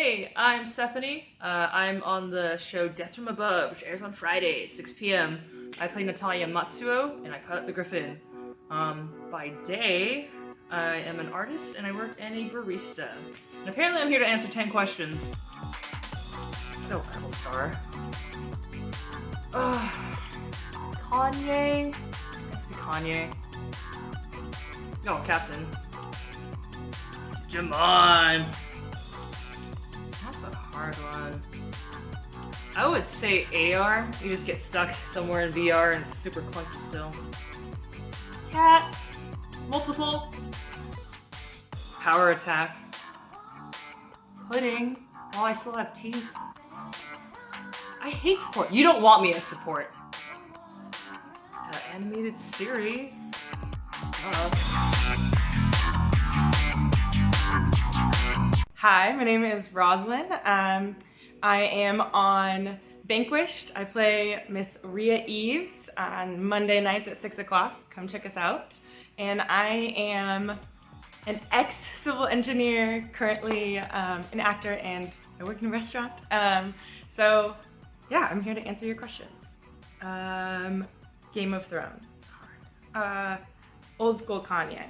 Hey, I'm Stephanie. I'm on the show Death from Above, which airs on Fridays, 6 p.m. I play Natalia Matsuo, and I pilot the Griffin. By day, I am an artist, and I work in a barista. And apparently I'm here to answer 10 questions. No Apple Star. Kanye? Has to be Kanye. No, Captain. Jamon! That's a hard one. I would say AR. You just get stuck somewhere in VR and it's super clunky still. Cats. Multiple. Power attack. Pudding. Oh, I still have teeth. I hate support. You don't want me as support. Animated series. Hi, my name is Rosalind. I am on Vanquished. I play Miss Rhea Eves on Monday nights at 6 o'clock. Come check us out. And I am an ex-civil engineer, currently an actor, and I work in a restaurant. So yeah, I'm here to answer your questions. Game of Thrones. Hard. Old school Kanye.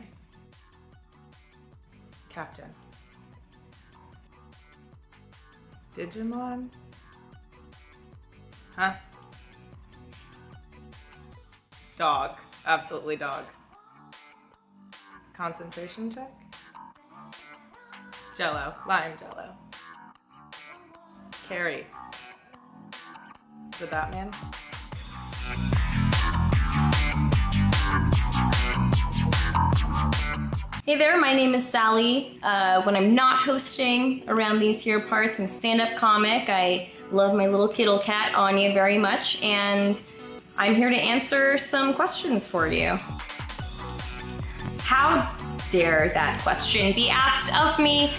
Captain. Digimon? Huh? Dog. Absolutely dog. Concentration check? Jello. Lime Jello. Carrie. The Batman? Hey there, my name is Sally. When I'm not hosting around these here parts, I'm a stand-up comic. I love my little kittle cat, Anya, very much, and I'm here to answer some questions for you. How dare that question be asked of me?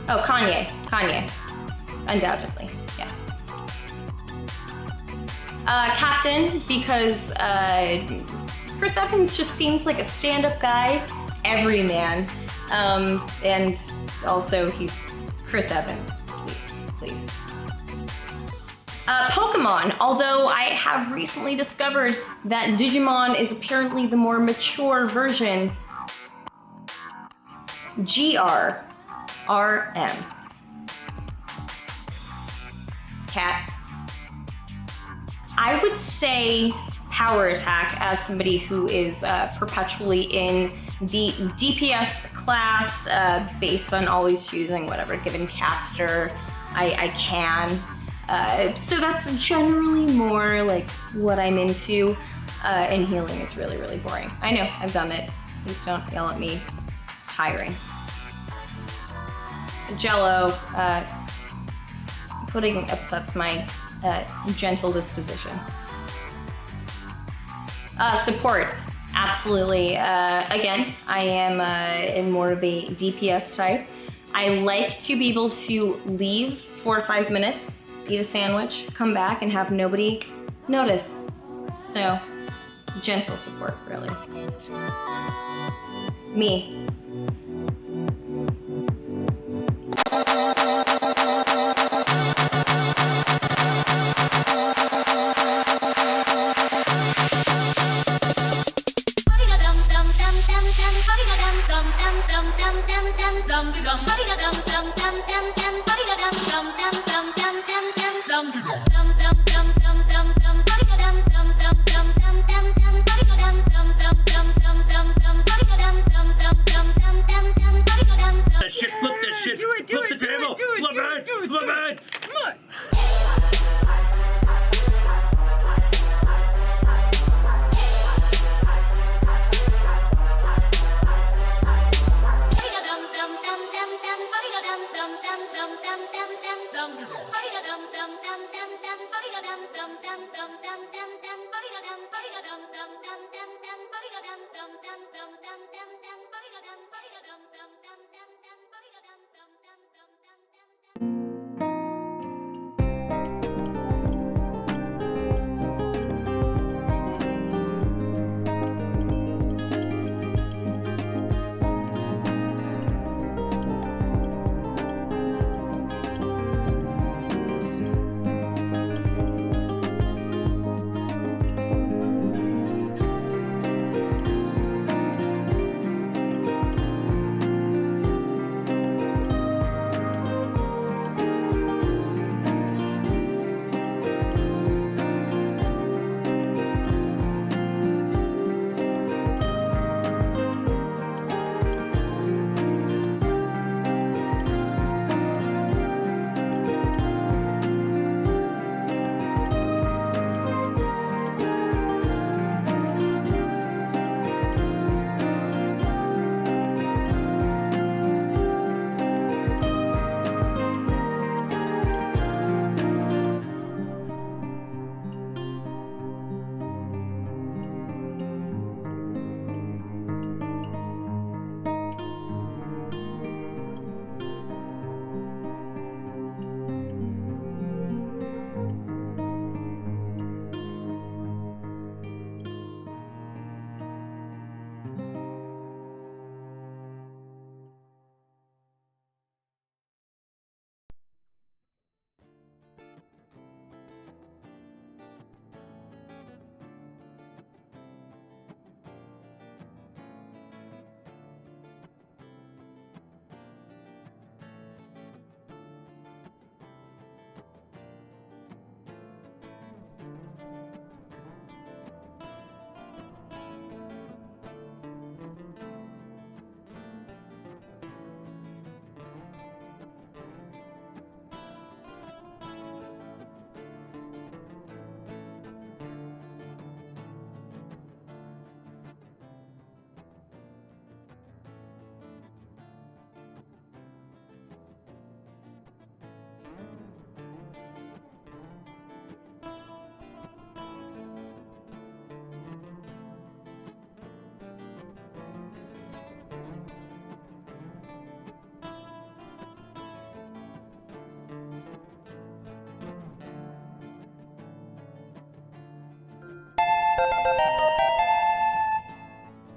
Oh, Kanye. Undoubtedly, yes. Captain, because Chris Evans just seems like a stand-up guy, everyman, and also he's Chris Evans, please. Pokemon, although I have recently discovered that Digimon is apparently the more mature version. GRRM. Cat. I would say power attack as somebody who is perpetually in the DPS class based on always choosing whatever given caster I can. So that's generally more like what I'm into, and healing is really, really boring. I know, I've done it. Please don't yell at me. It's tiring. Jello, pudding upsets my gentle disposition. Support, absolutely. Again, I am in more of a DPS type. I like to be able to leave 4 or 5 minutes, eat a sandwich, come back and have nobody notice. So, gentle support, really. Me.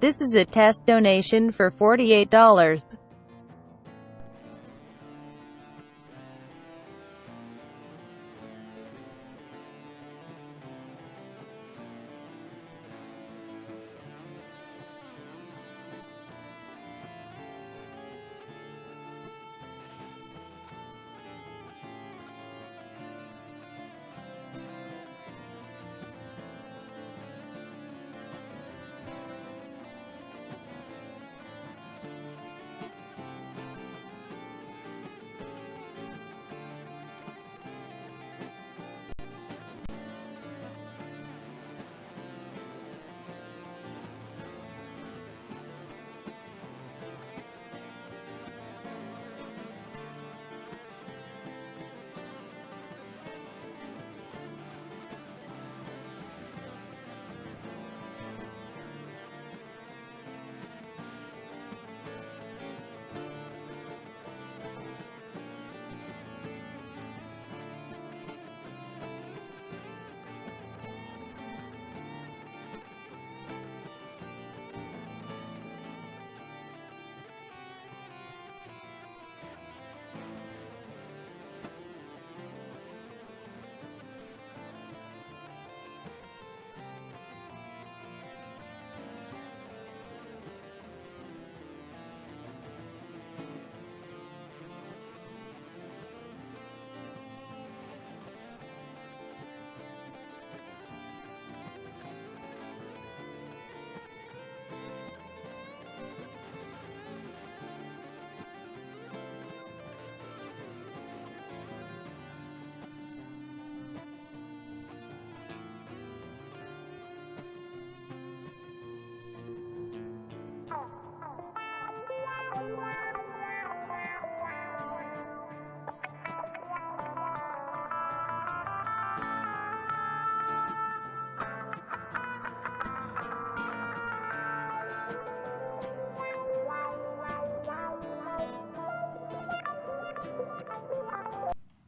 This is a test donation for $48.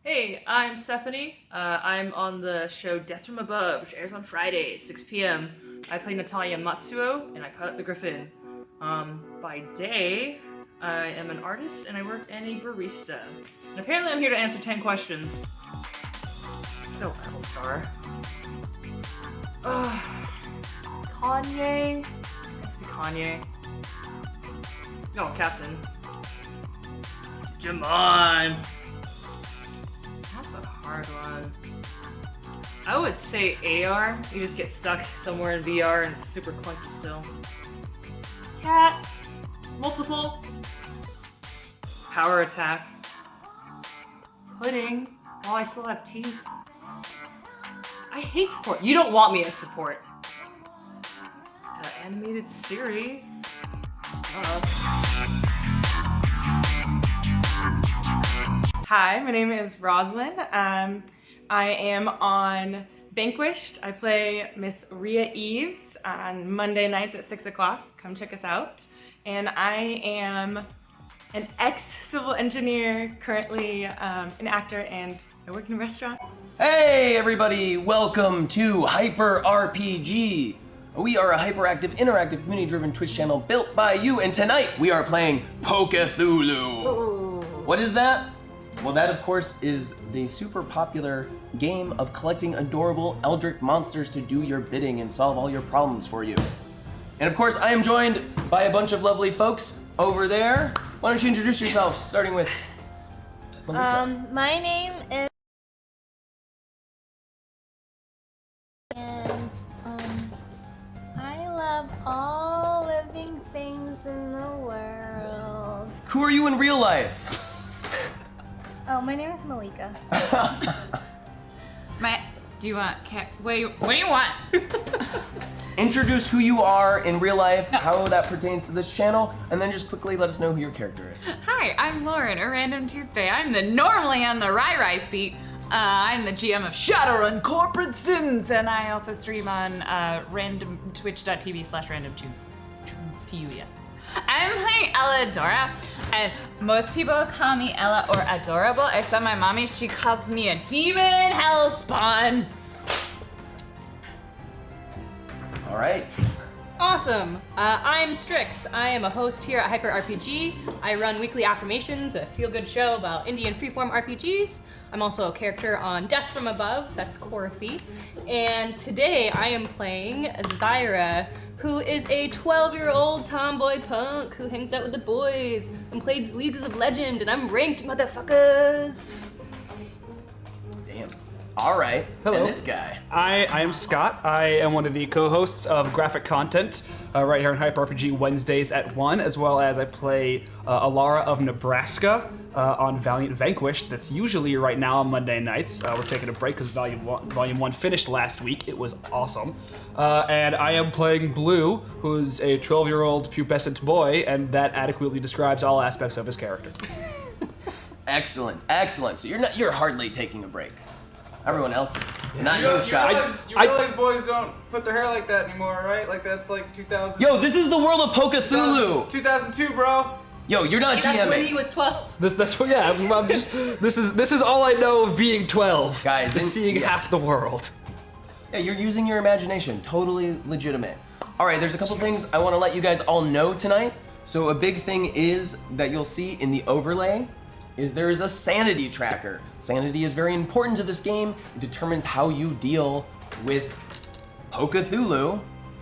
Hey, I'm Stephanie. I'm on the show Death from Above, which airs on Fridays, 6 p.m. I play Natalia Matsuo, and I pilot the Griffin. By day, I am an artist, and I work in a barista. And apparently I'm here to answer 10 questions. No Apple Star. Kanye? Has to be Kanye. No, Captain. Jamon! That's a hard one. I would say AR. You just get stuck somewhere in VR and it's super clunky still. Cats. Multiple. Power attack. Pudding. Oh, I still have teeth. I hate support. You don't want me as support. Animated series. Hi, my name is Rosalind. I am on Vanquished. I play Miss Rhea Eves on Monday nights at 6 o'clock. Come check us out. And I am an ex-civil engineer, currently an actor, and I work in a restaurant. Hey everybody, welcome to Hyper RPG. We are a hyperactive, interactive, community-driven Twitch channel built by you, and tonight we are playing Pokethulu. What is that? Well, that of course is the super popular game of collecting adorable eldritch monsters to do your bidding and solve all your problems for you. And of course, I am joined by a bunch of lovely folks over there. Why don't you introduce yourself, starting with Malika. My name is and I love all living things in the world. Who are you in real life? Oh, my name is Malika. What do you want? Introduce who you are in real life, how that pertains to this channel, and then just quickly let us know who your character is. Hi, I'm Lauren, a Random Tuesday. I'm normally on the Rai seat. I'm the GM of Shadowrun Corporate Sins, and I also stream on twitch.tv/randomtunes. Yes. I'm playing Ella Adora, and most people call me Ella or Adorable, except my mommy, she calls me a demon hellspawn. All right. Awesome. I'm Strix. I am a host here at Hyper RPG. I run Weekly Affirmations, a feel-good show about indie and freeform RPGs. I'm also a character on Death from Above, that's Korothy. And today I am playing Zyra, who is a 12-year-old tomboy punk who hangs out with the boys and plays Leagues of Legend, and I'm ranked, motherfuckers. Damn. All right. Hello. And this guy. I am Scott. I am one of the co-hosts of graphic content right here on Hyper RPG Wednesdays at 1, as well as I play Alara of Nebraska on Vanquished. That's usually right now on Monday nights. We're taking a break because Volume 1 finished last week. It was awesome. And I am playing Blue, who's a 12-year-old pubescent boy, and that adequately describes all aspects of his character. Excellent. So you're hardly taking a break. Everyone else is. Not you, Scott. You realize boys don't put their hair like that anymore, right? Like that's like 2000. Yo, this is the world of Pokethulu. 2002, bro. Yo, you're not That's when GMing. he was 12. That's what. Yeah, I'm just. This is all I know of being 12. Guys, is seeing half the world. Yeah, you're using your imagination. Totally legitimate. All right, there's a couple things I want to let you guys all know tonight. So a big thing is that you'll see in the overlay is there is a sanity tracker. Sanity is very important to this game. It determines how you deal with Pokethulu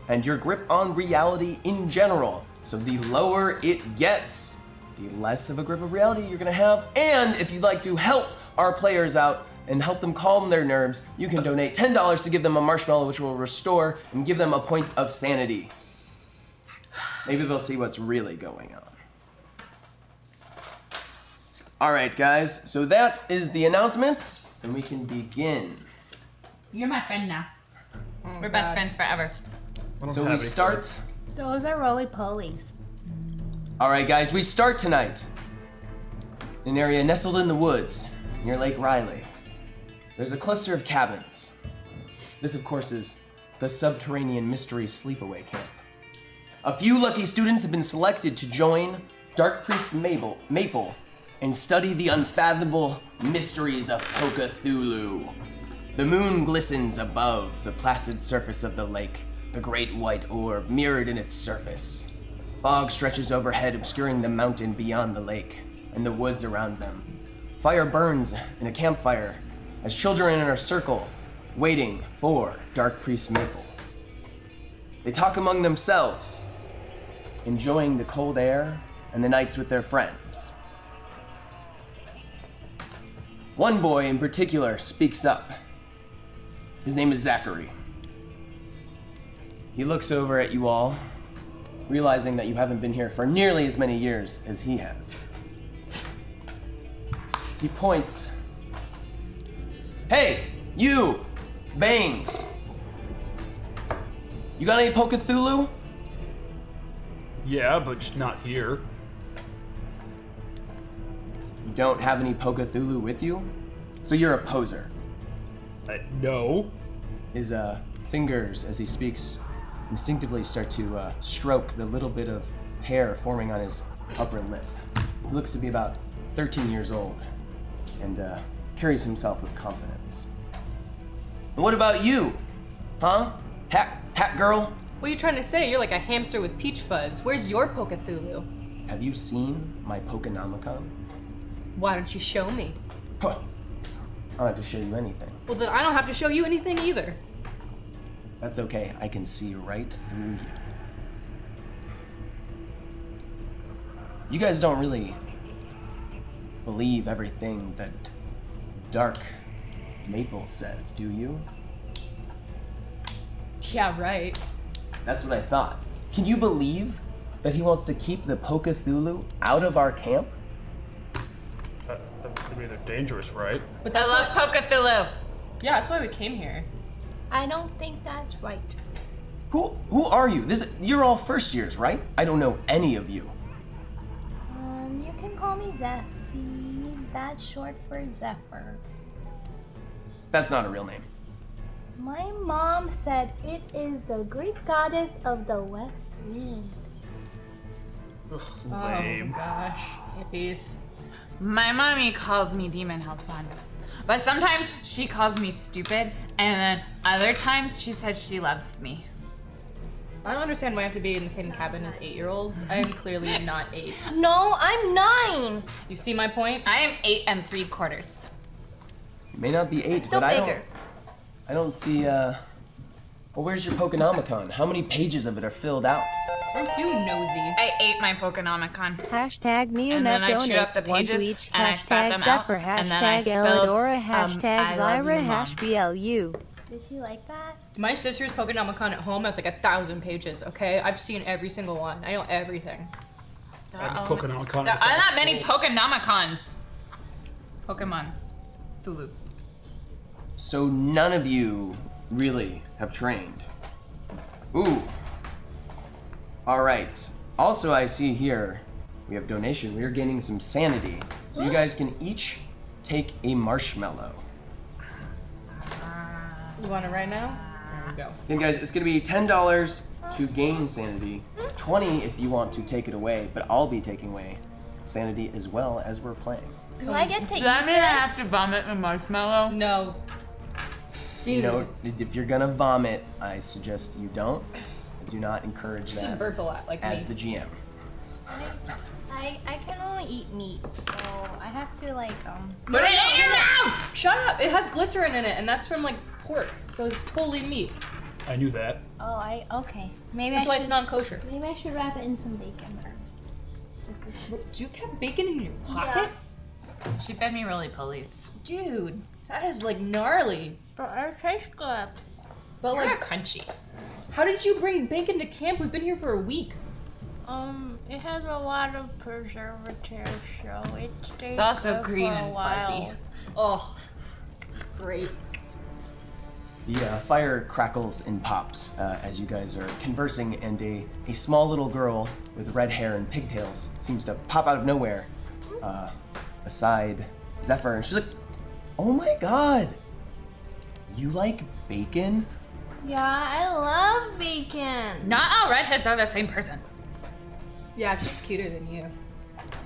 and your grip on reality in general. So the lower it gets, the less of a grip of reality you're gonna have. And if you'd like to help our players out and help them calm their nerves, you can donate $10 to give them a marshmallow, which will restore and give them a point of sanity. Maybe they'll see what's really going on. All right, guys, so that is the announcements, and we can begin. You're my friend now. We're best friends forever. So we start. Those are roly-polies. All right, guys, we start tonight in an area nestled in the woods near Lake Riley. There's a cluster of cabins. This, of course, is the subterranean mystery sleepaway camp. A few lucky students have been selected to join Dark Priest Maple and study the unfathomable mysteries of Pokethulu. The moon glistens above the placid surface of the lake, the great white orb mirrored in its surface. Fog stretches overhead, obscuring the mountain beyond the lake and the woods around them. Fire burns in a campfire as children are in a circle, waiting for Dark Priest Maple. They talk among themselves, enjoying the cold air and the nights with their friends. One boy in particular speaks up. His name is Zachary. He looks over at you all, realizing that you haven't been here for nearly as many years as he has. He points. Hey, you, Bangs. You got any Pokethulu? Yeah, but just not here. You don't have any Pokethulu with you? So you're a poser. No. His fingers, as he speaks, instinctively start to stroke the little bit of hair forming on his upper lip. He looks to be about 13 years old and carries himself with confidence. And what about you? Huh? Hat girl? What are you trying to say? You're like a hamster with peach fuzz. Where's your Pokethulu? Have you seen my Pokenomicon? Why don't you show me? Huh. I don't have to show you anything. Well, then I don't have to show you anything either. That's okay, I can see right through you. You guys don't really believe everything that Dark Maple says, do you? Yeah, right. That's what I thought. Can you believe that he wants to keep the Pokethulu out of our camp? I mean, they're dangerous, right? But I love Pokethulu. Yeah, that's why we came here. I don't think that's right. Who are you? You're all first years, right? I don't know any of you. You can call me Zephy. That's short for Zephyr. That's not a real name. My mom said it is the Greek goddess of the west wind. Lame. Oh gosh, hippies. My mommy calls me Demon Hellspawn. But sometimes she calls me stupid, and then other times she says she loves me. I don't understand why I have to be in the same cabin as 8-year-olds. I am clearly not 8. No, I'm 9. You see my point? I am 8 3/4. You may not be 8, Still but bigger. I don't see, well, where's your Pokenomicon? How many pages of it are filled out? Aren't you nosy? I ate my Pokenomicon. Hashtag And then Neonut I chewed up donates the 1 to pages, each. and I spat Hashtag them out, Zephyr. and then I Hashtag spelled, Eldora. I Hashtag love you, Zyra. Mom. Hash BLU. Did you like that? My sister's Pokenomicon at home has like 1,000 pages, okay? I've seen every single one. I know everything. Pokenomicon. There are not many Pokenomicons. Pokemons. Thulus. So none of you really have trained. Ooh. All right. Also, I see here we have donation. We are gaining some sanity. So you guys can each take a marshmallow. You want it right now? There we go. And guys, it's gonna be $10 to gain sanity, 20 if you want to take it away, but I'll be taking away sanity as well as we're playing. Do I get to eat Does that mean I have this? to vomit a marshmallow? No. Dude. You know, if you're gonna vomit, I suggest you don't. I do not encourage Just that burp a lot, like as me. the GM. I can only eat meat, so I have to like Put it in your mouth! Shut up! It has glycerin in it, and that's from like pork, so it's totally meat. I knew that. okay. Maybe That's I why should. it's non-kosher. Maybe I should wrap it in some bacon first. Do you have bacon in your pocket? She fed me really police. Dude, that is like gnarly. But it tastes good. But You're like, crunchy. how did you bring bacon to camp? We've been here for a week. It has a lot of preservatives, so it stays It's also good green for a and while. fuzzy. Oh, great. The fire crackles and pops as you guys are conversing, and a small little girl with red hair and pigtails seems to pop out of nowhere beside Zephyr, and she's like, "Oh my god, you like bacon?" Yeah, I love bacon. Not all redheads are the same person. Yeah, she's cuter than you.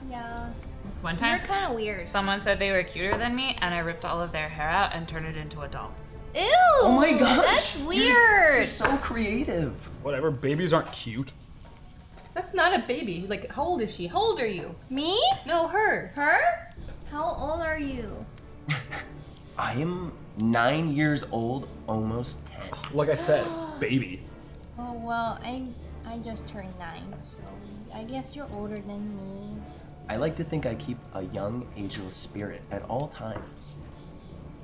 Yeah. This one You're time, kind of weird. someone said they were cuter than me, and I ripped all of their hair out and turned it into a doll. Ew. Oh my gosh, That's You're weird. so creative. Whatever, babies aren't cute. That's not a baby. Like, how old is she? How old are you? Me? No, her. Her? How old are you? I am 9 years old, almost 10. Like I said, baby. Oh well, I just turned 9, so I guess you're older than me. I like to think I keep a young, ageless spirit at all times.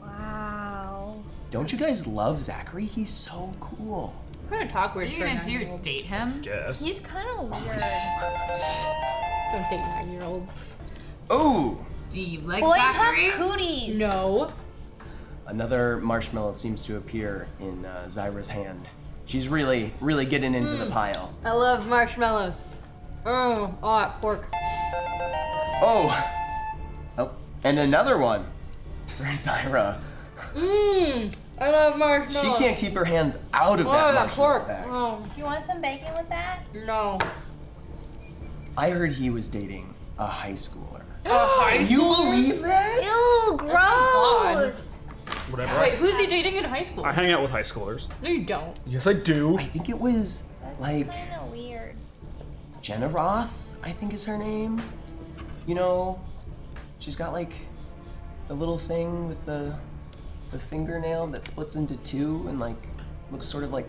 Wow. Don't you guys love Zachary? He's so cool. Kind of talk What weird are you for a gonna do? 9-year-old. Date him? Guess. He's kind of weird. Don't date 9-year-olds. Oh, Do you like Boys Zachary? have cooties. No. another marshmallow seems to appear in Zyra's hand. She's really, really getting into the pile. I love marshmallows. Oh, that pork. Oh, and another one for Zyra. I love marshmallows. She can't keep her hands out of that that marshmallow pork. bag. Oh, You want some bacon with that? no. I heard he was dating a high schooler. High You believe that? Ew, gross. Whatever. Wait, who's he dating in high school? I hang out with high schoolers. No, you don't. Yes, I do. I think it was like Kind of weird. Jenna Roth, I think is her name. You know, she's got like the little thing with the fingernail that splits into two and like looks sort of like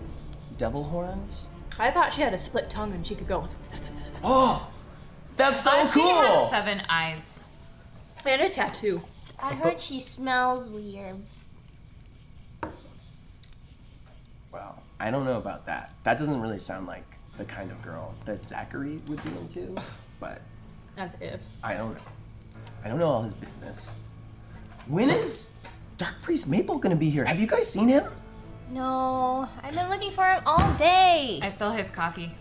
devil horns. I thought she had a split tongue and she could go. Oh, that's so She cool! has 7 eyes. And a tattoo. I heard she smells weird. Wow, I don't know about that. That doesn't really sound like the kind of girl that Zachary would be into, but That's if. I don't know. I don't know all his business. When is Dark Priest Maple gonna be here? Have you guys seen him? No, I've been looking for him all day. I stole his coffee.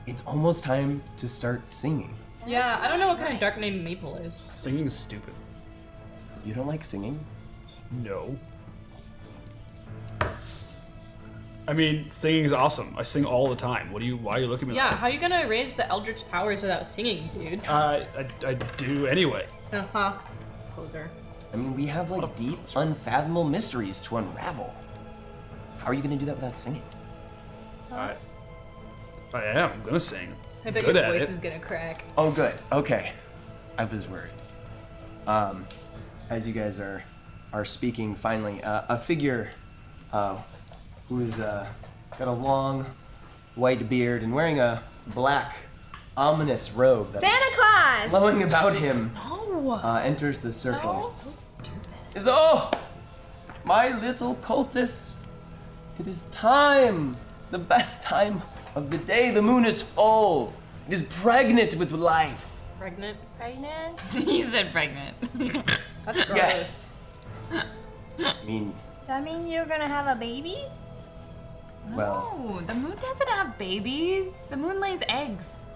It's almost time to start singing. Yeah, I don't know what kind of dark name Maple is. Singing's stupid. You don't like singing? No. I mean, singing's awesome. I sing all the time. Why are you looking at me Yeah, like how are you gonna raise the eldritch powers without singing, dude? that? I do anyway. Uh-huh. Poser. I mean, we have like deep, unfathomable mysteries to unravel. How are you gonna do that without singing? I am. I'm gonna sing. I bet Good your at voice it. is gonna crack. Oh, good. Okay. I was worried. As you guys are speaking, finally, a figure who is got a long white beard and wearing a black ominous robe that Santa Claus! flowing about him enters the circle. Is oh, my little cultists, it is time, the best time of the day. The moon is full. It is pregnant with life. Pregnant? Pregnant? He said pregnant. That's gross. Yes. I mean, That mean you're gonna have a baby? well, No, the moon doesn't have babies. The moon lays eggs.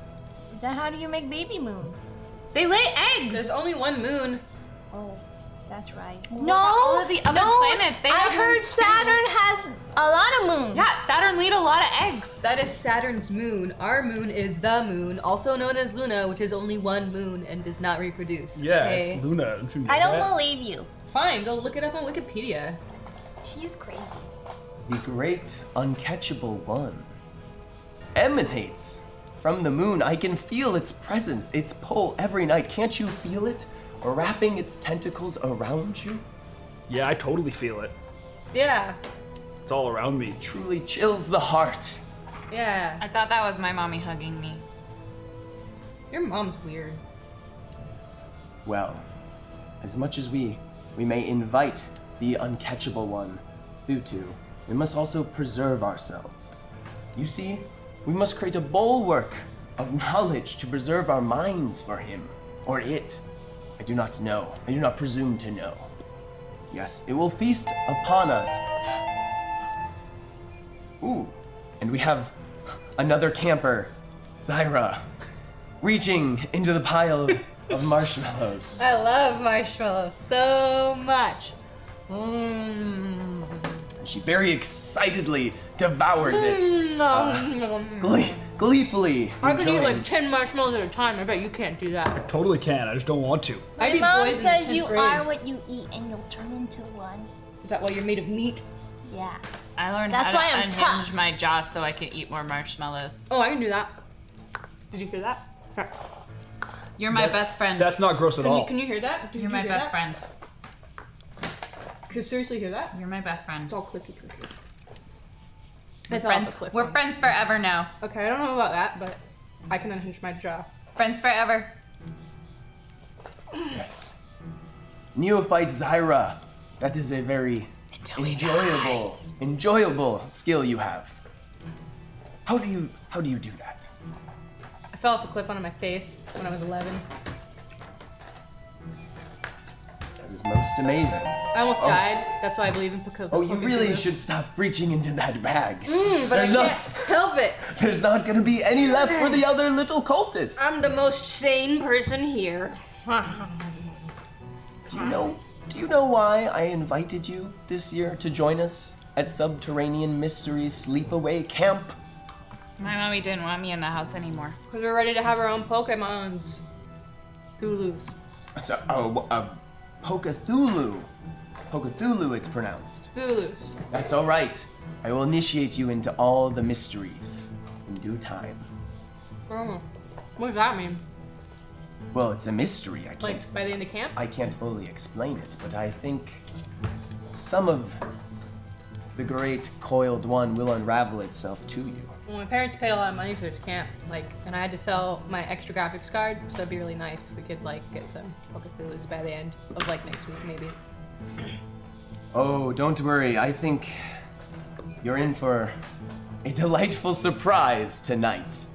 Then how do you make baby moons? They lay eggs. There's only one moon. Oh, that's right. No, all of the other planets, they I have heard moons too. Saturn has a lot of moons. Yeah, Saturn laid a lot of eggs. That is Saturn's moon. Our moon is the moon, also known as Luna, which is only one moon and does not reproduce. Yeah, okay? it's Luna. Don't you know I don't that? believe you. Fine, go look it up on Wikipedia. She's crazy. the great uncatchable one emanates from the moon. I can feel its presence, its pull every night. Can't you feel it? Wrapping its tentacles around you? Yeah, I totally feel it. Yeah, It's all around me. Truly chills the heart. yeah. I thought that was my mommy hugging me. Your mom's weird. Well, as much as we may invite the uncatchable one, Thutu, we must also preserve ourselves. You see, we must create a bulwark of knowledge to preserve our minds for him, or it. I do not know. I do not presume to know. Yes, it will feast upon us. Ooh, and we have another camper, Zyra, reaching into the pile of marshmallows. I love marshmallows so much. And she very excitedly devours it, gleefully I can eat enjoying. like 10 marshmallows at a time. I bet you can't do that. Totally can. I just don't want to. My I'd be mom poisoned in says 10th you grade. are what you eat and you'll turn into one. Is that why you're made of meat? Yeah. I learned That's how why to I'm unhinge tough. my jaw so I can eat more marshmallows. Oh, I can do that. Did you hear that? You're my best friend. That's not gross at all. Can you hear that? Did You're you my hear best that? friend. Can you seriously hear that? You're my best friend. It's all clicky clicky. I We're, fell off friend- a cliff we're once. friends forever now. Okay, I don't know about that, but I can unhinge my jaw. Friends forever. Yes. Neophyte Zyra. That is a very enjoyable skill you have. How do you do that? I fell off a cliff onto my face when I was 11. That is most amazing. I almost died. That's why I believe in Pokethulu. Oh, you really should stop reaching into that bag. But I There's can't not, help it. there's not gonna be any left for the other little cultists. I'm the most sane person here. Do you know why I invited you this year to join us at Subterranean Mysteries Sleepaway Camp? My mommy didn't want me in the house anymore. Because we're ready to have our own Pokemons. Thulus. Pokethulu. Pokethulu, it's pronounced. Thulus. That's all right. I will initiate you into all the mysteries in due time. Oh. What does that mean? Well, it's a mystery. Like, by the end of camp? I can't fully explain it, but I think some of the great coiled one will unravel itself to you. Well, my parents paid a lot of money for this camp, and I had to sell my extra graphics card, so it'd be really nice if we could, get some Pokethulus by the end of, next week, maybe. Oh, don't worry. I think you're in for a delightful surprise tonight.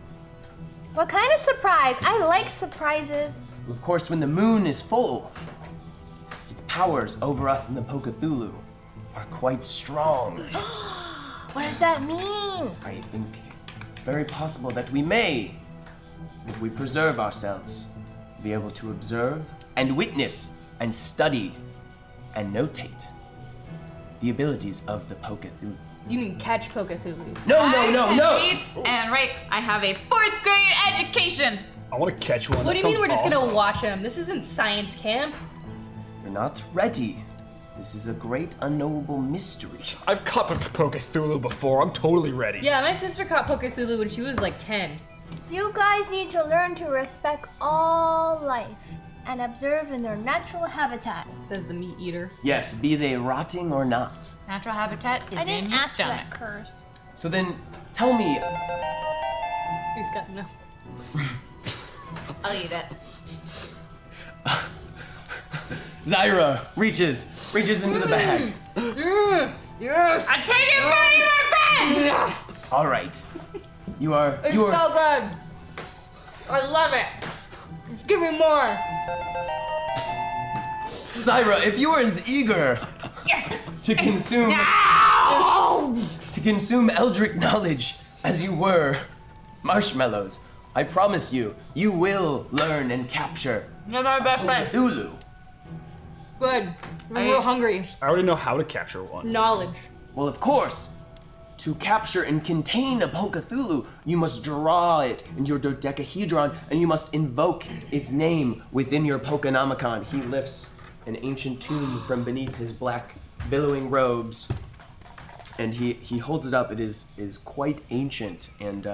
What kind of surprise? I like surprises. Of course, when the moon is full, its powers over us in the Pokethulu are quite strong. What does that mean? I think it's very possible that we may, if we preserve ourselves, be able to observe and witness and study and notate the abilities of the Pokethulu. You mean catch Pokethulus. No! Read and write. I have a 4th grade education. I want to catch one. What That do you mean sounds we're just awesome. gonna watch them? This isn't science camp. You're not ready. This is a great unknowable mystery. I've caught Pokethulu before. I'm totally ready. Yeah, my sister caught Pokethulu when she was like 10. You guys need to learn to respect all life and observe in their natural habitat. Says the meat eater. Yes, be they rotting or not. Natural habitat is I in didn't your ask for stomach. that curse. So then, tell me, He's got no. I'll eat it. Zyra reaches into the bag. I'm taking it my friend! All right. You are So good. I love it. Just give me more. Zyra, if you are as eager to consume eldritch knowledge as you were marshmallows, I promise you, you will learn and capture You're my best friend. Pokethulu. Good. I'm real hungry. I already know how to capture one. Knowledge. Well, of course, to capture and contain a Pokethulu, you must draw it into your dodecahedron, and you must invoke its name within your Pokenomicon. He lifts an ancient tune from beneath his black, billowing robes, and he holds it up. It is quite ancient, and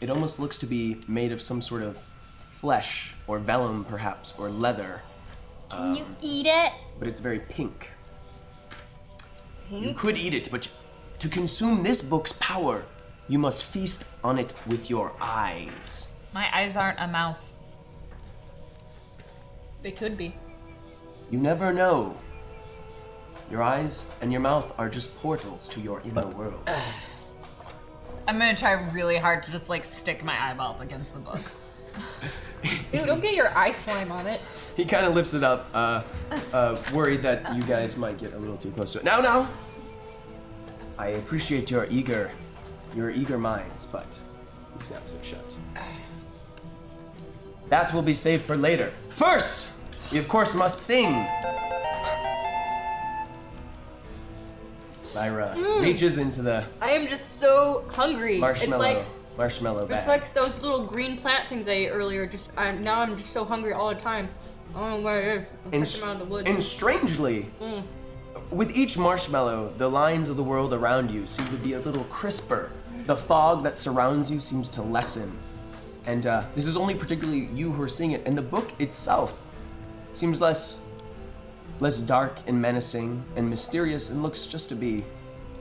it almost looks to be made of some sort of flesh, or vellum perhaps, or leather. Can you eat it? But it's very pink. You could eat it, but to consume this book's power, you must feast on it with your eyes. My eyes aren't a mouth. They could be. You never know. Your eyes and your mouth are just portals to your inner world. I'm gonna try really hard to just like stick my eyeball up against the book. Ew, don't get your eye slime on it. He kind of lifts it up, worried that you guys might get a little too close to it. Now! I appreciate your eager minds, but he snaps it shut. That will be saved for later. First, we of course must sing. Zyra reaches into the I am just so hungry. marshmallow bag. It's like those little green plant things I ate earlier. Now I'm just so hungry all the time. I don't know where it is. I'm catching them out of the woods. And strangely, with each marshmallow, the lines of the world around you seem to be a little crisper. The fog that surrounds you seems to lessen. And this is only particularly you who are seeing it. And the book itself seems less dark and menacing and mysterious and looks just to be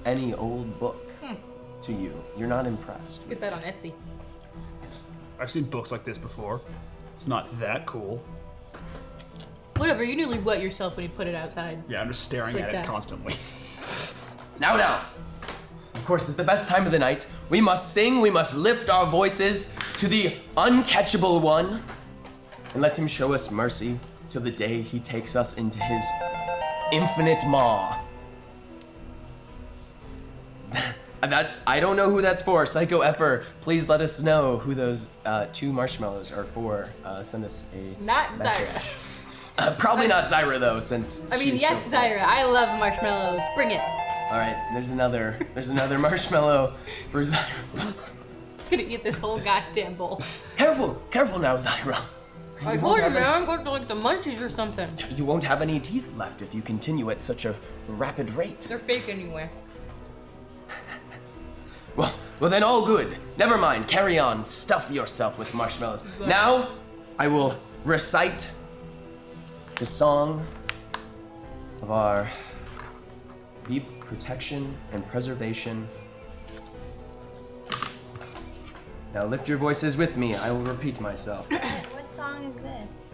any old book to you. You're not impressed. Get that on Etsy. I've seen books like this before. It's not that cool. Whatever, you nearly wet yourself when you put it outside. Yeah, I'm just staring It's like at that. it constantly. Now. Of course, it's the best time of the night. We must sing, we must lift our voices to the uncatchable one and let him show us mercy till the day he takes us into his infinite maw. That I don't know who that's for. Psycho Effer, please let us know who those 2 marshmallows are for. Send us a Not message. Zyra. Probably not Zyra though, since I mean, she's yes, so- Zyra. I love marshmallows. Bring it. All right, there's another marshmallow for Zyra. Just gonna eat this whole goddamn bowl. Careful now, Zyra. I You told won't you, have man. I'm going to like the munchies or something. You won't have any teeth left if you continue at such a rapid rate. They're fake anyway. Well then all good. Never mind, carry on. Stuff yourself with marshmallows. Now, I will recite the song of our deep protection and preservation. Now lift your voices with me. I will repeat myself. What song is this?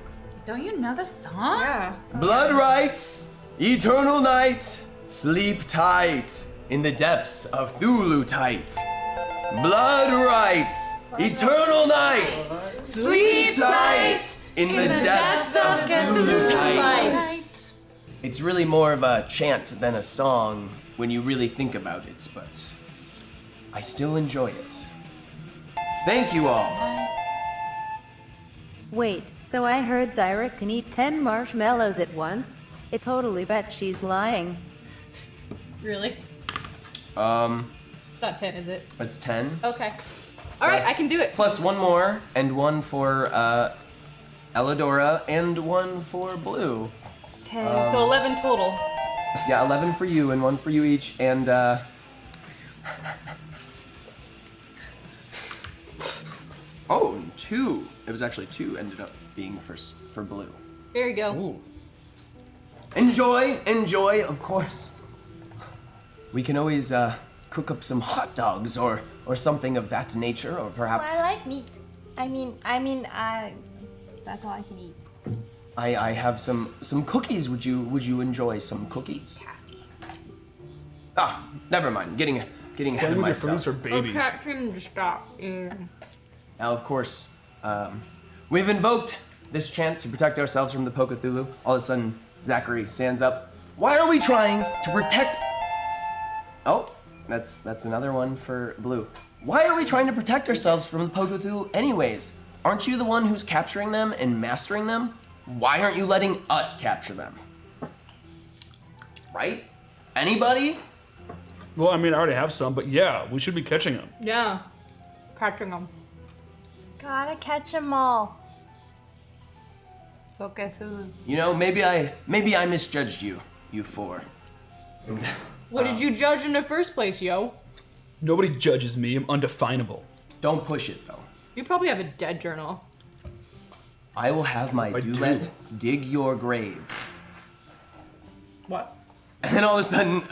Don't you know the song? Yeah. Blood rights, eternal night, sleep tight in the depths of Thulu tight. Blood rights, eternal night, sleep tight in the depths of Thulu tight. It's really more of a chant than a song when you really think about it, but I still enjoy it. Thank you all. Wait, so I heard Zyra can eat 10 marshmallows at once? I totally bet she's lying. Really? It's not 10, is it? It's 10. Okay. All right, I can do it. Plus 1 more, and 1 for Elidora, and 1 for Blue. 10. So 11 total. Yeah, 11 for you and 1 for you each, and oh, 2. It was actually 2 ended up being for blue. There you go. Ooh. Enjoy, of course. We can always cook up some hot dogs or something of that nature, or perhaps I like meat. I mean, that's all I can eat. I have some cookies. Would you enjoy some cookies? Ah, never mind. Getting ahead Playing of with your myself. foods are babies. Catch him to stop. Yeah. Now, of course, we've invoked this chant to protect ourselves from the Pokethulu. All of a sudden, Zachary stands up. Why are we trying to protect? Oh, that's another one for blue. Why are we trying to protect ourselves from the Pokethulu anyways? Aren't you the one who's capturing them and mastering them? Why aren't you letting us capture them? Right? Anybody? Well, I mean, I already have some, but yeah, we should be catching them. Yeah. Catching them. Gotta catch 'em all. Pokethulu. You know, maybe I misjudged you four. What did you judge in the first place, yo? Nobody judges me. I'm undefinable. Don't push it though. You probably have a dead journal. I will have my I do. Dulet dig your graves. What? And then all of a sudden,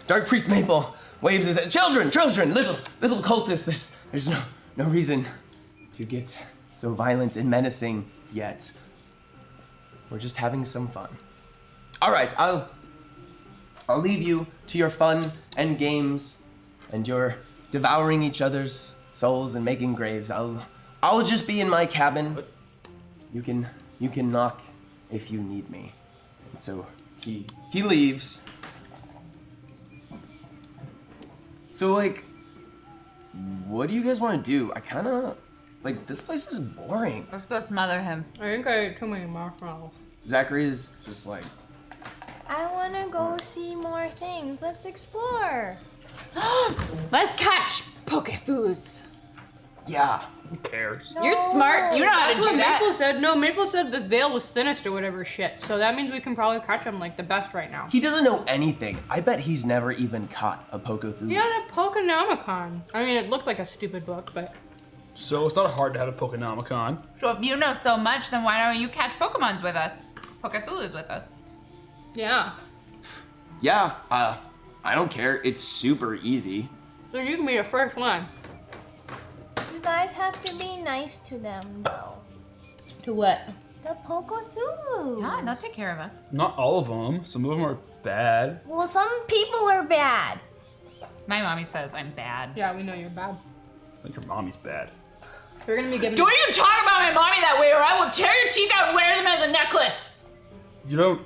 Dark Priest Maple waves his head. Children, little cultists. There's no reason to get so violent and menacing yet. We're just having some fun. All right, I'll leave you to your fun and games, and your devouring each other's souls and making graves. I'll just be in my cabin. You can knock if you need me. And so he leaves. So like, what do you guys want to do? I kind of like this place is boring. Let's go smother him. I think I ate too many marshmallows. Zachary is just like, I wanna go see more things. Let's explore. Let's catch Pokethulus. yeah. Who cares? You're smart. You know how to That's what do that. Maple said. No, Maple said the veil was thinnest or whatever shit. So that means we can probably catch him like the best right now. He doesn't know anything. I bet he's never even caught a Pokethulu. He had a Pokenomicon. I mean, it looked like a stupid book, but So it's not hard to have a Pokenomicon. So if you know so much, then why don't you catch Pokemons with us? Pokethulus with us. yeah. Yeah, I don't care. It's super easy. So you can be the first one. You guys have to be nice to them, though. To what? The Pokethulu. Yeah, they'll take care of us. Not all of them. Some of them are bad. Well, some people are bad. My mommy says I'm bad. Yeah, we know you're bad. I think your mommy's bad. We're gonna be giving. Don't even talk about my mommy that way, or I will tear your teeth out and wear them as a necklace. You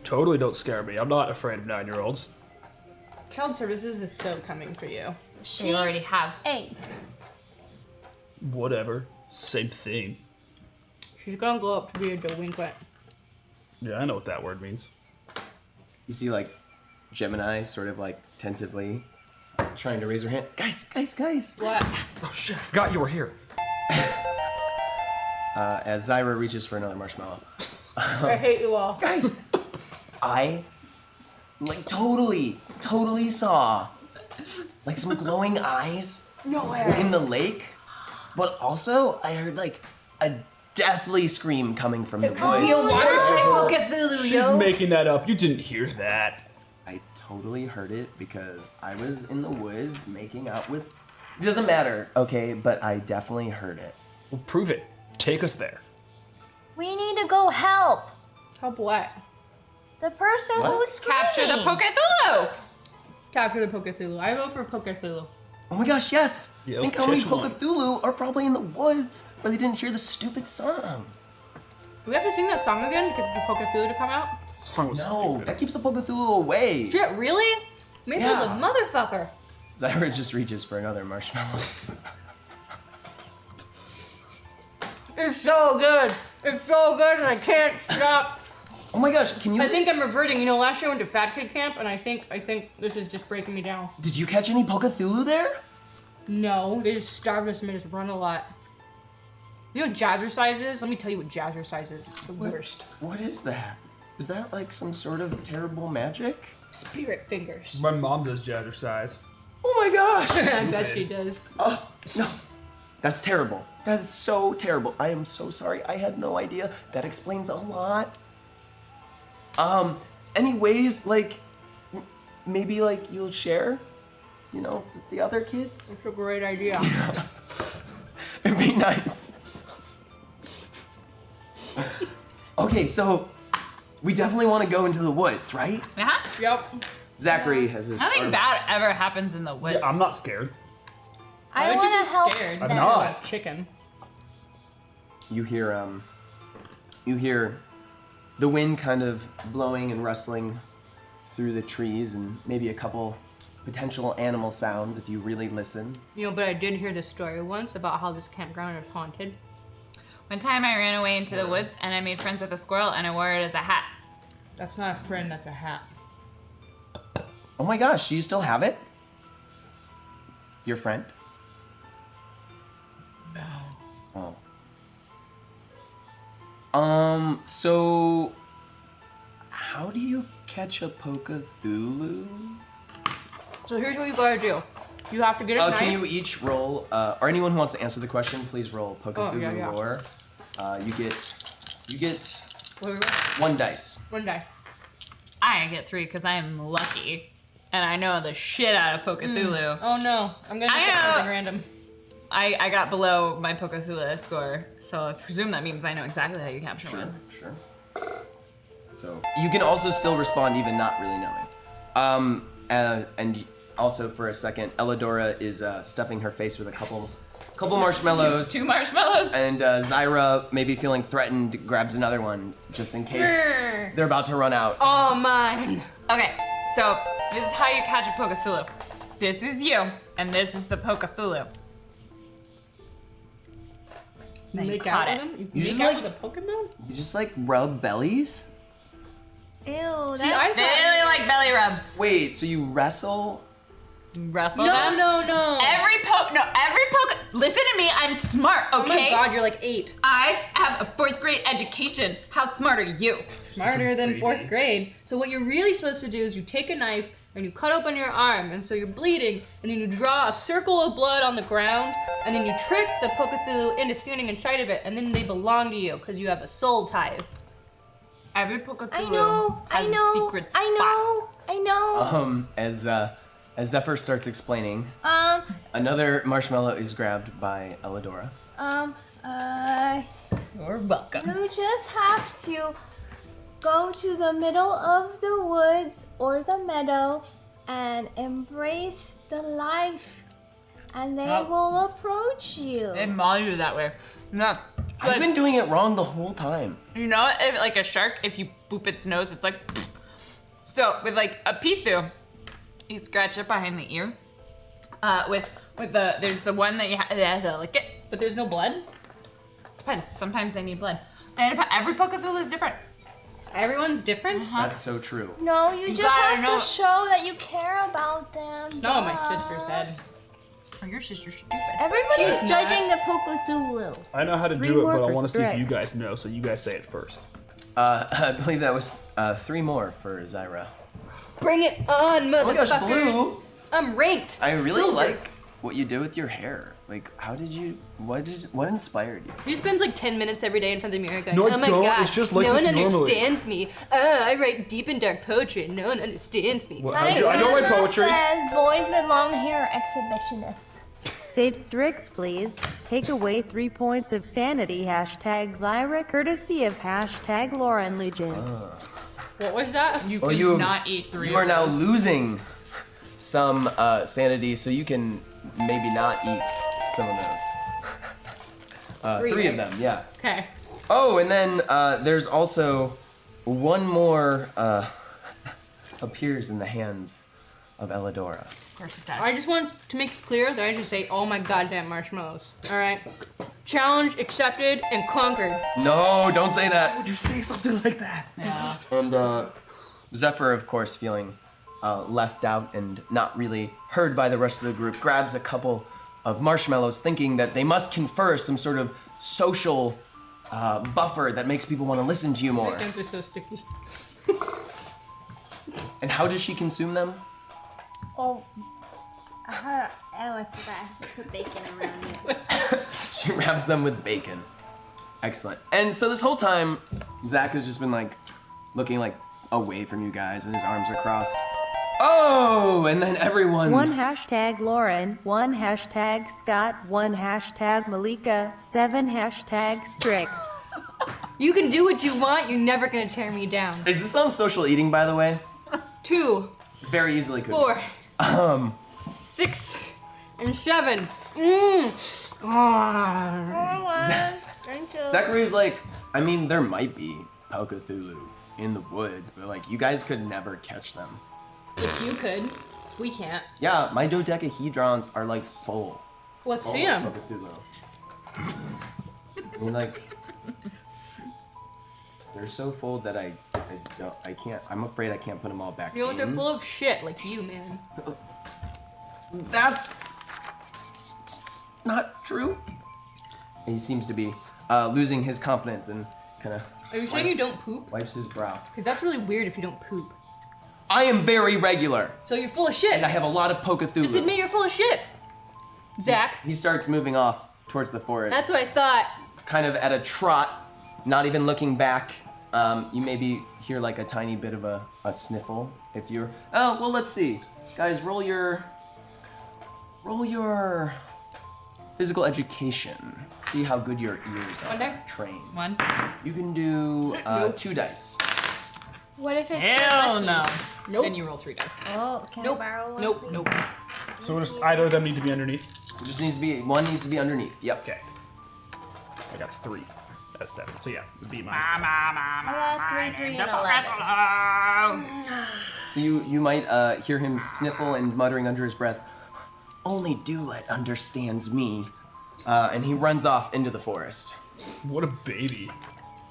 totally don't scare me. I'm not afraid of 9-year-olds. Child services is so coming for you. You already have. 8. Whatever. Same thing. She's gonna grow up to be a delinquent. Yeah, I know what that word means. You see, like, Gemini sort of like tentatively trying to raise her hand. Guys. What? Oh shit, I forgot you were here. As Zyra reaches for another marshmallow. I hate you all. Guys, I like totally saw like some glowing eyes in the lake, but also I heard like a deathly scream coming from the woods. water type Pokethulu, She's making that up. You didn't hear that. I totally heard it because I was in the woods making out with. It doesn't matter, okay, but I definitely heard it. Well, prove it. Take us there. We need to go help. Help what? The person What? who's screaming. Capture the Pokethulu. Capture the Pokethulu. I vote for Pokethulu. Oh my gosh, yes! Yeah, Think let's how many catch one. Pokethulu are probably in the woods where they didn't hear the stupid song. Do we have to sing that song again to get the Pokethulu to come out? Song was No, stupid. that keeps the Pokethulu away. Shit, really? Maple's Yeah. a motherfucker. Zyra just reaches for another marshmallow. It's so good. It's so good and I can't stop. Oh my gosh, can you? I think I'm reverting. You know, last year I went to Fat Kid Camp and I think this is just breaking me down. Did you catch any Pokethulu there? No, they just starved us and made us run a lot. You know what jazzercise is? Let me tell you what jazzercise is. It's the worst. What is that? Is that like some sort of terrible magic? Spirit fingers. My mom does jazzercise. Oh my gosh! I bet she does. Oh, no. That's terrible. That is so terrible. I am so sorry. I had no idea. That explains a lot. Anyways, like, maybe like you'll share, you know, with the other kids? That's a great idea. It'd be nice. Okay, so we definitely want to go into the woods, right? Uh-huh. Yep. Zachary has his Nothing arms- bad ever happens in the woods. Yeah, I'm not scared. Why I would want you to be help. scared? I'm them. not. Chicken. You hear the wind kind of blowing and rustling through the trees, and maybe a couple potential animal sounds if you really listen. You know, but I did hear this story once about how this campground is haunted. One time I ran away into the woods and I made friends with a squirrel and I wore it as a hat. That's not a friend, that's a hat. Oh my gosh, do you still have it? Your friend? No. Oh. So how do you catch a Pokethulu? So here's what you gotta do. You have to get a knife. Can you each roll, or anyone who wants to answer the question, please roll Pokethulu yeah. lore. You get What do we roll? 1 dice. One die. I get 3 because I am lucky. And I know the shit out of Pokethulu. Oh no, I'm gonna I pick know. something random. I got below my Pokethulu score, so I presume that means I know exactly how you capture one. Sure. So you can also still respond even not really knowing. And also for a second, Elidora is stuffing her face with a couple marshmallows. 2 marshmallows. And Zyra, maybe feeling threatened, grabs another one just in case they're about to run out. Oh mine. Okay, so this is how you catch a Pokethulu. This is you, and this is the Pokethulu. Then you Make caught out it. with them? You You just make out like- with a Pokemon? You just like rub bellies? Ew, See, that's They really like belly rubs. Wait, so you wrestle? Wrestle No, them. no. Every poke. Listen to me. I'm smart. Oh my Okay. god, you're like 8. I have a 4th grade education. How smart are you? Smarter than 4th grade. So what you're really supposed to do is you take a knife and you cut open your arm, and so you're bleeding, and then you draw a circle of blood on the ground, and then you trick the Pokethulu into standing inside of it, and then they belong to you because you have a soul tithe. Every Pokethulu I know. has a secret spot. I know. As Zephyr starts explaining, another marshmallow is grabbed by Elidora. You're welcome. You just have to go to the middle of the woods or the meadow and embrace the life, and they Nope. will approach you. They maul you that way. No. I've been doing it wrong the whole time. You know, if, like a shark, if you boop its nose, it's like. So with like a pithu, you scratch it behind the ear. There's the one that you have to lick it. But there's no blood? Depends. Sometimes they need blood. And every Pokethulu is different. Everyone's different? That's so true. No, you just gotta have know- to show that you care about them. That's not what my duh. sister said. Oh, your sister's stupid. Everybody's She's judging the Pokethulu. I know how to 3 do it, more but I for want to see if you Strix. guys know, so you guys say it first. I believe that was 3 more for Zyra. Bring it on, motherfuckers! Oh my gosh, Blue! I'm ranked. I really Silver. like what you do with your hair. Like, what inspired you? He spends like 10 minutes every day in front of the mirror going, No, I oh my don't. god, It's just like no this one normally." understands me. I write deep and dark poetry and no one understands me. Well, My I don't write grandma poetry. says boys with long hair are exhibitionists. Save Strix, please. Take away 3 points of sanity. Hashtag Zyra, courtesy of hashtag Lauren Lujan. What was that? You Well, could you not eat 3 You are of now those. losing some sanity, so you can maybe not eat some of those. 3 of them, yeah. Okay. Oh, and then there's also one more appears in the hands of Elidora. Of course it does. I just want to make it clear that I just ate all my goddamn marshmallows. Alright? Challenge accepted and conquered. No, don't say that. Would you say something like that? Yeah. And Zephyr, of course, feeling left out and not really heard by the rest of the group, grabs a couple of marshmallows, thinking that they must confer some sort of social buffer that makes people want to listen to you more. My hands are so sticky. And how does she consume them? Oh, I forgot. I have to put bacon around it. She wraps them with bacon. Excellent. And so this whole time, Zach has just been like looking like away from you guys, and his arms are crossed. Oh, and then everyone. 1 hashtag Lauren, 1 hashtag Scott, 1 hashtag Malika, 7 hashtag Strix. You can do what you want. You're never gonna tear me down. Is this on social eating, by the way? 2, Very easily could. 4, 6, and 7. Mmm. Zachary's like, I mean, there might be Pokethulu in the woods, but like, you guys could never catch them. If you could, we can't. Yeah, my dodecahedrons are like full. Let's Full see of them. Pokethulu. I mean, like, they're so full that I can't, I'm afraid I can't put them all back You know what? in. They're full of shit, like you, man. That's not true. He seems to be losing his confidence and kind of. Are you saying you don't poop? Wipes his brow. Because that's really weird if you don't poop. I am very regular, So you're full of shit. and I have a lot of Pokethulu. Just admit you're full of shit. Zach, He starts moving off towards the forest, that's what I thought. kind of at a trot, not even looking back. You maybe hear like a tiny bit of a sniffle if you're. Oh well, let's see, guys. Roll your physical education. See how good your ears are One die? trained. 1. You can do 2 dice. What if it's Hell lucky? no. Nope. Then you roll 3 dice. Oh, can Nope. I borrow one? Nope. please? Nope. So just either of them need to be underneath. It just needs to be one needs to be underneath. Yep. Okay. I got 3 out of 7. So yeah, would be mine. I got 3, 3, and 11. So you might hear him sniffle and muttering under his breath, "Only Dulet understands me," and he runs off into the forest. What a baby.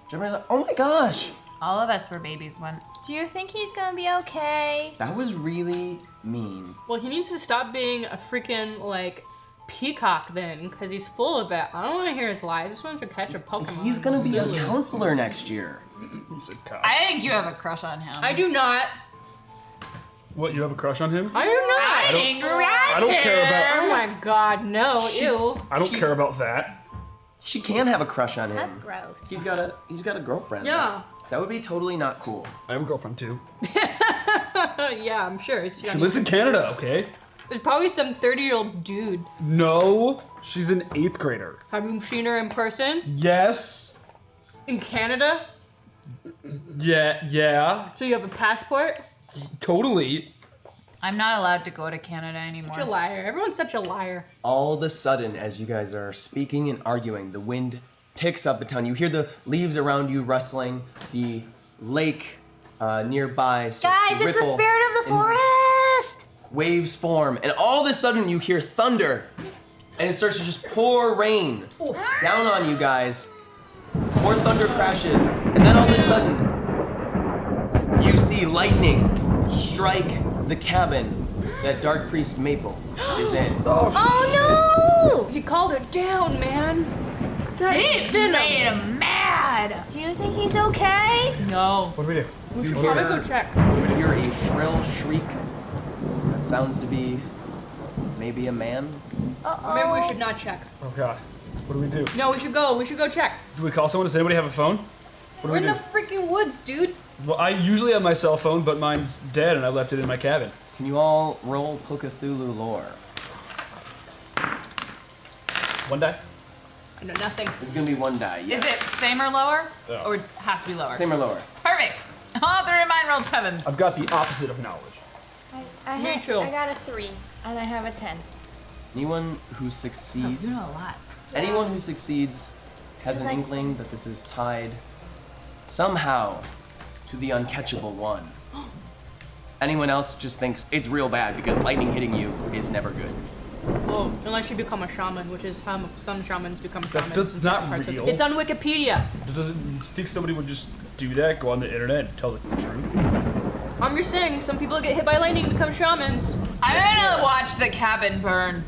Everybody's like, "Oh my gosh, All of us were babies once. Do you think he's gonna be okay? that was really mean." Well, he needs to stop being a freaking, like, peacock then, because he's full of it. I don't want to hear his lies. I just want to catch a Pokemon. He's gonna be a counselor next year. He said cock. I think you have a crush on him. I do not. What, you have a crush on him? I do not. I think I don't care about. Oh my god, no. Ew. I don't care about that. She can have a crush on him. That's gross. He's got a girlfriend. Yeah. That would be totally not cool. I have a girlfriend too. Yeah, I'm sure. She lives in Canada, okay? There's probably some 30-year-old dude. No, she's an 8th grader. Have you seen her in person? Yes. In Canada? Yeah, So you have a passport? totally. I'm not allowed to go to Canada anymore. Such a liar. Everyone's such a liar. All of a sudden, as you guys are speaking and arguing, the wind picks up a ton. You hear the leaves around you rustling. The lake nearby starts Guys, to it's the ripple, spirit of the and forest! waves form, and all of a sudden you hear thunder, and it starts to just pour rain down on you guys. More thunder crashes, and then all of a sudden you see lightning strike the cabin that Dark Priest Maple is in. Oh He called her down, man. That It made him mad. no! Do you think he's okay? No. What do we do? We should You probably hear- go check. You hear a shrill shriek that sounds to be maybe a man. Maybe we should not check. Oh god. What do we do? No, we should go. We should go check. Do we call someone? Does anybody have a phone? What do We're we in do? the freaking woods, dude. Well, I usually have my cell phone, but mine's dead and I left it in my cabin. Can you all roll Pokethulu lore? 1 die? I know nothing. This is gonna be 1 die. Yes. Is it same or lower? Yeah. Or has to be lower? Same or lower? Perfect. All 3 of mine rolled 7s. I've got the opposite of knowledge. Me too. I got a 3, and I have a 10. Anyone who You succeeds, know a lot. anyone who succeeds has an Like- inkling that this is tied somehow to the uncatchable one. Anyone else just thinks it's real bad because lightning hitting you is never good. Oh, unless you become a shaman, which is how some shamans become shamans. does- in it's not certain parts of the- real. It's on Wikipedia. Does it, you think somebody would just do that? Go on the internet and tell the truth? I'm just saying, some people get hit by lightning and become shamans. I'm gonna watch the cabin burn.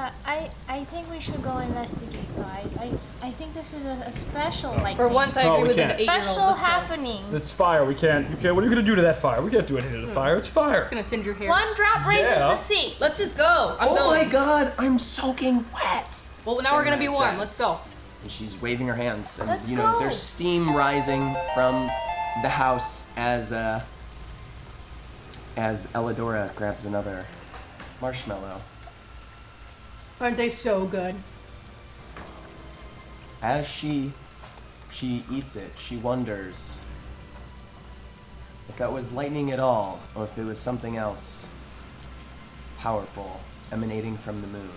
I think we should go investigate, guys. I think this is a special, like, For once, I agree with this 8-year-old. special happening. It's fire. We can't. What are you gonna do to that fire? We can't do anything to the fire. It's fire. It's gonna singe your hair. One drop raises Yeah. the sea. Let's just go. I'm Oh going. my god, I'm soaking wet. Well, now we're gonna be Gemini warm. says. Let's go. And she's waving her hands, and Let's you know go. there's steam rising from the house as Elidora grabs another marshmallow. Aren't they so good? As she eats it, she wonders if that was lightning at all, or if it was something else powerful emanating from the moon.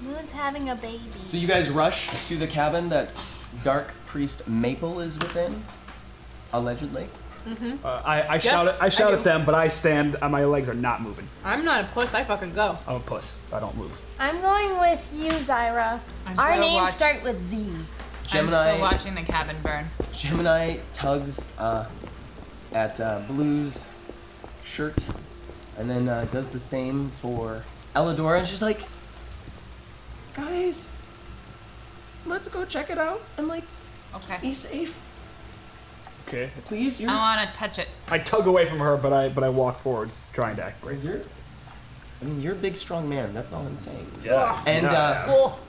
Moon's having a baby. So you guys rush to the cabin that Dark Priest Maple is within, allegedly. I shout I at do. them, but I stand. My legs are not moving. I'm not a puss. I fucking go. I'm a puss. I don't move. I'm going with you, Zyra. I'm Our still names start with Z. I'm Gemini, still watching the cabin burn. Gemini tugs at Blue's shirt, and then does the same for Elidora, and she's like, "Guys, let's go check it out and like Okay. be safe, Okay. please." I want to touch it. I tug away from her, but I walk forwards, trying to act brave. You're a big, strong man. That's all I'm saying. Yeah. And Oh.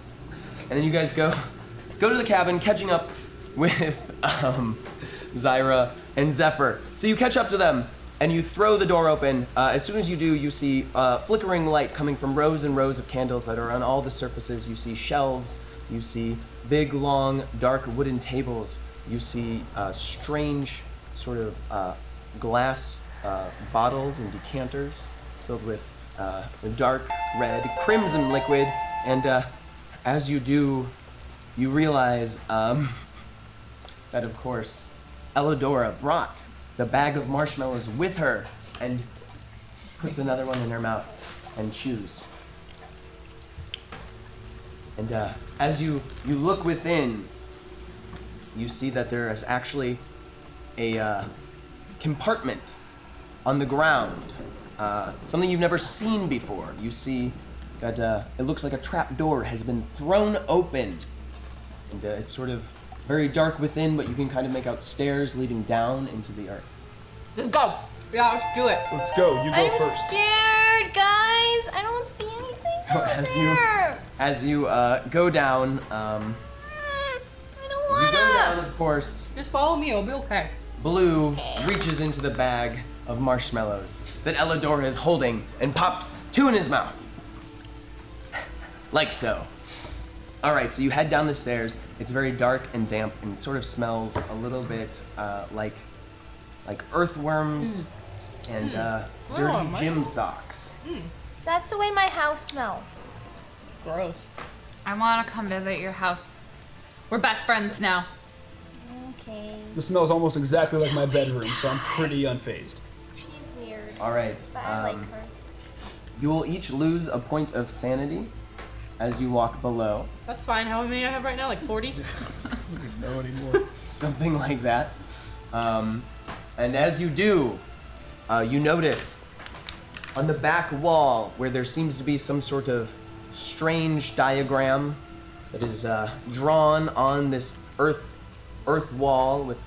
and then you guys go to the cabin, catching up with Zyra and Zephyr. So you catch up to them, and you throw the door open. As soon as you do, you see flickering light coming from rows and rows of candles that are on all the surfaces. You see shelves. You see big, long, dark wooden tables. You see strange sort of glass bottles and decanters filled with dark red crimson liquid. And as you do, you realize that, of course, Elidora brought the bag of marshmallows with her and puts another one in her mouth and chews. And as you look within, you see that there is actually a compartment on the ground, something you've never seen before. You see that it looks like a trap door has been thrown open, and it's sort of very dark within, but you can kind of make out stairs leading down into the earth. Let's go. Yeah, let's do it. Let's go. You go I'm first. scared, guys. I don't see anything So down as you go down, I don't as you wanna. go down, of course, Just follow me. It'll be okay. Blue reaches into the bag of marshmallows that Elidora is holding and pops two in his mouth. Like so. Alright, so you head down the stairs. It's very dark and damp, and it sort of smells a little bit like earthworms and dirty gym socks. That's the way my house smells. Gross. I want to come visit your house. We're best friends now. Okay. This smells almost exactly like my bedroom, so I'm pretty unfazed. She's weird. Alright, But I like her. you will each lose a point of sanity as you walk below. That's fine. How many I have right now? Like 40? No anymore. Something like that. And as you do, you notice on the back wall where there seems to be some sort of strange diagram that is drawn on this earth wall with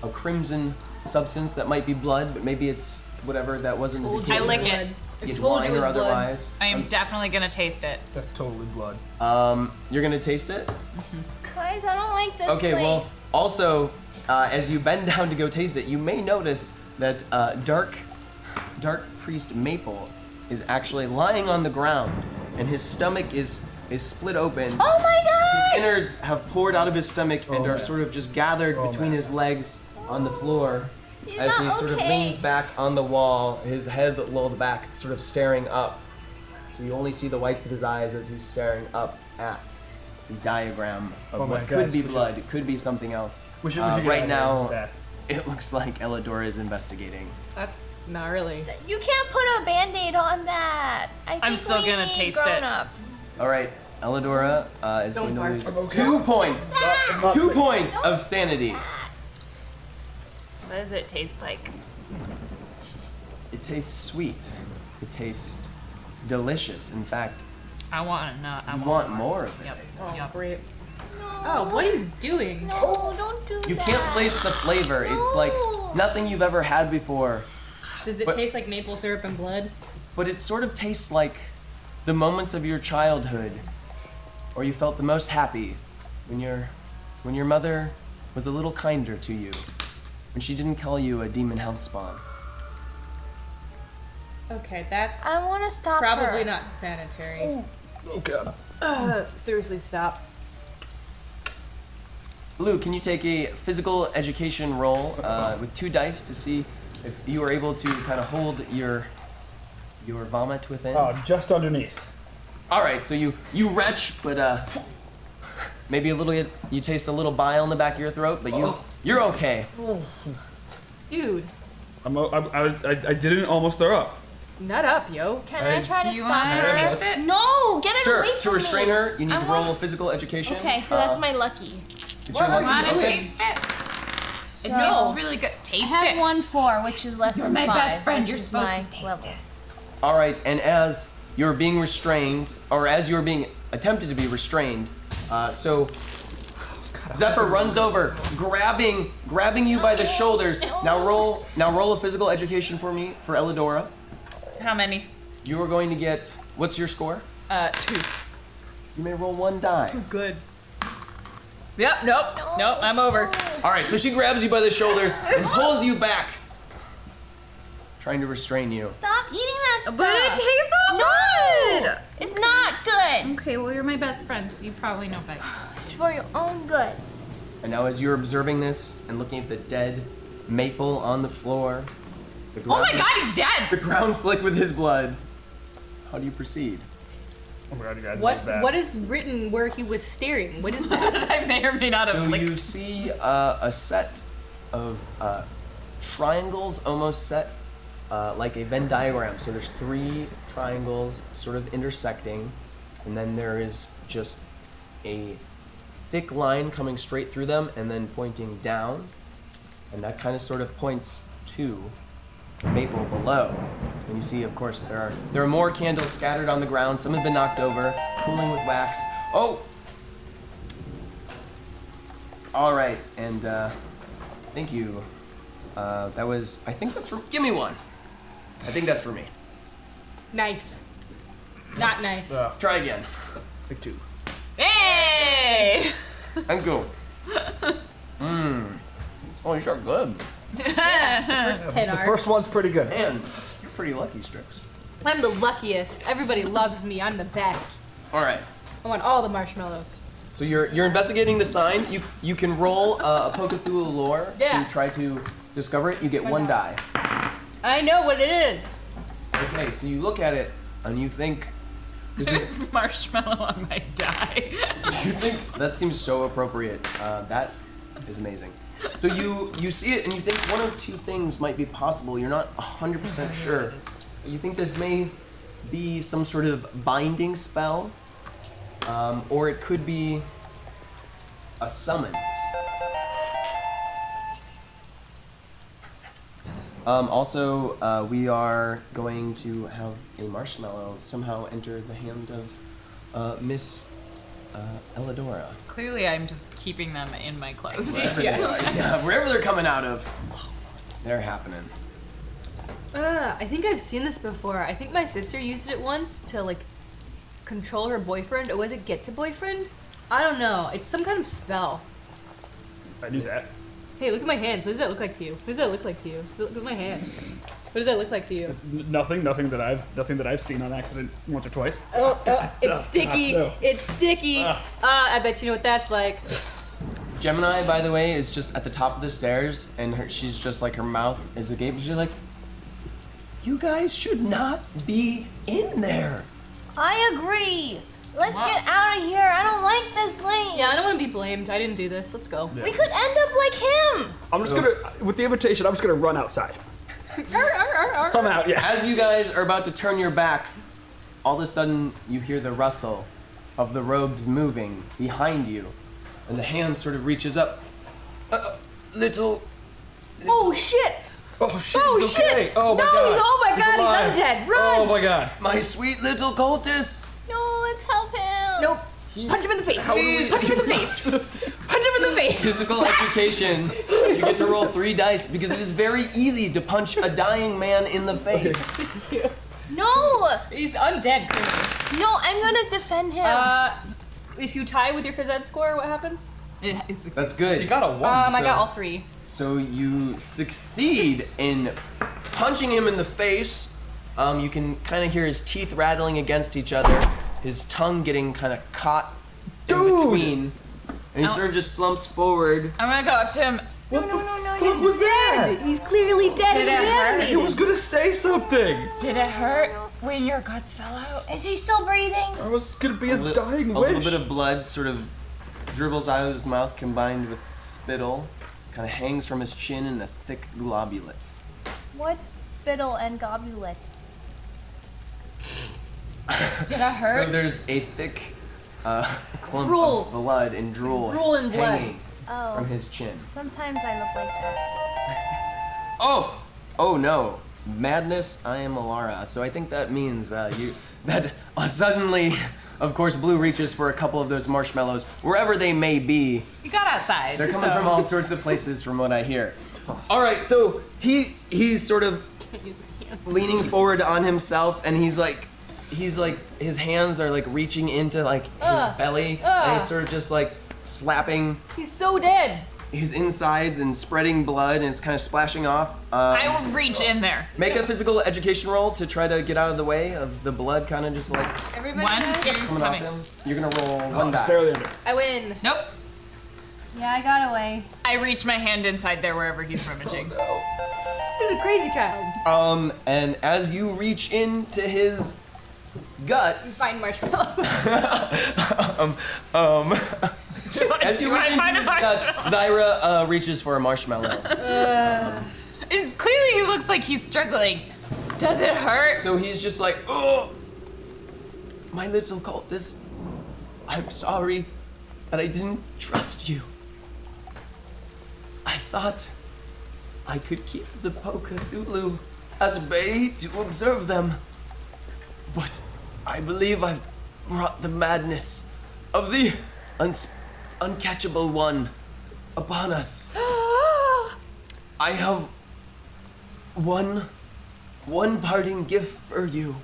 a crimson substance that might be blood, but maybe it's whatever that wasn't. I lick it. Be it wine or otherwise. I am definitely gonna taste it. That's totally blood. You're gonna taste it? Guys, I don't like this Okay, place. well, also, as you bend down to go taste it, you may notice that Dark Priest Maple is actually lying on the ground, and his stomach is split open. Oh my gosh! His innards have poured out of his stomach and are man. sort of just gathered between his legs on the floor He's as he not sort of okay. leans back on the wall, his head lulled back, sort of staring up. So you only see the whites of his eyes as he's staring up at the diagram of Oh my what could gosh, be we should- blood, it could be something else. We should Right get now, that. it looks like Elidora is investigating. That's not really. You can't put a band-aid on that. I think I'm still we gonna need taste it. grown-ups. All right, Elidora is Don't going to bark. lose 2 points. 2 points of sanity. What does it taste like? It tastes sweet. It tastes delicious. In fact, I want to know. you want more of it. Yep. Oh, Yep. great. Oh, what are you doing? No, don't do You that. can't place the flavor. It's like nothing you've ever had before. Does it But- taste like maple syrup and blood? But it sort of tastes like the moments of your childhood, or you felt the most happy when your mother was a little kinder to you, when she didn't call you a demon hellspawn. Okay, that's I want to stop probably her. not sanitary. Oh god. Seriously, stop. Lou, can you take a physical education roll with 2 dice to see if you are able to kind of hold your vomit within? Oh, just underneath. All right, so you retch, but maybe a little. You taste a little bile in the back of your throat, but you're okay. Dude, I didn't almost throw up. nut up, yo. Can I try to Do you stop want her? to taste it? No, get it Sure. away To from restrain me. her, you need I to want- roll physical education. Okay, so that's my lucky. It's your Want lucky. to Okay. taste it? It No. tastes really good. Taste I have it. 1-4, which is less than my 5. best friend. which You're is supposed my to taste level. it. All right, and as you're being restrained, or as you're being attempted to be restrained, so Zephyr runs over, grabbing you by the shoulders. Now roll a physical education for me for Elidora. How many? You are going to get. What's your score? 2. You may roll 1 die. Good. Yep. Nope. Nope. I'm over. All right, so she grabs you by the shoulders and pulls you back, trying to restrain you. Stop eating that stuff. But it tastes so good. It's not good. Okay. Well, you're my best friend, so you probably know better. It's for your own good. And now, as you're observing this and looking at the dead maple on the floor, the Oh my ground- God, he's dead. the ground slick with his blood. How do you proceed? Oh my god, you guys. What is written where he was staring? What is that? I may or may not So have licked. you see a set of triangles, almost set like a Venn diagram. So there's 3 triangles sort of intersecting, and then there is just a thick line coming straight through them and then pointing down, and that kind of sort of points to the maple below. And you see, of course, there are more candles scattered on the ground. Some have been knocked over, cooling with wax. Oh! All right, and thank you. That was, I think that's for, give me 1. I think that's for me. Nice. Not nice. Try again. Like 2. Hey! And go. Oh, these are good. First 10 The art. first one's pretty good. Man, you're pretty lucky, Strix. I'm the luckiest. Everybody loves me. I'm the best. All right. I want all the marshmallows. So you're investigating the sign. You can roll a Pokethulu lore Yeah. to try to discover it. You get 1 die. I know what it is. Okay, so you look at it and you think, this is. There's marshmallow on my die. You think that seems so appropriate. That is amazing. So you see it and you think one of 2 things might be possible. You're not 100% sure. You think this may be some sort of binding spell, or it could be a summons. Also, we are going to have a marshmallow somehow enter the hand of Miss Elidora. Clearly, I'm just keeping them in my clothes. Wherever they are. Yeah, wherever they're coming out of, they're happening. I think I've seen this before. I think my sister used it once to like control her boyfriend, or was it get to boyfriend? I don't know. It's some kind of spell. I knew that. Hey, look at my hands. What does that look like to you? What does that look like to you? Look at my hands. What does that look like to you? Nothing that I've seen on accident once or twice. Oh, it's sticky. No. It's sticky. I bet you know what that's like. Gemini, by the way, is just at the top of the stairs, and she's just like, her mouth is agape. She's like, you guys should not be in there. I agree. Let's get out of here. I don't like this place. Yeah, I don't want to be blamed. I didn't do this. Let's go. We could end up like him. I'm just gonna, with the invitation, I'm just gonna run outside. Come out, yeah. As you guys are about to turn your backs, all of a sudden you hear the rustle of the robes moving behind you, and the hand sort of reaches up. Little. Oh shit! Oh shit, Oh, he's shit! okay. Oh my No, god. oh my god, alive. he's undead. Run! Oh my god. My sweet little cultist. No, let's help him. Nope. Punch him in the face. How do we- Punch him in the face. Punch him in the face. Physical education. You get to roll 3 dice because it is very easy to punch a dying man in the face. No. He's undead, criminal. No, I'm gonna defend him. If you tie with your phys ed score, what happens? That's good. You got a 1. I got all 3. So you succeed in punching him in the face. You can kind of hear his teeth rattling against each other, his tongue getting kind of caught in between, and he sort of just slumps forward. I'm gonna go up to him. What the fuck He's dead. He's clearly dead. Did He's it hurt? reanimated. He was gonna say something. Did it hurt when your guts fell out? Is he still breathing? That was gonna be his dying A wish. little bit of blood sort of dribbles out of his mouth combined with spittle, kind of hangs from his chin in a thick globulate. What's spittle and gobulate? Did it hurt? So there's a thick clump Drool. of blood and drool Drool and blood. hanging Oh. from his chin. Sometimes I look like that. Oh no, madness! I am Alara. So I think that means suddenly, of course, Blue reaches for a couple of those marshmallows wherever they may be. You got outside. They're coming from all sorts of places, from what I hear. All right, so he's sort of leaning forward on himself, and he's like his hands are like reaching into like his belly, and he's sort of just like slapping He's so dead. his insides and spreading blood, and it's kind of splashing off. I will reach in there. Make a physical education roll to try to get out of the way of the blood, kind of just like Everybody 1, does? 2, coming off coming. him. You're gonna roll 1 It's die. barely under. I win. Nope. Yeah, I got away. I reach my hand inside there wherever he's rummaging. He's a crazy child. And as you reach into his guts, Find marshmallows. as you reach into his guts, Zyra reaches for a marshmallow. It's clearly he looks like he's struggling. Does it hurt? So he's just like, oh, my little cultist, I'm sorry that I didn't trust you. I thought I could keep the Pokethulu at bay to observe them. But I believe I've brought the madness of the uncatchable one upon us. I have one parting gift for you.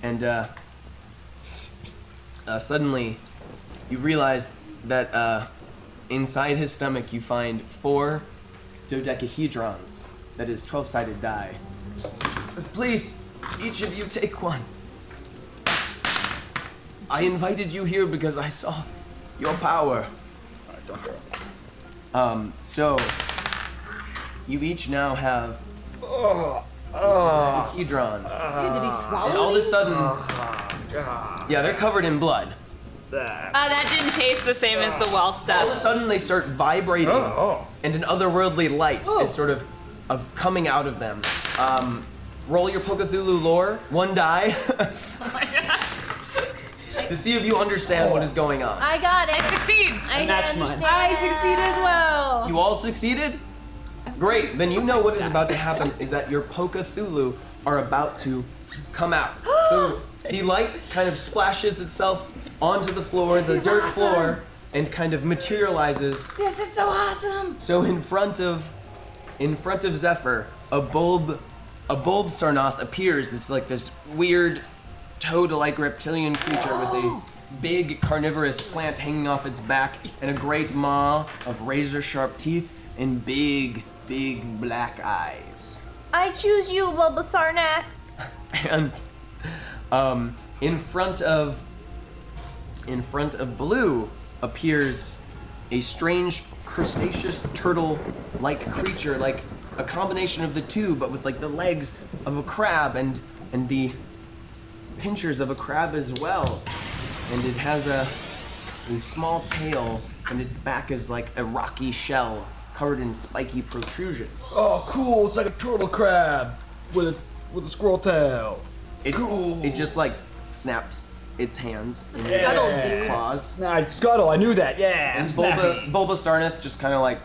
And suddenly you realize that inside his stomach you find 4 dodecahedrons, that is 12-sided die. Please, each of you take one. I invited you here because I saw your power. So you each now have a hedron. Dude, did he swallow And all of a these? sudden, yeah, they're covered in blood. That didn't taste the same as the well All of a stuff. sudden they start vibrating, and an otherworldly light is sort of coming out of them. Roll your Pokethulu lore, 1 die, Oh my god. to see if you understand what is going on. I got it. I succeed. I matched mine. understand. I succeed as well. You all succeeded? Great, then you know what is about to happen is that your Pokethulu are about to come out. So the light kind of splashes itself onto the floor, the dirt floor, and kind of materializes. This is so awesome. So in front of Zephyr, a bulb Sarnoth appears. It's like this weird toad-like reptilian creature with a big carnivorous plant hanging off its back and a great maw of razor-sharp teeth and big black eyes. I choose you, Bulbasaurnath. And in front of Blue appears a strange crustaceous turtle-like creature, like a combination of the two, but with like the legs of a crab and the pinchers of a crab as well. And it has a small tail, and its back is like a rocky shell covered in spiky protrusions. Oh, cool! It's like a turtle crab with a squirrel tail. It just like snaps its hands and Scuttle, its dude. claws. Nah, Scuttle, I knew that. Yeah. And snappy. Bulbasaurnath just kind of like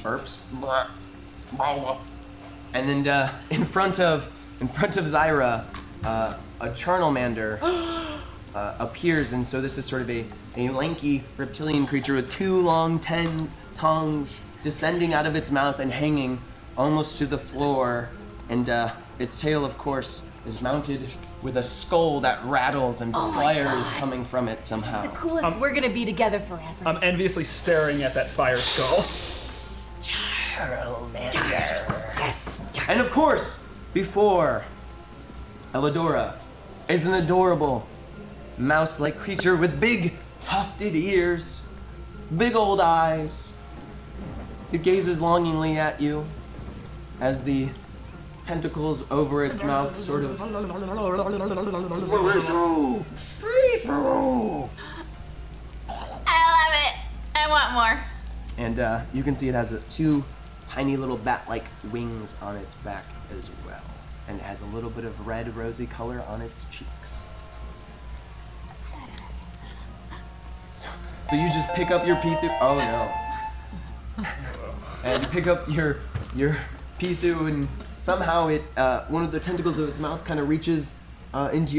burps. And then in front of Zyra, a charnelmander appears, and so this is sort of a lanky reptilian creature with 2 long 10 tongues descending out of its mouth and hanging almost to the floor. And its tail, of course, is mounted with a skull that rattles and fire is coming from it somehow. This is the coolest. We're gonna be together forever. I'm enviously staring at that fire skull. Charlemander. Yes. And of course, before Elidora is an adorable mouse-like creature with big tufted ears, big old eyes. It gazes longingly at you as the tentacles over its mouth sort of free through. I love it. I want more. And you can see it has 2 tiny little bat-like wings on its back as well. And it has a little bit of red rosy color on its cheeks. So you just pick up your Pokethulu. Oh no. And you pick up your Pokethulu, and somehow it one of the tentacles of its mouth kind of reaches into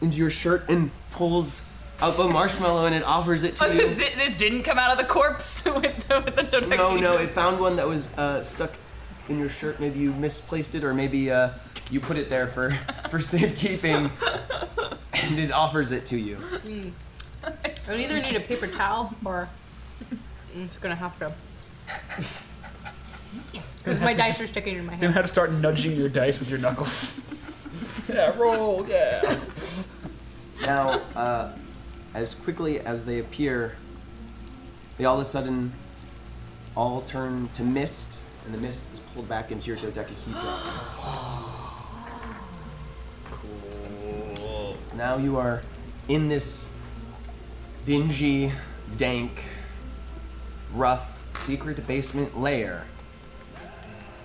your shirt and pulls up a marshmallow, and it offers it to you. This didn't come out of the corpse with the notification. No, it found one that was stuck in your shirt. Maybe you misplaced it, or maybe you put it there for safekeeping, and it offers it to you. I would either need a paper towel or I'm just gonna have to. Because my dice are sticking in my You're gonna hand. have to start nudging your dice with your knuckles. Yeah, roll, yeah. Now, as quickly as they appear, they all of a sudden all turn to mist, and the mist is pulled back into your dodecahedrons. Cool. So now you are in this dingy, dank, rough, secret basement lair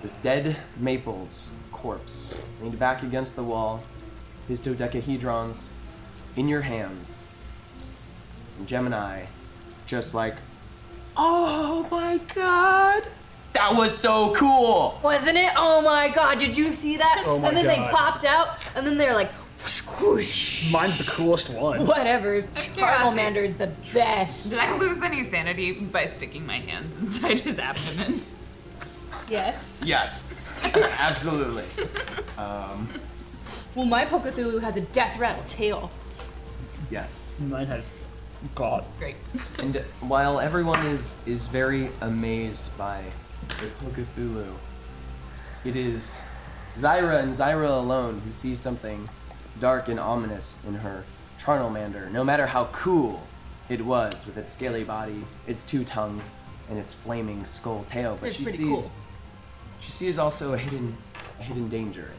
with dead Maple's corpse leaned back against the wall, his dodecahedrons in your hands. And Gemini, just like, oh my god, that was so cool! Wasn't it? Oh my god, did you see that? Oh my and then they God. popped out, and then they're like, whoosh, whoosh. Mine's the coolest one. Whatever. Charlemander is the best. Did I lose any sanity by sticking my hands inside his abdomen? Yes. Yes, absolutely. Well, my Pokethulu has a death rattle tail. Yes. Mine has claws. Great. And while everyone is very amazed by the Pokethulu, it is Zyra and Zyra alone who see something dark and ominous in her charnelmander, no matter how cool it was with its scaly body, its 2 tongues, and its flaming skull tail. But It's she pretty sees cool. she sees also a hidden danger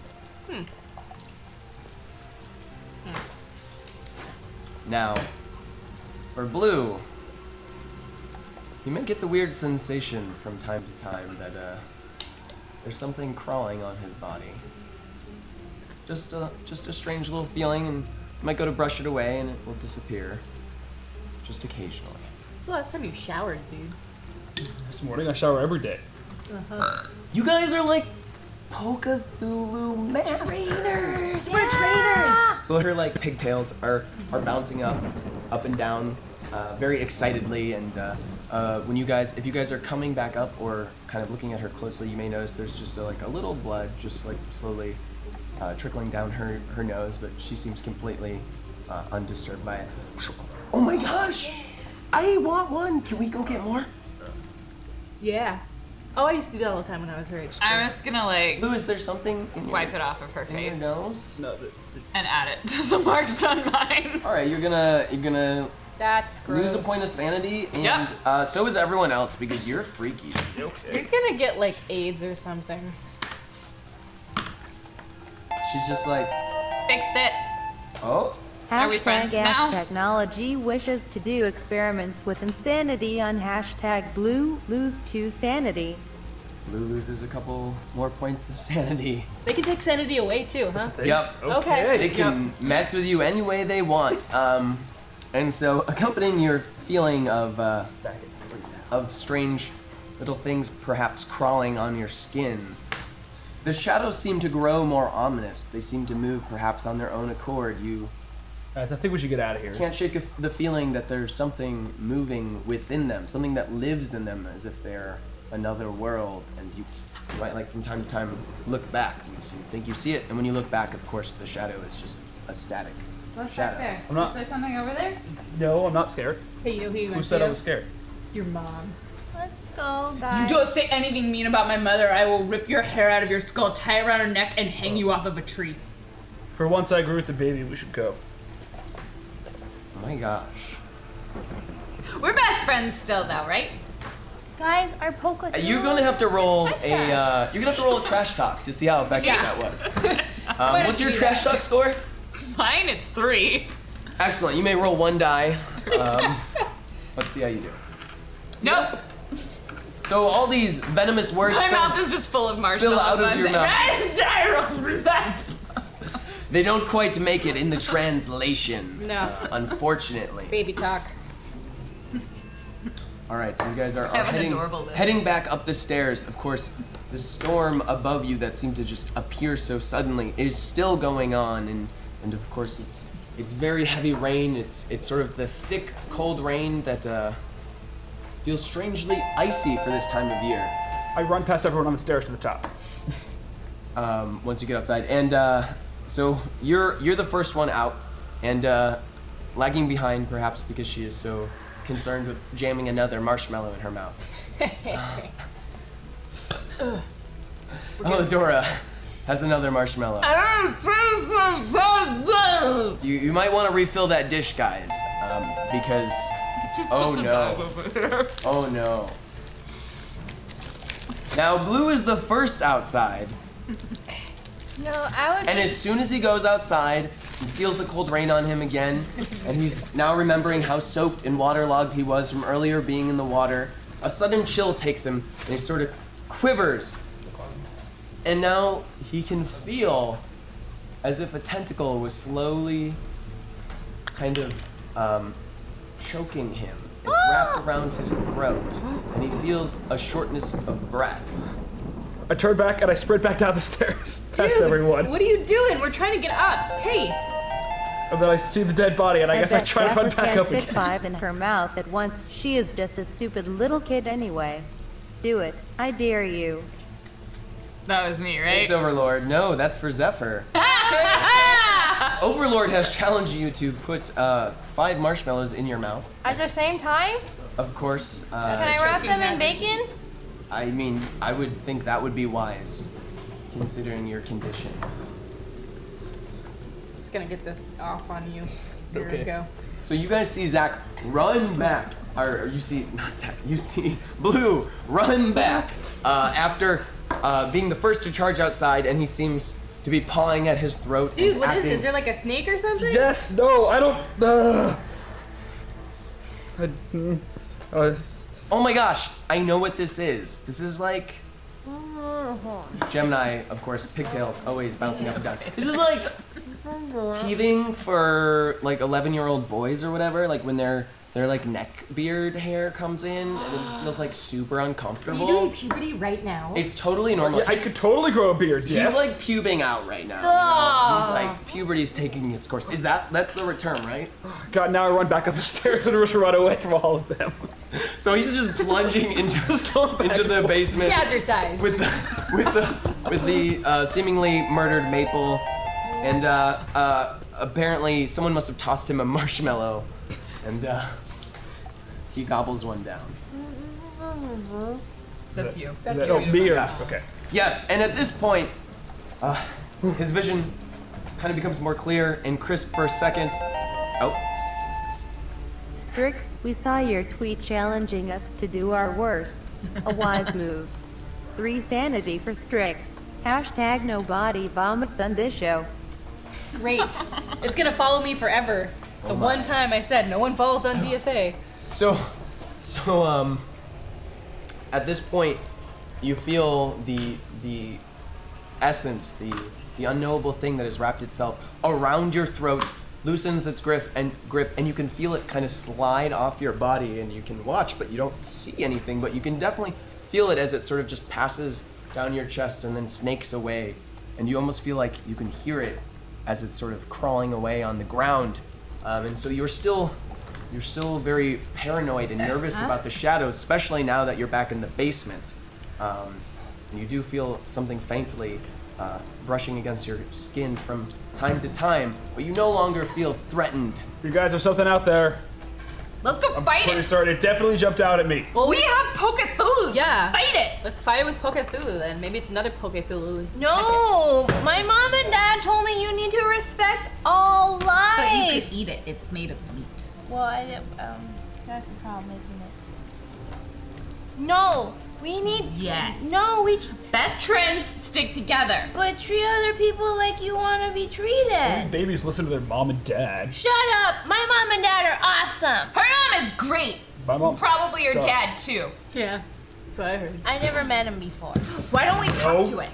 in it. Now, for Blue, you may get the weird sensation from time to time that there's something crawling on his body. Just a strange little feeling, and you might go to brush it away and it will disappear. Just occasionally. When's the last time you showered, dude? This morning I shower every day. You guys are like Pokethulu masters. We're trainers! So her like pigtails are bouncing up and down, very excitedly. And if you guys are coming back up or kind of looking at her closely, you may notice there's just a little blood just like slowly trickling down her nose, but she seems completely undisturbed by it. Oh my gosh! I want one. Can we go get more? Yeah. Oh, I used to do that all the time when I was her age. I was gonna Lou, is there something in your, wipe it off of her in your face nose? No, and add it to the marks on mine. All right, you're gonna That's gross. lose a point of sanity, and so is everyone else because you're freaky. okay. You're gonna get like AIDS or something. She's just like, Fixed it. oh, Are we friends now? Technology wishes to do experiments with insanity on #Blue lose 2 sanity. Blue loses a couple more points of sanity. They can take sanity away too, huh? Yep. Okay. They can mess with you any way they want. And so accompanying your feeling of strange little things perhaps crawling on your skin, The shadows seem to grow more ominous. They seem to move perhaps on their own accord. You Guys, I think we should get out of here. can't shake the feeling that there's something moving within them, something that lives in them as if they're another world, and you might, like, from time to time look back because you think you see it, and when you look back, of course, the shadow is just a static What's shadow. back there? I'm not- Is there something over there? No, I'm not scared. Hey, you know who you Who went said to? I was scared? Your mom. Let's go, You guys. don't say anything mean about my mother. I will rip your hair out of your skull, tie it around her neck, and hang you off of a tree. For once I agree with the baby, we should go. Oh my gosh. We're best friends still, though, right? Guys, our Pokethulu. You're gonna have to roll a trash talk to see how effective that was. What's your trash talk score? Mine, it's 3. Excellent. You may roll 1 die. Let's see how you do. Nope. So all these venomous words My mouth is just full of spill marshmallows. out of your mouth. mouth. They don't quite make it in the translation. No. Unfortunately. Baby talk. All right, so you guys are have an adorable baby. heading back up the stairs. Of course, the storm above you that seemed to just appear so suddenly is still going on, and of course it's very heavy rain. It's sort of the thick, cold rain that feels strangely icy for this time of year. I run past everyone on the stairs to the top. Once you get outside, and so you're the first one out, and lagging behind perhaps because she is so concerned with jamming another marshmallow in her mouth. Dora has another marshmallow. You might want to refill that dish, guys, because oh no. Now Blue is the first outside. No, I would. And as soon as he goes outside, he feels the cold rain on him again, and he's now remembering how soaked and waterlogged he was from earlier being in the water. A sudden chill takes him, and he sort of quivers. And now he can feel as if a tentacle was slowly kind of choking him. It's wrapped around his throat, and he feels a shortness of breath. I turn back and I sprint back down the stairs past Dude, everyone. what are you doing? We're trying to get up. Hey. And then I see the dead body and I guess I bet try to run Zephyr back can't up fit again. 5 in her mouth at once. She is just a stupid little kid anyway. Do it. I dare you. That was me, right? It's Overlord. No, that's for Zephyr. Overlord has challenged you to put 5 marshmallows in your mouth. At the same time? Of course. Can I wrap them in bacon? I mean, I would think that would be wise, considering your condition. Just gonna get this off on you. There we Okay. go. So you guys see Zach run back, or you see, not Zach, you see Blue run back after being the first to charge outside, and he seems to be pawing at his throat. Dude, and what is acting, this? Is there like a snake or something? Yes, no, I don't. Oh my gosh, I know what this is. This is like Gemini, of course, pigtails always bouncing up and down. This is like teething for like 11-year-old boys or whatever, like when their like neck beard hair comes in and it feels like super Are uncomfortable. you doing puberty right now? It's totally normal. Yeah, I could totally grow a beard, He's yes. like pubing out right now. You know? He's like puberty's taking its course. That's the return, right? God, now I run back up the stairs and just run away from all of them. So he's just plunging into the basement Jazzercise. with the seemingly murdered Maple, and apparently someone must have tossed him a marshmallow, and he gobbles one down. That's you. Oh, me or okay. Yes, and at this point, his vision kind of becomes more clear and crisp for a second. Oh. Strix, we saw your tweet challenging us to do our worst. A wise move. 3 sanity for Strix. Hashtag nobody vomits on this show. Great. It's gonna follow me forever. The one time I said no one falls on DFA. So, at this point, you feel the essence, the unknowable thing that has wrapped itself around your throat, loosens its grip, and you can feel it kind of slide off your body, and you can watch, but you don't see anything, but you can definitely feel it as it sort of just passes down your chest and then snakes away. And you almost feel like you can hear it as it's sort of crawling away on the ground. And so you're still very paranoid and nervous about the shadows, especially now that you're back in the basement. And you do feel something faintly brushing against your skin from time to time, but you no longer feel threatened. You guys, there's something out there. Let's go fight Pretty it. sorry, it definitely jumped out at me. Well, we have Pokethulu. Yeah. Fight it. Let's fight it with Pokethulu then. Maybe it's another Pokethulu. No, my mom and dad told me you need to respect all life. But you could eat it. It's made of meat. Well, that's the problem, isn't it? No, we need. Yes. No, we. Best friends stick together. But treat other people like you want to be treated. Babies listen to their mom and dad. Shut up! My mom and dad are awesome. Her mom is great. My mom Probably your sucks. dad too. Yeah, that's what I heard. I never met him before. Why don't we talk to it?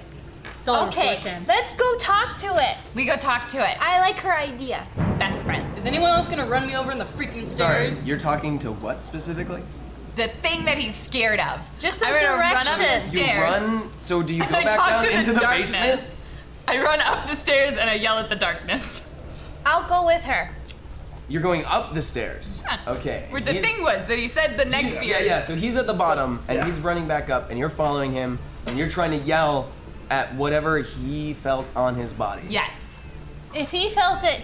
It's all over Okay, 4chan. let's go talk to it. We go talk to it. I like her idea. Best friend. Is anyone else gonna run me over in the freaking Sorry, stairs? you're talking to what specifically? The thing that he's scared of. Just the I'm gonna run up the directions. You stairs. run, so do you and go I back talk down to into the darkness. basement? I run up the stairs and I yell at the darkness. I'll go with her. You're going up the stairs. Yeah. Okay. Where the He's- thing was that he said the neck beard. Yeah, so he's at the bottom, and Yeah. he's running back up, and you're following him, and you're trying to yell at whatever he felt on his body. Yes. If he felt it,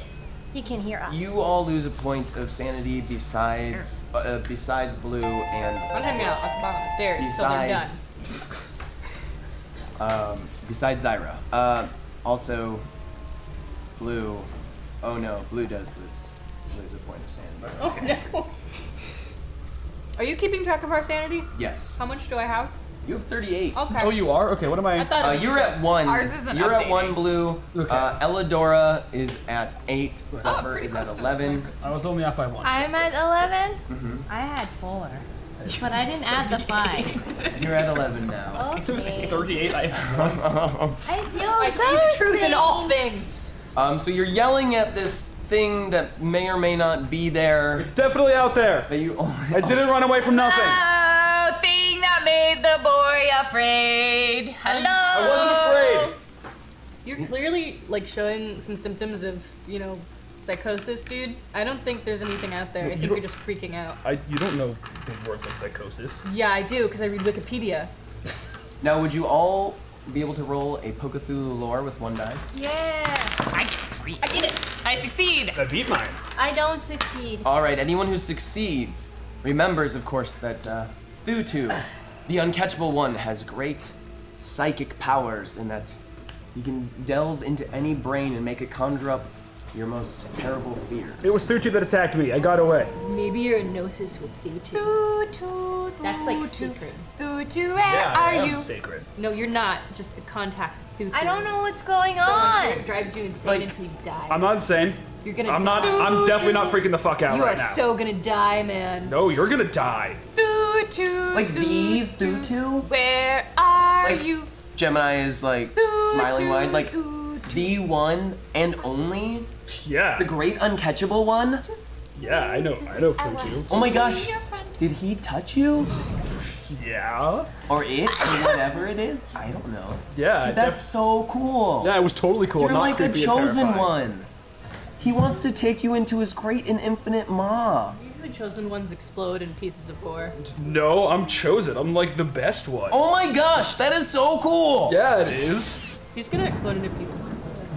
he can hear us. You all lose a point of sanity besides Blue and I'm hanging out at the bottom of the stairs till they're done. besides Zyra. Also, Blue. Oh no, Blue does lose a point of sanity. Oh no. Are you keeping track of our sanity? Yes. How much do I have? You have 38. Okay. Oh, you are? Okay, what am I? I thought it was You're at 1. Ours isn't You're at updating. 1, Blue. Okay. Elladora is at 8. Zephyr pretty is at close to 11. I was only off by 1. I'm at 11. Mm-hmm. I had 4, but I didn't add the 5. You're at 11 now. Okay. 38, I have 1. I feel I so see the truth in safe. all things. So you're yelling at this thing that may or may not be there. It's definitely out there. That you only. I didn't run away from nothing. Oh, thing that made the boy afraid. Hello. I wasn't afraid. You're clearly like showing some symptoms of, psychosis, dude. I don't think there's anything out there. I think you're just freaking out. You don't know big words like psychosis. Yeah, I do, because I read Wikipedia. Now, would you all be able to roll a Pokethulu lore with 1 die? Yeah. I get 3. I get it. I succeed. I beat mine. I don't succeed. All right. Anyone who succeeds remembers, of course, that Thutu, the uncatchable one, has great psychic powers in that he can delve into any brain and make it conjure up your most terrible fears. It was Thutu that attacked me. I got away. Maybe you're a gnosis with Thutu. That's like secret. Thutu, where Yeah, I are am you? sacred. No, you're not. Just the contact with Thutu. I don't know what's going It on. drives you insane Like- until you die. I'm not insane. You're gonna I'm die. not. I'm definitely not freaking the fuck out You right are now. so gonna die, man. No, you're gonna die. Thutu. Like the Thutu? Where are Like- you? Gemini is like smiling wide, like the one and only, Yeah. the great uncatchable one. Yeah, I know Thutu. Oh my gosh, did he touch you? Yeah. Or it, or whatever it is? I don't know. Yeah. Dude, that's so cool. Yeah, it was totally cool. You're not like a creepy and chosen terrifying. one. He wants to take you into his great and infinite maw. Usually chosen ones explode in pieces of gore. No, I'm chosen. I'm like the best one. Oh my gosh, that is so cool. Yeah, it is. He's gonna explode into pieces of gore.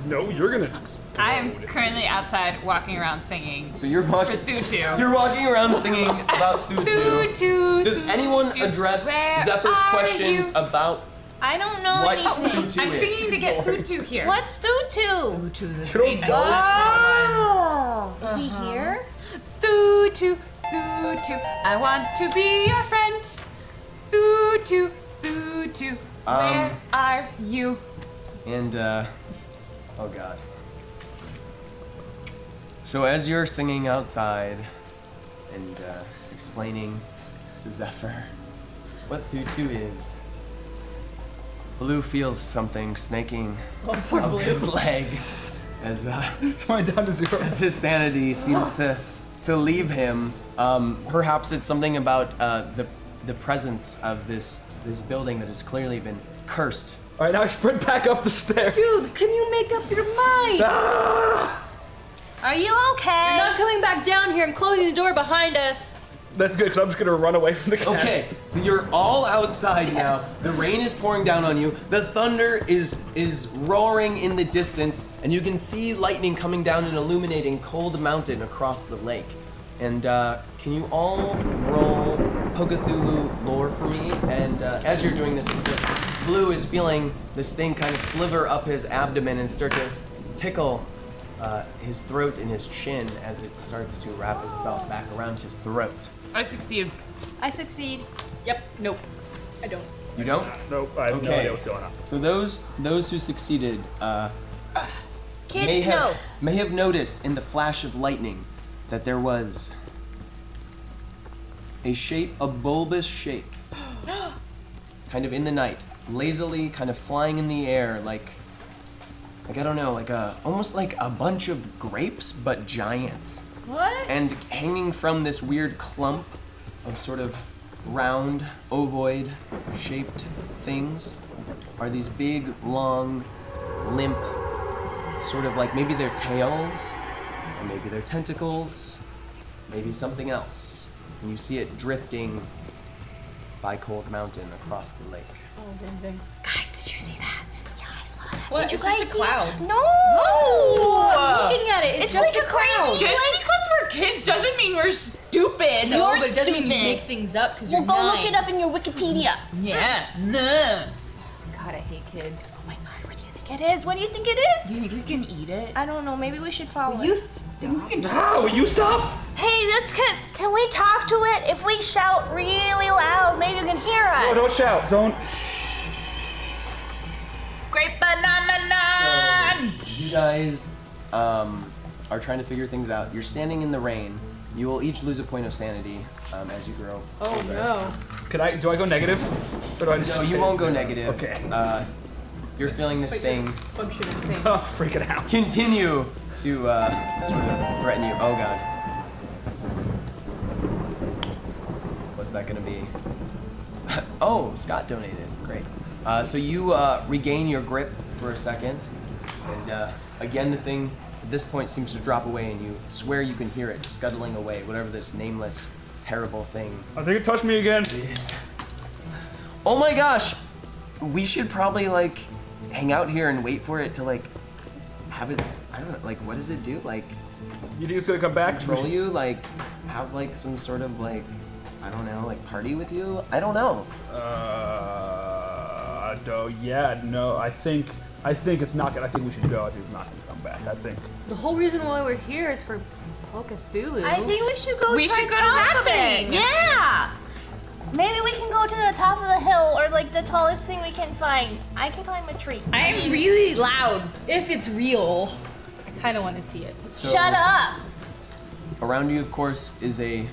No, you're gonna explode. I am currently outside walking around singing So you're for walking. Thutu. You're walking around singing about Thutu. Thutu. Does anyone address Where Zephyr's are questions you? about I don't know what anything. Thutu I'm is? singing to get Thutu here. What's Thutu? Thutu? You don't know? Oh. Is he here? Thutu, Thutu, I want to be your friend. Thutu, Thutu, where are you? And, oh god. So as you're singing outside and explaining to Zephyr what Thutu is, Blue feels something snaking up his leg as It's going down to 0. as his sanity seems to leave him. Perhaps it's something about the presence of this building that has clearly been cursed. All right, now I sprint back up the stairs. Dude, can you make up your mind? Are you okay? You're not coming back down here and closing the door behind us. That's good, because I'm just gonna run away from the cat. Okay, so you're all outside now. The rain is pouring down on you. The thunder is roaring in the distance, and you can see lightning coming down and illuminating Cold Mountain across the lake. And can you all roll Pokethulu lore for me? And as you're doing this, Blue is feeling this thing kind of sliver up his abdomen and start to tickle his throat and his chin as it starts to wrap itself back around his throat. I succeed. I succeed. Yep, nope. I don't. You don't? Nope, I have no idea what's going on. So those who succeeded Kids, may have noticed in the flash of lightning that there was a bulbous shape, kind of in the night, lazily kind of flying in the air like I don't know, almost like a bunch of grapes, but giant. What? And hanging from this weird clump of sort of round, ovoid shaped things are these big, long, limp, sort of like maybe they're tails, or maybe they're tentacles, maybe something else. And you see it drifting by Cold Mountain across the lake. Oh, dang. Guys, did you see that? Yeah, I saw that. What? Did you It's guys just a see cloud. It? No! I'm looking at it. It's just like a a crazy cloud. Just because we're kids doesn't mean we're stupid. No, You're but it doesn't mean you stupid. make things up because Well, you're go 9. look it up in your Wikipedia. Yeah. No. God, I hate kids. Oh my God, what do you think it is? What do you think it is? You think you can eat it? I don't know. Maybe we should follow You it. Ah, will you stop? Hey, can we talk to it? If we shout really loud, maybe you can hear us. Oh, don't shout. Don't. Great phenomenon! You guys are trying to figure things out. You're standing in the rain. You will each lose a point of sanity as you grow Oh older. no. Do I go negative? Or do I just No, you stay won't go zero? negative. Okay. You're feeling this thing Function insane. Oh, freaking out. continue to sort of threaten you. Oh God. What's that gonna be? Oh, Scott donated. Great. So you regain your grip for a second, and again the thing at this point seems to drop away, and you swear you can hear it scuttling away, whatever this nameless, terrible thing I think it touched me again. is. Oh my gosh! We should probably hang out here and wait for it to have its, I don't know, what does it do? You think it's gonna come back? Control you? Have some sort of I don't know, party with you? I don't know. No, I think it's not gonna. I think we should go. I think it's not gonna come back. I think. The whole reason why we're here is for Pokethulu. I think we should go We try should go to that talk thing. Yeah. Maybe we can go to the top of the hill or the tallest thing we can find. I can climb a tree. I'm really loud. If it's real, I kind of want to see it. So, Shut up. Around you, of course, is a.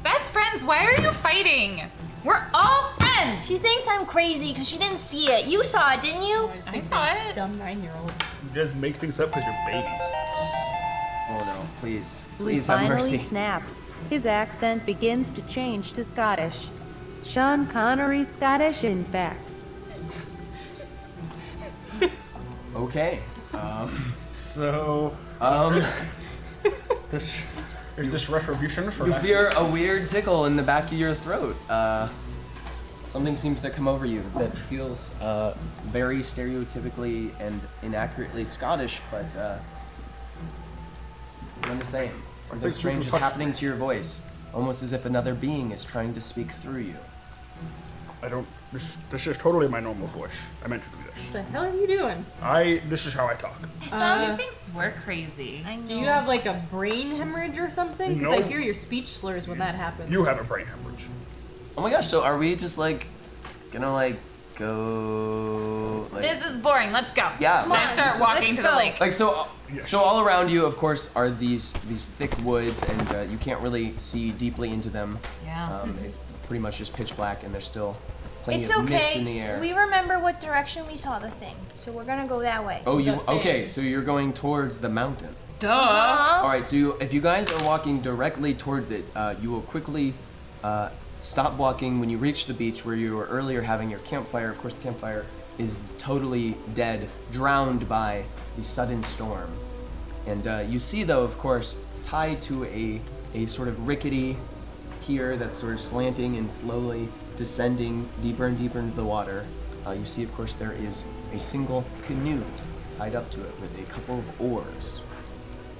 Best friends, why are you fighting? We're all friends. She thinks I'm crazy because she didn't see it. You saw it, didn't you? I saw it. Dumb 9-year-old. You guys make things up because you're babies. Oh no! Please, Blue please have finally mercy. snaps. His accent begins to change to Scottish. Sean Connery Scottish, in fact. Okay. So this is this retribution for. You fear a weird tickle in the back of your throat. Something seems to come over you that feels very stereotypically and inaccurately Scottish, but I'm just saying, something think strange is super happening to your voice, almost as if another being is trying to speak through you. I don't. This is totally my normal voice. I meant to do this. What the hell are you doing? This is how I talk. Some things were crazy. Do you have a brain hemorrhage or something? Because No. I hear your speech slurs when that happens. You have a brain hemorrhage. Oh my gosh! So are we just gonna go? This is boring. Let's go. Yeah. Let's start walking to the lake. So all around you, of course, are these thick woods, and you can't really see deeply into them. Yeah. It's pretty much just pitch black, and there's still plenty It's of mist in okay. the air. We remember what direction we saw the thing, so we're gonna go that way. Oh, you The thing. okay? So you're going towards the mountain. Duh. All right. So if you guys are walking directly towards it, you will quickly stop walking when you reach the beach where you were earlier having your campfire. Of course, the campfire is totally dead, drowned by the sudden storm. And you see, though, of course, tied to a sort of rickety pier that's sort of slanting and slowly descending deeper and deeper into the water. You see, of course, there is a single canoe tied up to it with a couple of oars.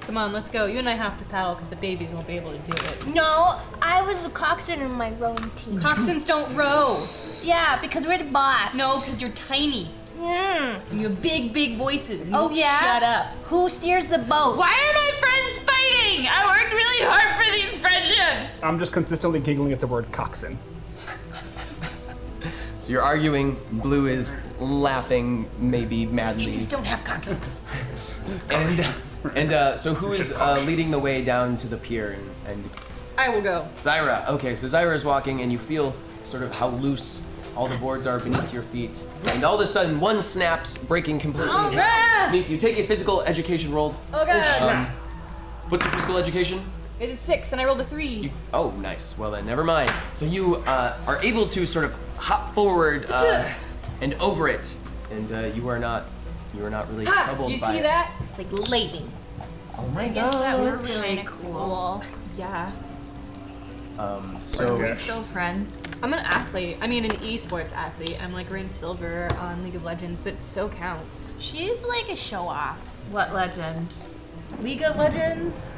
Come on, let's go. You and I have to paddle because the babies won't be able to do it. No, I was the coxswain in my rowing team. Coxswains don't row. Yeah, because we're the boss. No, because you're tiny. Mm. And you have big, big voices. And you Oh, won't yeah? shut up. Who steers the boat? Why are my friends fighting? I worked really hard for these friendships. I'm just consistently giggling at the word coxswain. So you're arguing, Blue is laughing, maybe madly. Babies don't have coxswains. And so who is leading the way down to the pier? And I will go. Zyra. Okay, so Zyra is walking, and you feel sort of how loose all the boards are beneath your feet. And all of a sudden, one snaps, breaking completely beneath you. Take a physical education roll. Oh, God. What's your physical education? It is 6, and I rolled a 3. Oh, nice. Well then, never mind. So you are able to sort of hop forward and over it, and you are not really troubled Did you by see it. that? Like leaping. Oh my That god. was really kinda cool. Yeah. So We're still friends. I'm an athlete. I mean, an esports athlete. I'm like ranked silver on League of Legends, but so counts. She's like a show off. What legend? League of Legends?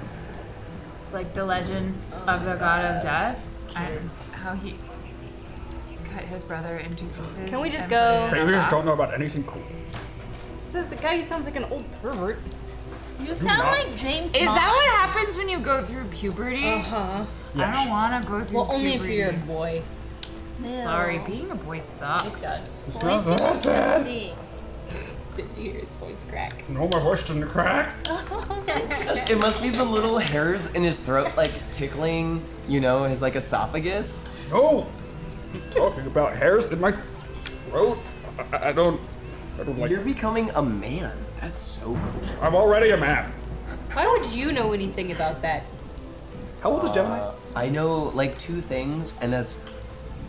Like the legend of the god of death? And how he cut his brother into pieces. Can we just and go? put it in We a just don't know box? about anything cool. Says the guy who sounds like an old pervert. You sound not. like James Is Bond. that what happens when you go through puberty? Uh-huh. I don't want to go through Well, puberty. only if you're a boy. Sorry, being a boy sucks. It does. Boys get disgusting. Did you hear his voice crack? No, my voice didn't crack. it must be the little hairs in his throat, like tickling, his like esophagus. No! Talking about hairs in my throat? I don't like You're becoming a man. That's so cool. I'm already a man. Why would you know anything about that? How old is Gemini? I know like 2 things, and that's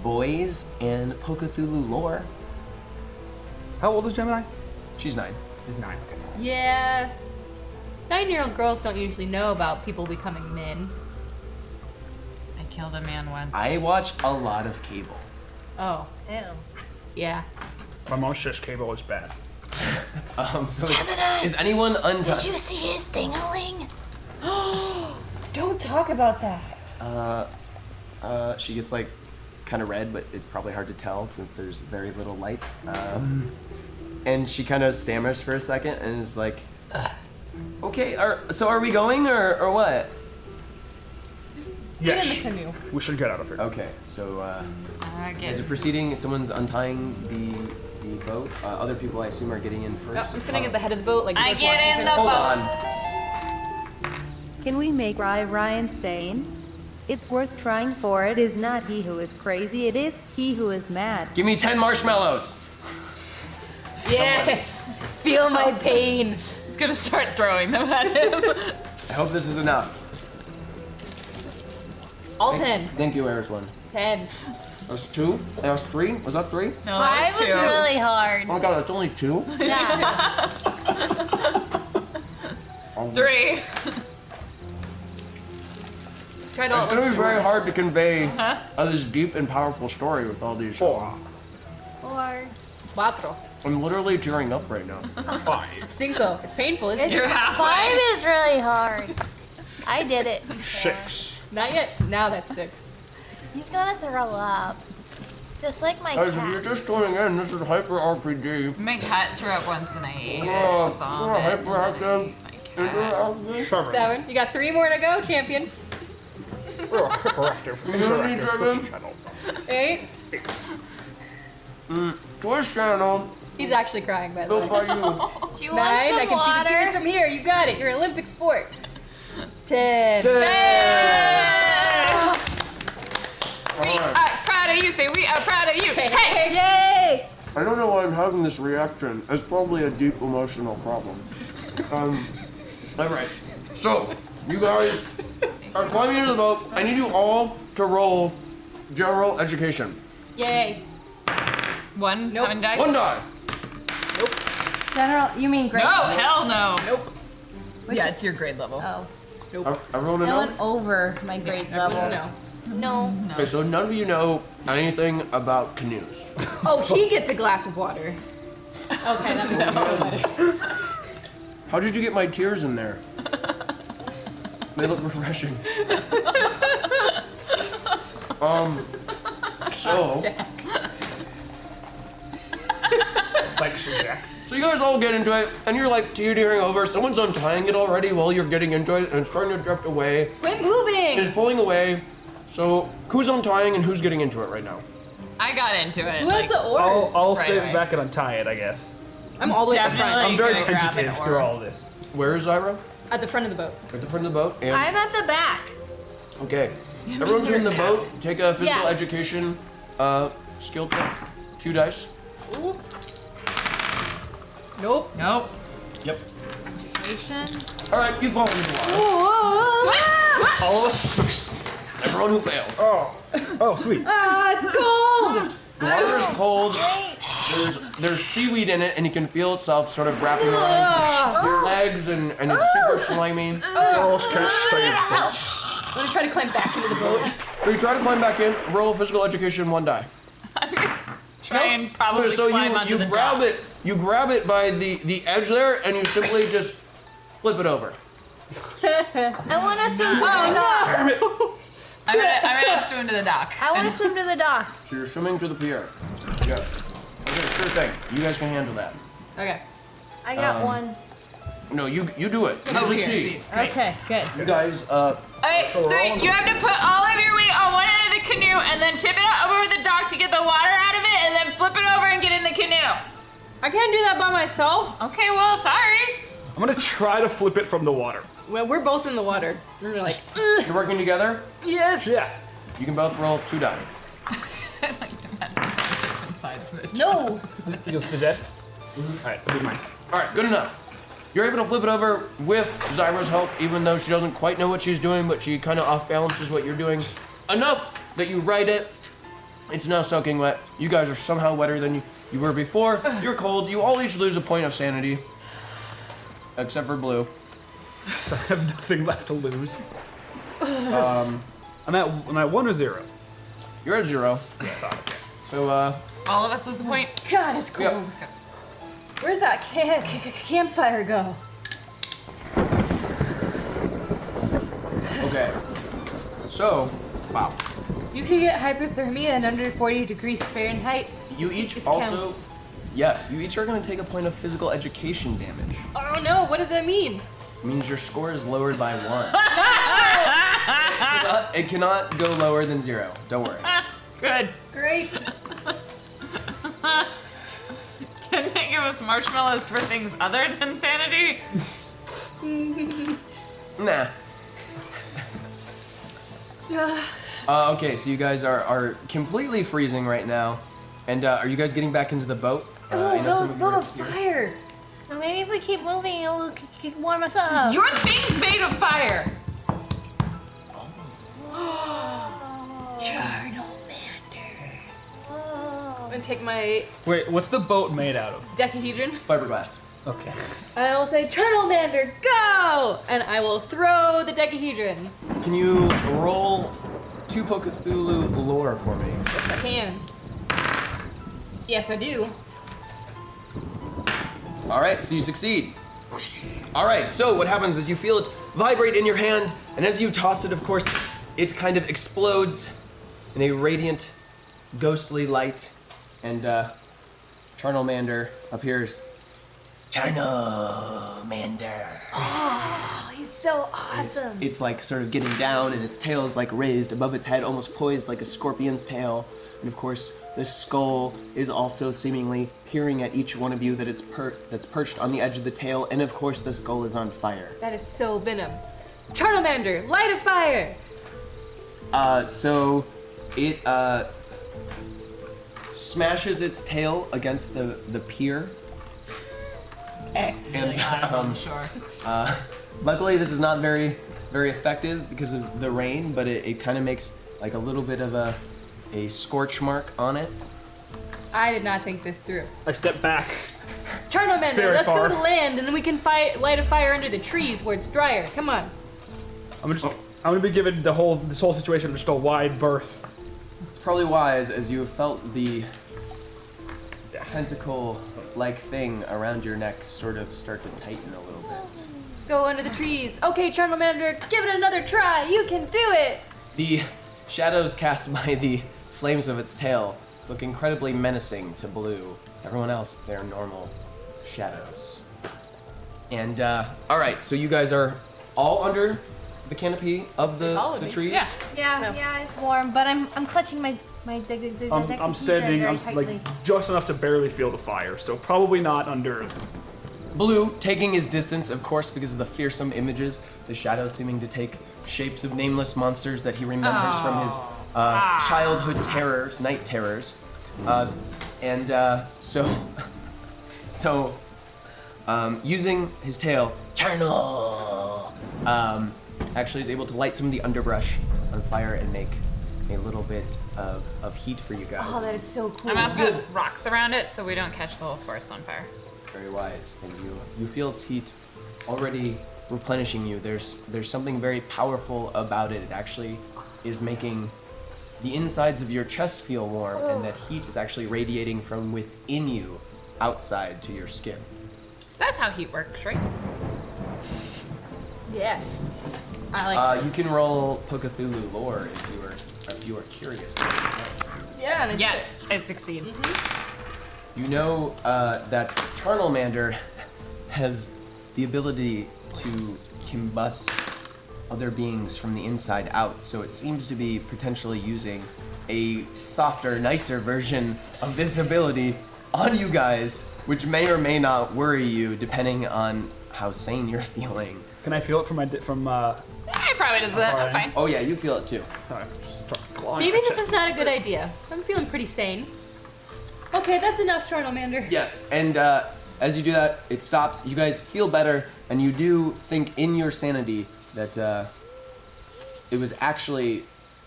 boys and Pokethulu lore. How old is Gemini? She's 9. He's 9. Okay. Yeah. 9-year-old girls don't usually know about people becoming men. I killed a man once. I watch a lot of cable. Oh. Ew. Yeah. My mom's says cable is bad. So is anyone untouched? Did you see his ding-a-ling? Don't talk about that. She gets like kind of red, but it's probably hard to tell since there's very little light. And she kind of stammers for a second and is like, "Okay, so are we going or what?" Get Yes. in the canoe. We should get out of here. Okay, so I is get it proceeding? Someone's untying the boat. Other people, I assume, are getting in Oh, first. I'm sitting at the head of the boat, like I like get watching in the turn- Hold boat. on. Can we make Ryan sane? It's worth trying for. It is not he who is crazy, it is he who is mad. Give me 10 marshmallows. Yes. Feel my pain. He's gonna start throwing them at him. I hope this is enough. All 10. Thank you, Ariswan. 10. That's 2. That was 3. Was that 3? No, 5 that's was two. really hard. Oh my god, that's only 2. Yeah. 3. Try to It's gonna be very hard to convey this deep and powerful story with all these. 4. 4. I'm literally tearing up right now. 5. 5. It's painful, isn't You're it? 5 halfway. is really hard. I did it. 6. Not yet. Now that's 6. He's gonna throw up. Just like my Guys, if you're cat. just tuning in, this is Hyper RPG. My cat threw up once and I ate it. Oh, It's vomit. hyperactive. My cat. 7. 7. You got 3 more to go, champion. We're hyperactive. Interactive Twitch channel. 8. Twitch channel He's actually crying, by the built way. by you. Do you want 9. some I can see the tears water? from here. You got it. You're an Olympic sport. 10. We are proud of you. Say we are proud of you. Hey. Yay! I don't know why I'm having this reaction. It's probably a deep emotional problem. Alright. So, you guys are climbing into the boat. I need you all to roll general education. Yay. One. Nope. How many dice? 1 die. General, you mean grade? No, hell no. Nope. Yeah, it's your grade level. Oh. Everyone I know? went over my grade level. No. No. Okay, so none of you know anything about canoes. Oh, he gets a glass of water. Okay, that makes it better. How did you get my tears in there? They look refreshing. So Like Shazak. So you guys all get into it, and you're like teetering over. Someone's untying it already while you're getting into it, and it's starting to drift away. Quit moving! It's pulling away. So who's untying and who's getting into it right now? I got into it. Who has the oars? I'll Right stay away. back and untie it, I guess. I'm all the way at the front. Definitely. I'm very gonna grab tentative an through oar. all of this. Where is Zyra? At the front of the boat. At the front of the boat. And I'm at the back. okay, everyone's in the boat. Take a physical Yeah. education skill check. 2 dice. Nope. Nope. Yep. All right, you fall into the water. All of us? Everyone who fails. Oh, sweet. Ah, it's cold! The water is cold. There's seaweed in it, and you can feel itself sort of wrapping around your legs, and it's super slimy. Almost can't stay. I'm gonna try to climb back into the boat. So you try to climb back in. Roll physical education, 1 die. Try and probably So climb onto you the grab dock. it. You grab it by the edge there, and you simply just flip it over. I want to swim to the dock. I'm gonna swim to the dock. I want to swim to the dock. So you're swimming to the pier. Yes. Okay, sure thing. You guys can handle that. Okay. I got one. No, you do it. You Oh, here. succeed. Okay, good. You guys, Okay, so you have to put all of your weight on one end of the canoe and then tip it over the dock to get the water out of it and then flip it over and get in the canoe. I can't do that by myself. Okay, well, sorry. I'm gonna try to flip it from the water. Well, we're both in the water. We're like, you're working together. yes! Yeah. You can both roll 2 die. I like to imagine different sides of it. No! He goes to the dead. Alright, I'll do mine. All right, good enough. You're able to flip it over with Zyra's help, even though she doesn't quite know what she's doing, but she kind of off balances what you're doing enough that you right it. It's now soaking wet. You guys are somehow wetter than you were before. You're cold. You all each lose a point of sanity, except for Blue. I have nothing left to lose. I'm at 1 or 0. You're at 0. Yeah, I thought. So All of us lose a point. God, it's cold. Yep. Where'd that campfire go? Okay. So, wow. You can get hypothermia and under 40 degrees Fahrenheit. You each This also, counts. yes, you each are going to take a point of physical education damage. Oh no, what does that mean? It means your score is lowered by 1. It cannot go lower than 0. Don't worry. Good. Great. Can they give us marshmallows for things other than sanity? Nah. Okay, so you guys are completely freezing right now. And are you guys getting back into the boat? Oh, I know no, some it's of you are built of here. fire. Well, maybe if we keep moving, it'll warm us up. Your thing's made of fire. I'm gonna take my Wait, what's the boat made out of? decahedron. Fiberglass. Okay. I will say, Turtle Mander, go! And I will throw the decahedron. Can you roll 2 Pokethulu lore for me? Yes, I can. Yes, I do. All right, so you succeed. All right, so what happens is you feel it vibrate in your hand, and as you toss it, of course, it kind of explodes in a radiant, ghostly light, and Charnelmander appears. Charnelmander. Oh, he's so awesome. It's like sort of getting down, and its tail is like raised above its head, almost poised like a scorpion's tail. And of course, the skull is also seemingly peering at each one of you that's perched on the edge of the tail, and of course, the skull is on fire. That is so venom. Turtle Mander, light a fire! So it smashes its tail against the pier. Okay. And Sure. luckily, this is not very effective because of the rain, but it kind of makes like a little bit of a a scorch mark on it. I did not think this through. I step back. Charnomander, Very let's far. go to land and then we can light a fire under the trees where it's drier. Come on. I'm gonna be given this whole situation just a wide berth. It's probably wise as you have felt the tentacle-like thing around your neck sort of start to tighten a little bit. Go under the trees. Okay, Charnomander, give it another try. You can do it. The shadows cast by the flames of its tail look incredibly menacing to Blue. Everyone else, they're normal shadows. And, alright, so you guys are all under the canopy of the trees? Yeah, it's warm, but I'm clutching my I'm standing, I'm like just enough to barely feel the fire, so probably not under. Blue, taking his distance, of course, because of the fearsome images, the shadows seeming to take shapes of nameless monsters that he remembers from his childhood terrors, night terrors. So, using his tail, Charnel, actually is able to light some of the underbrush on fire and make a little bit of heat for you guys. Oh, that is so cool. I'm gonna put rocks around it so we don't catch the whole forest on fire. Very wise, and you feel its heat already replenishing you. There's something very powerful about it. It actually is making the insides of your chest feel warm, and that heat is actually radiating from within you outside to your skin. That's how heat works, right? Yes. I like You can roll Pokethulu lore if you are curious. Yeah, and yes, I succeed. You know that Charnelmander has the ability to combust other beings from the inside out, so it seems to be potentially using a softer, nicer version of this ability on you guys, which may or may not worry you depending on how sane you're feeling. Can I feel it from I probably does that. I'm fine. Oh yeah, you feel it too. Maybe this is not a good idea. I'm feeling pretty sane. Okay, that's enough, Charnelmander. Yes, and as you do that, it stops. You guys feel better, and you do think in your sanity that it was actually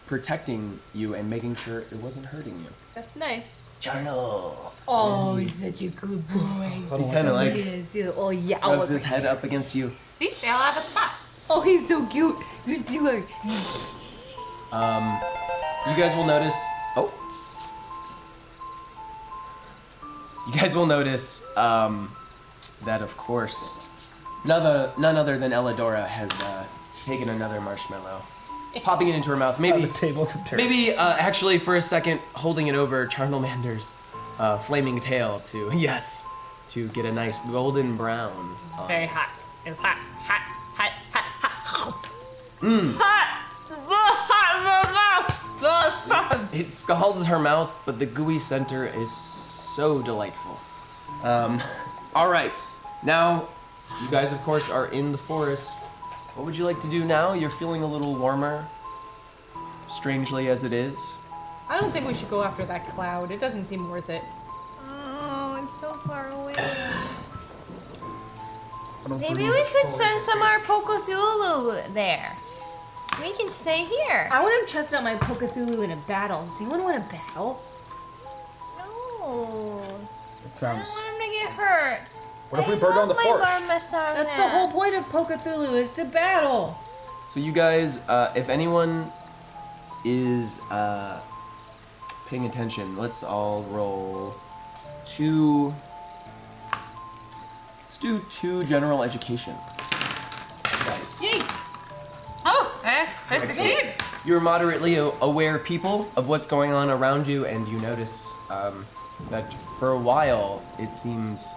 protecting you and making sure it wasn't hurting you. That's nice. Charnel. Oh, he's such a good boy. He kind of like Oh yeah. rubs his head up against you. See, they all have a spot. Oh, he's so cute. He's so cute. You guys will notice. Oh. You guys will notice that, of course, none other than Elidora has taken another marshmallow, popping it into her mouth. Maybe the tables have turned. Maybe actually for a second holding it over Charnelmander's flaming tail to get a nice golden brown. Very hot. It's hot, hot, hot, hot, hot. Hot. It scalds her mouth, but the gooey center is so delightful. All right, now you guys, of course, are in the forest. What would you like to do now? You're feeling a little warmer, strangely as it is. I don't think we should go after that cloud. It doesn't seem worth it. Oh, it's so far away. Maybe we could send some of our Pokethulu there. We can stay here. I want to test out my Pokethulu in a battle. Does anyone want a battle? No. It sounds. I don't want him to get hurt. What if we burn down the forest? That's the whole point of Pokethulu, is to battle. So you guys, if anyone is paying attention, let's all roll two. Let's do 2 general education. Nice. Yay! Oh, I succeed. You're moderately aware people of what's going on around you, and you notice that for a while it seems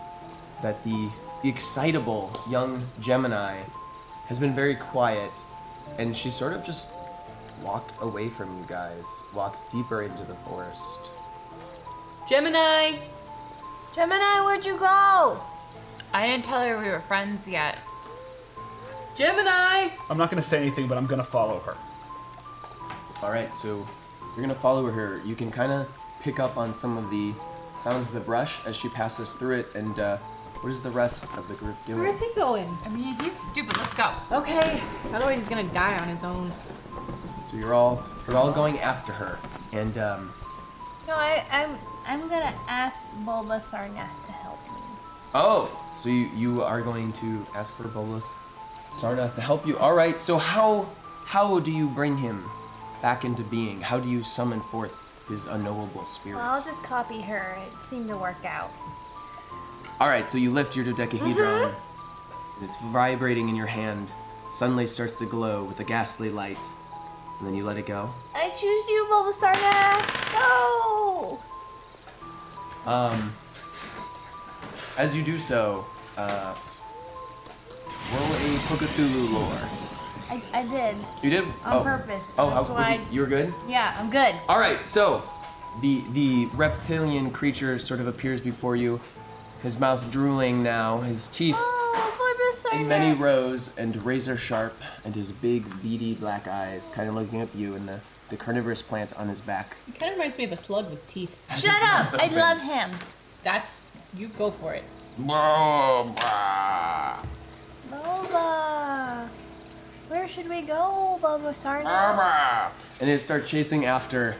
that the excitable young Gemini has been very quiet, and she sort of just walked away from you guys, walked deeper into the forest. Gemini! Gemini, where'd you go? I didn't tell her we were friends yet. Gemini! I'm not gonna say anything, but I'm gonna follow her. All right, so you're gonna follow her. You can kind of pick up on some of the sounds of the brush as she passes through it, and what is the rest of the group doing? Where is he going? I mean, he's stupid. Let's go. Okay, otherwise he's gonna die on his own. So you're all going after her. And No, I'm gonna ask Bulbasaur to help me. oh, so you are going to ask for Bulbasaur to help you. All right. So how do you bring him back into being? How do you summon forth his unknowable spirit? Well, I'll just copy her. It seemed to work out. All right. So you lift your dodecahedron, and it's vibrating in your hand. Suddenly starts to glow with a ghastly light, and then you let it go. I choose you, Bulbasaur. Go! As you do so, roll a Pokethulu lore. I did. You did? On purpose. Oh, That's why you were good? Yeah, I'm good. All right, so the reptilian creature sort of appears before you, his mouth drooling now, his teeth Oh, Bulbasaur. in many rows and razor sharp, and his big beady black eyes kind of looking at you and the carnivorous plant on his back. He kind of reminds me of a slug with teeth. Shut up! I love him. You go for it. Bulba. Where should we go, Bulbasaur? And it starts chasing after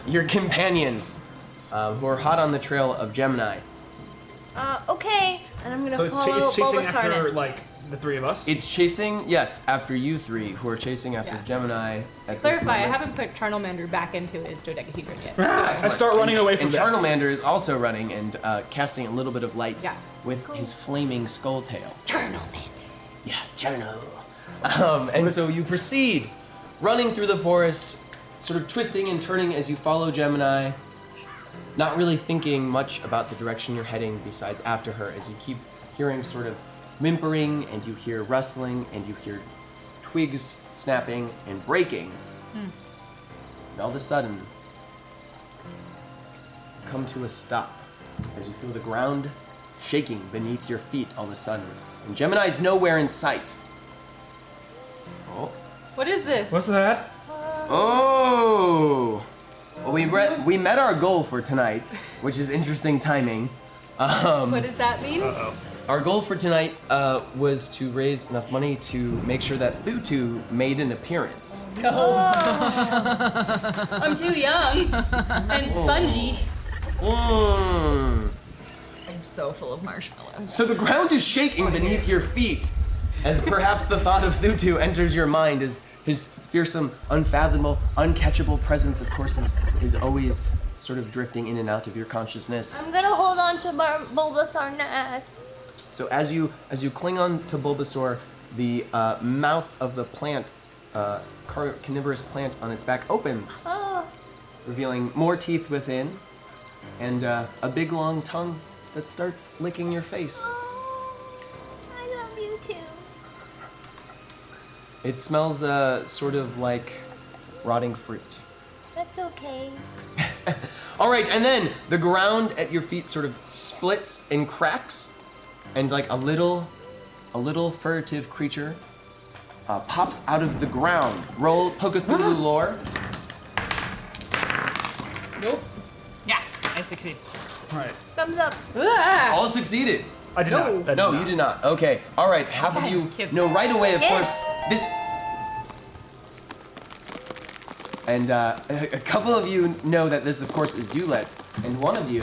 your companions, who are hot on the trail of Gemini. Okay. And I'm gonna So follow it's chasing Bulbasaur. after like the three of us. It's chasing, yes, after you three, who are chasing after Yeah. Gemini at this Clarify, I moment. haven't put Charmander back into his dodecahedron yet. I start running away from And them. Charmander is also running and casting a little bit of light Yeah. with his flaming skull tail. Charmander. Yeah, Charno. And so you proceed, running through the forest, sort of twisting and turning as you follow Gemini, not really thinking much about the direction you're heading besides after her, as you keep hearing sort of whimpering, and you hear rustling, and you hear twigs snapping and breaking. And all of a sudden, you come to a stop as you feel the ground shaking beneath your feet all of a sudden. And Gemini's nowhere in sight. Oh. What is this? What's that? Oh! Well, we met our goal for tonight, which is interesting timing. What does that mean? Our goal for tonight was to raise enough money to make sure that Thutu made an appearance. I'm too young and spongy. Mm. I'm so full of marshmallows. So the ground is shaking beneath your feet as perhaps the thought of Thutu enters your mind as his fearsome, unfathomable, uncatchable presence, of course, is always sort of drifting in and out of your consciousness. I'm gonna hold on to Bulbasaur. So as you cling on to Bulbasaur, the mouth of the plant, carnivorous plant on its back opens, revealing more teeth within, and a big long tongue that starts licking your face. I love you too. It smells sort of like rotting fruit. That's okay. All right, and then the ground at your feet sort of splits and cracks, and like a little furtive creature pops out of the ground. Roll Pokethulu lore. Nope. Yeah, I succeed. All right. Thumbs up. All succeeded. I did not. I did No, not. you did not. Okay. All right. Half of you know right away, of course. This. And a couple of you know that this, of course, is Dulet, and one of you,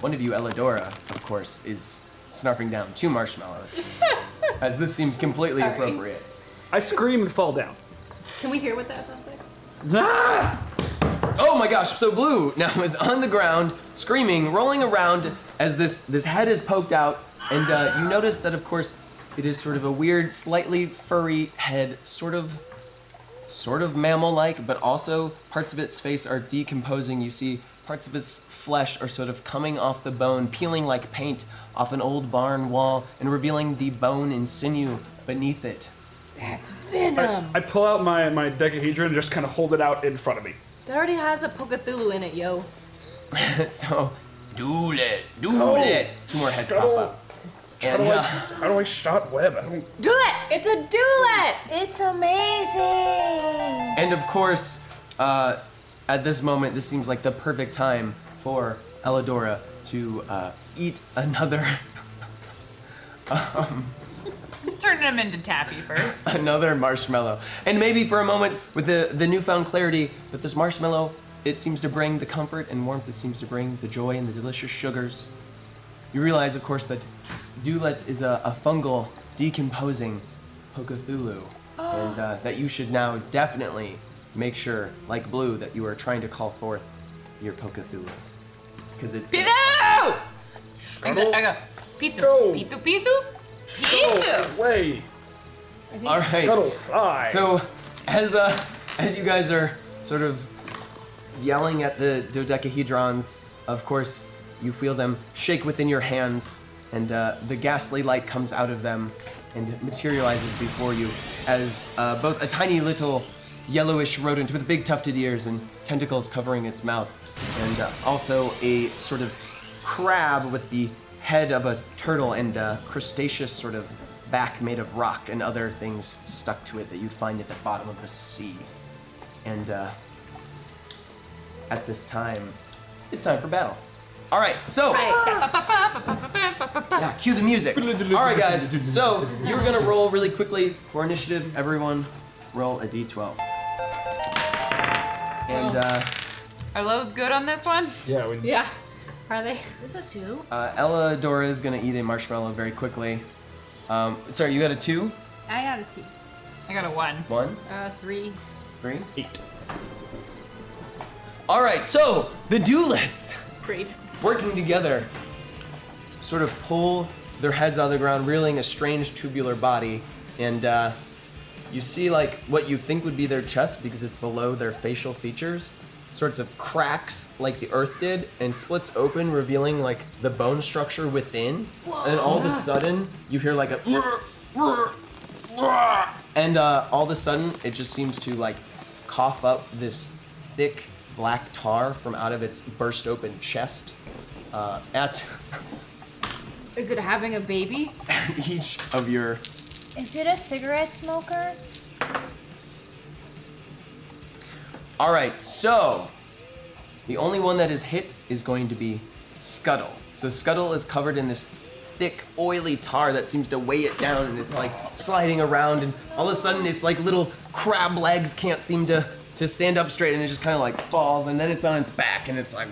Elidora, of course, is snarfing down 2 marshmallows, as this seems completely appropriate. I scream and fall down. Can we hear what that sounds like? Ah! Oh my gosh! So Blue now is on the ground, screaming, rolling around as this head is poked out, and you notice that, of course, it is sort of a weird, slightly furry head, sort of mammal-like, but also parts of its face are decomposing. You see parts of its flesh are sort of coming off the bone, peeling like paint off an old barn wall, and revealing the bone and sinew beneath it. That's venom. I pull out my decahedron and just kind of hold it out in front of me. That already has a Pokethulu in it, yo. So, Dulet. 2 more heads pop up. And How do I shot web? I don't. Dulet! It's a dulet! It's amazing. And of course, at this moment, this seems like the perfect time for Elidora to eat another Just turning him into Taffy first. Another marshmallow. And maybe for a moment, with the newfound clarity that this marshmallow, it seems to bring the comfort and warmth, it seems to bring the joy and the delicious sugars. You realize, of course, that Dulet is a fungal, decomposing Pokethulu. And that you should now definitely make sure, like Blue, that you are trying to call forth your Pokethulu. Because it's... Pitu! I go, Pitu, Pitu, Pitu, Pitu! Way. All right. Scuttle fly. So, as you guys are sort of yelling at the dodecahedrons, of course, you feel them shake within your hands, and the ghastly light comes out of them and materializes before you as both a tiny little yellowish rodent with big tufted ears and tentacles covering its mouth, and also a sort of crab with the head of a turtle and crustaceous sort of back made of rock and other things stuck to it that you'd find at the bottom of the sea. And at this time, it's time for battle. All right, so yeah, cue the music. All right, guys. So you're gonna roll really quickly for initiative. Everyone, roll a d12. And Are Lowe's good on this one? Yeah. Yeah. Are they? Is this a 2? Ella Dora is gonna eat a marshmallow very quickly. Sorry, you got a 2? I got a 2. I got a 1. 1? 3. 3? 8. All right, so the Dulets, Great. working together, sort of pull their heads out of the ground, revealing a strange tubular body, and you see like what you think would be their chest because it's below their facial features, sorts of cracks like the earth did, and splits open, revealing like the bone structure within. Whoa. And then all of a sudden, you hear like a and all of a sudden, it just seems to like cough up this thick black tar from out of its burst open chest at Is it having a baby? each of your... Is it a cigarette smoker? All right, so the only one that is hit is going to be Scuttle. So Scuttle is covered in this thick, oily tar that seems to weigh it down, and it's like sliding around, and all of a sudden it's like little crab legs can't seem to stand up straight, and it just kind of like falls, and then it's on its back, and it's like,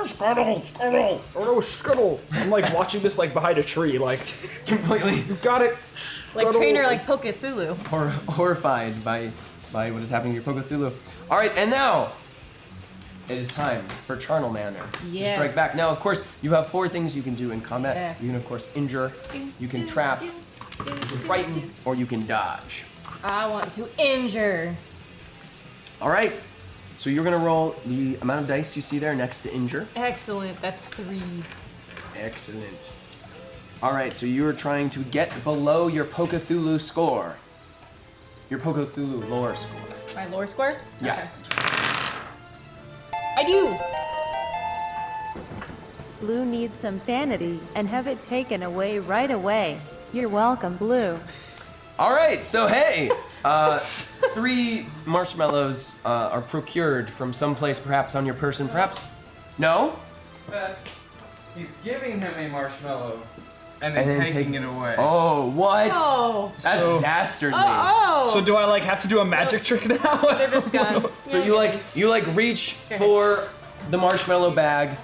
Scuttle, Scuttle. Oh no, Scuttle. I'm like watching this like behind a tree, like completely you got it. Like Scuttle. trainer, like Pokethulu. horrified by what is happening to your Pokethulu. All right, and now it is time for Charnelmander to strike back. Now, of course, you have 4 things you can do in combat. Yes. You can, of course, injure, you can trap, you can frighten, or you can dodge. I want to injure. All right, so you're gonna roll the amount of dice you see there next to injure. Excellent. That's 3. Excellent. All right, so you are trying to get below your Pokethulu score. Your Pokethulu lore score. My lore score? Yes. I do. Blue needs some sanity, and have it taken away right away. You're welcome, Blue. All right, so hey, 3 marshmallows are procured from someplace, perhaps on your person, perhaps. No? He's giving him a marshmallow and then taking it away. Oh, what? Oh. That's dastardly. Oh. So do I like have to do a magic trick now? They're just gone. So you like reach for the marshmallow bag.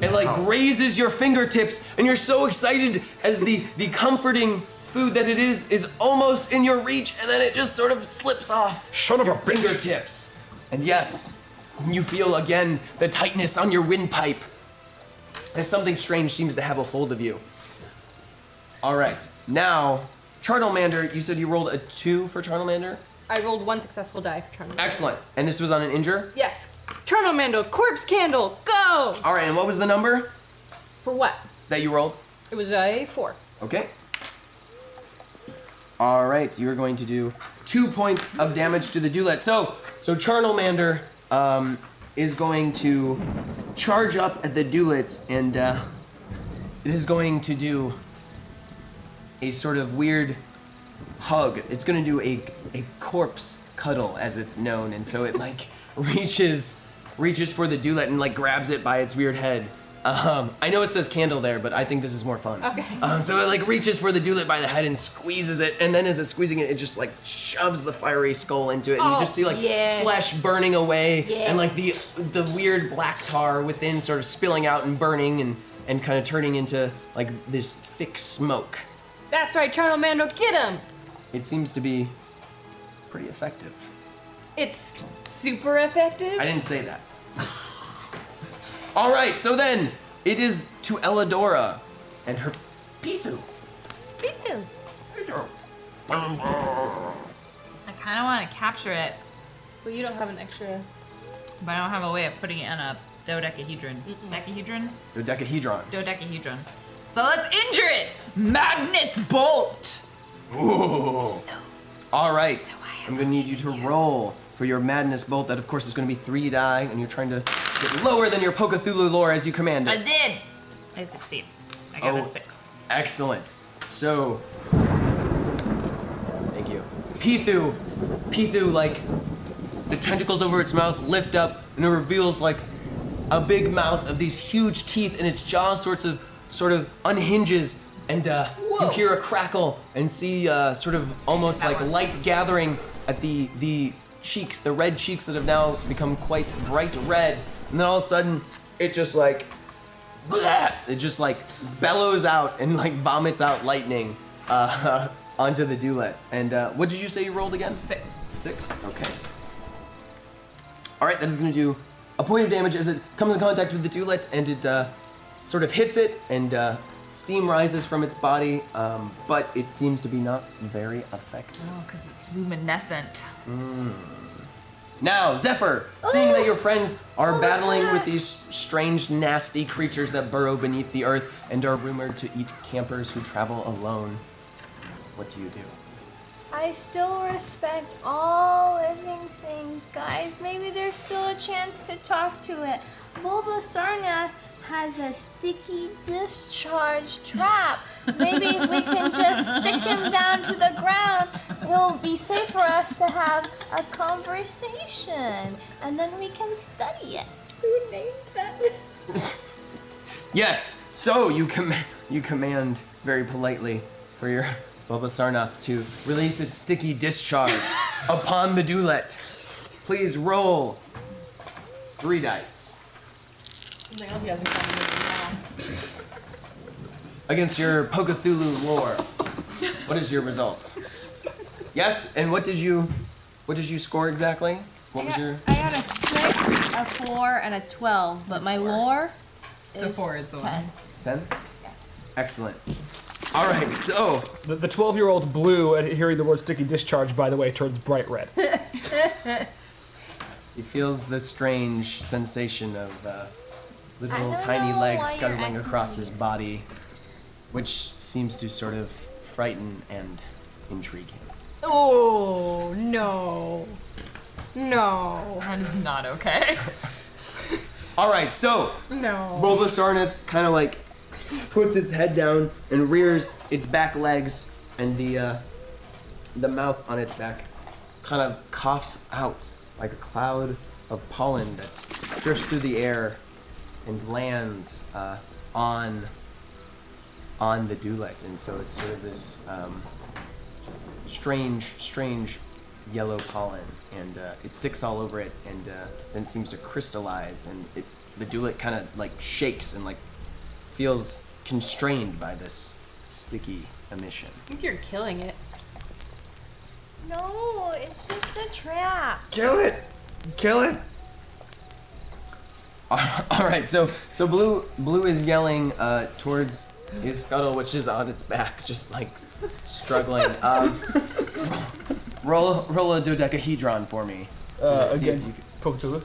It like grazes your fingertips, and you're so excited as the comforting food that it is almost in your reach, and then it just sort of slips off Son of a your bitch. fingertips. And yes, you feel again the tightness on your windpipe as something strange seems to have a hold of you. All right, now, Charnelmander, you said you rolled a 2 for Charnelmander? I rolled 1 successful die for Charnelmander. Excellent. And this was on an injure? Yes. Charnelmander, corpse candle, go! All right, and what was the number For what? that you rolled? It was a 4. Okay. All right, you're going to do 2 points of damage to the Dulet. So Charnelmander is going to charge up at the Dulets, and it is going to do a sort of weird hug. It's going to do a corpse cuddle, as it's known, and so it like reaches for the Dulet and like grabs it by its weird head, I know it says candle there, but I think this is more fun. Okay. So it like reaches for the dewlet by the head and squeezes it, and then as it's squeezing it, it just like shoves the fiery skull into it, and you just see like flesh burning away, and like the weird black tar within sort of spilling out and burning and kind of turning into like this thick smoke. That's right, Charmando, get him! It seems to be pretty effective. It's super effective. I didn't say that. All right, so then it is to Elidora and her Pithu. I kind of want to capture it, But you don't have an extra. but I don't have a way of putting it in a dodecahedron. Dodecahedron. So let's injure it! Madness Bolt! Ooh. All right, I'm gonna need you to roll for your Madness Bolt. That, of course, is gonna be 3 die, and you're trying to get lower than your Pokethulu lore as you command I it. did! I succeed. I got a 6. Excellent. So, thank you. Pithu, like, the tentacles over its mouth lift up, and it reveals, like, a big mouth of these huge teeth, and its jaw sort of unhinges, and you hear a crackle and see sort of almost like light gathering at the cheeks, the red cheeks that have now become quite bright red, and then all of a sudden, it just like, it just like bellows out and like vomits out lightning onto the dewlet. And what did you say you rolled again? 6. 6? Okay. All right, that is gonna do a point of damage as it comes in contact with the dewlet, and it sort of hits it, and steam rises from its body, but it seems to be not very effective. Oh, because it's luminescent. Now, Zephyr, seeing that your friends are battling with these strange, nasty creatures that burrow beneath the earth and are rumored to eat campers who travel alone, what do you do? I still respect all living things, guys. Maybe there's still a chance to talk to it. Bulbasaur has a sticky discharge trap. Maybe if we can just stick him down to the ground, it'll be safe for us to have a conversation. And then we can study it. Who named that? Yes, so you command very politely for your Bulbasaur to release its sticky discharge upon the dewlet. Please roll 3 dice. Something else you guys are talking about now. Against your Pokethulu lore. What is your result? Yes, and what did you score exactly? What was your? I got a 6, a 4, and a 12, but my lore is 4 is the 10. 10? Yeah. Excellent. All right, so The 12-year-old Blue, at hearing the word sticky discharge, by the way, turns bright red. he feels the strange sensation of little don't tiny know legs why you're scuttling acting across his body, which seems to sort of frighten and intrigue him. Oh, no. No. That is not okay. All right, so No. Bulbasaur kind of like puts its head down and rears its back legs, and the mouth on its back kind of coughs out like a cloud of pollen that drifts through the air and lands on the dewlet, and so it's sort of this strange yellow pollen, and it sticks all over it, and then seems to crystallize, and the dewlet kind of like shakes and like feels constrained by this sticky emission. I think you're killing it. No, it's just a trap. Kill it! Kill it! All right, so Blue is yelling towards his scuttle, which is on its back, just like struggling. Roll a dodecahedron for me. Against Pokethulu?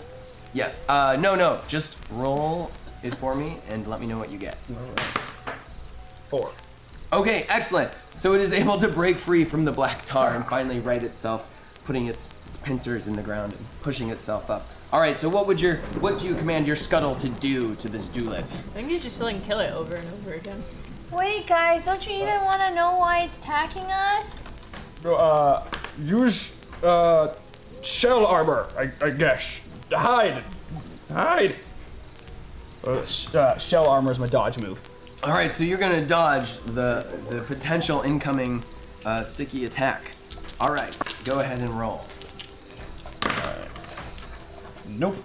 Yes. No. Just roll it for me and let me know what you get. 4. Okay, excellent. So it is able to break free from the black tar and finally right itself, putting its pincers in the ground and pushing itself up. All right. So what do you command your scuttle to do to this dewlet? I think you just like kill it over and over again. Wait, guys, don't you even want to know why it's attacking us? Use shell armor, I guess. Hide. Shell armor is my dodge move. All right, so you're gonna dodge the potential incoming sticky attack. All right, go ahead and roll. Nope.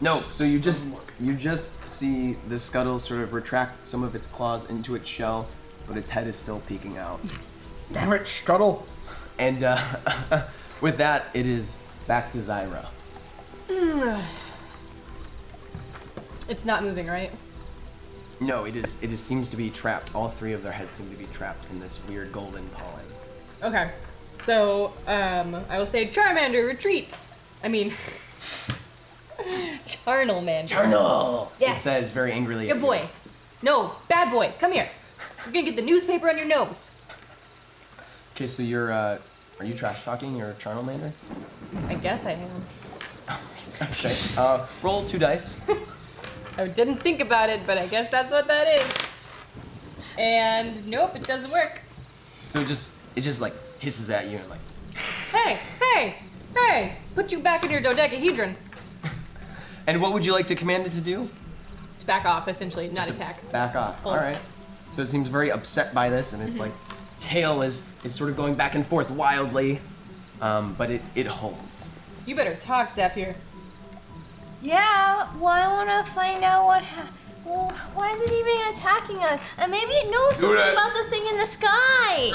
Nope. So you just see the scuttle sort of retract some of its claws into its shell, but its head is still peeking out. Damn it, Scuttle. And with that, it is back to Zyra. It's not moving, right? No, it seems to be trapped. All three of their heads seem to be trapped in this weird golden pollen. Okay. So, I will say Charmander, retreat! I mean... Charnelmander. Charnel! Yes. It says very angrily. Good boy. No, bad boy. Come here. We're gonna get the newspaper on your nose. Okay, so you're, are you trash talking your Charnelmander? I guess I am. Okay. Roll 2 dice. I didn't think about it, but I guess that's what that is. And nope, it doesn't work. So it just like hisses at you and like. Hey! Put you back in your dodecahedron. And what would you like to command it to do? To back off, essentially, not attack. Back off. Hold. All right. So it seems very upset by this, and its like tail is sort of going back and forth wildly, but it holds. You better talk, Zephyr. Yeah, well, I want to find out well, why is it even attacking us? And maybe it knows something about the thing in the sky.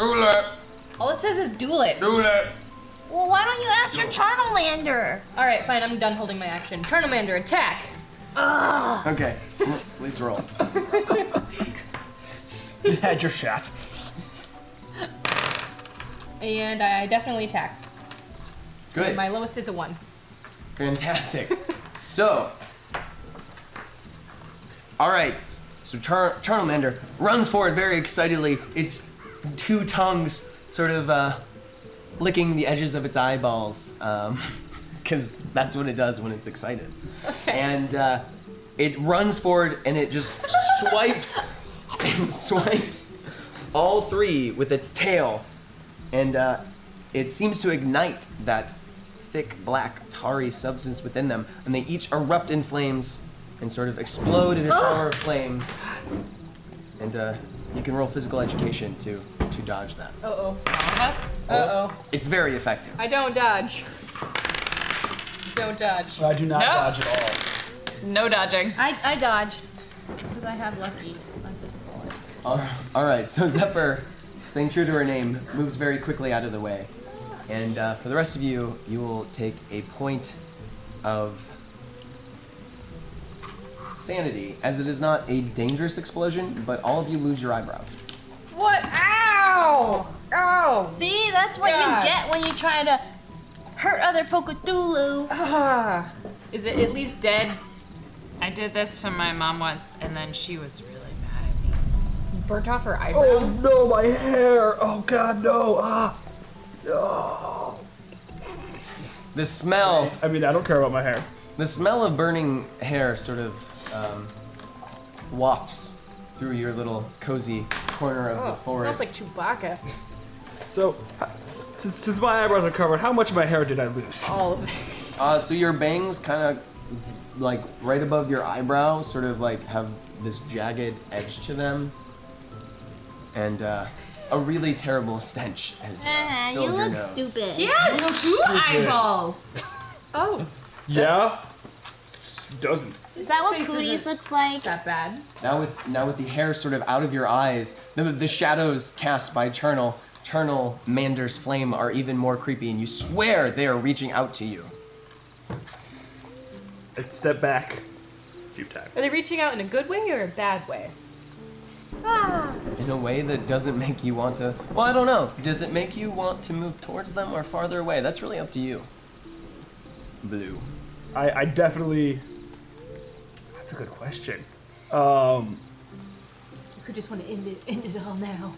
All it says is duel it. Well, why don't you ask your Charnelmander? All right, fine, I'm done holding my action. Charnelmander, attack! Okay, please roll. You had your shot. And I definitely attack. Good. And my lowest is a 1. Fantastic. So, all right. So Charnelmander runs forward very excitedly. Its 2 tongues sort of licking the edges of its eyeballs, because that's what it does when it's excited. Okay. And it runs forward and it just swipes and swipes all 3 with its tail, and it seems to ignite that thick, black, tarry substance within them, and they each erupt in flames and sort of explode in a shower of flames. And you can roll physical education to dodge that. Uh-oh. All of us? Uh-oh. It's very effective. I don't dodge. Don't dodge. I do not Nope. dodge at all. No dodging. I dodged because I have lucky at this point. All right, so Zephyr, staying true to her name, moves very quickly out of the way. And for the rest of you, you will take a point of sanity, as it is not a dangerous explosion, but all of you lose your eyebrows. What? Ow! Ow! See, that's what God. you get when you try to hurt other Pokethulu. Is it at least dead? I did this to my mom once, and then she was really mad at me. Burnt off her eyebrows? no, my hair! Oh God, no! Ah! Oh. The smell. I mean, I don't care about my hair. The smell of burning hair sort of wafts through your little cozy corner of the forest. It smells like Chewbacca. So, since my eyebrows are covered, how much of my hair did I lose? All of it. So your bangs kind of like right above your eyebrow sort of like have this jagged edge to them, and a really terrible stench has filled you your look nose. stupid. He has 2 eyeballs. Oh, Yeah? Who doesn't? Is that what Face cooties isn't looks like? that bad. Now with the hair sort of out of your eyes, the shadows cast by Charnelmander's flame are even more creepy, and you swear they are reaching out to you. I step back a few times. Are they reaching out in a good way or a bad way? In a way that doesn't make you want to. Well, I don't know. Does it make you want to move towards them or farther away? That's really up to you. Blue. I definitely. That's a good question. You could just want to end it all now.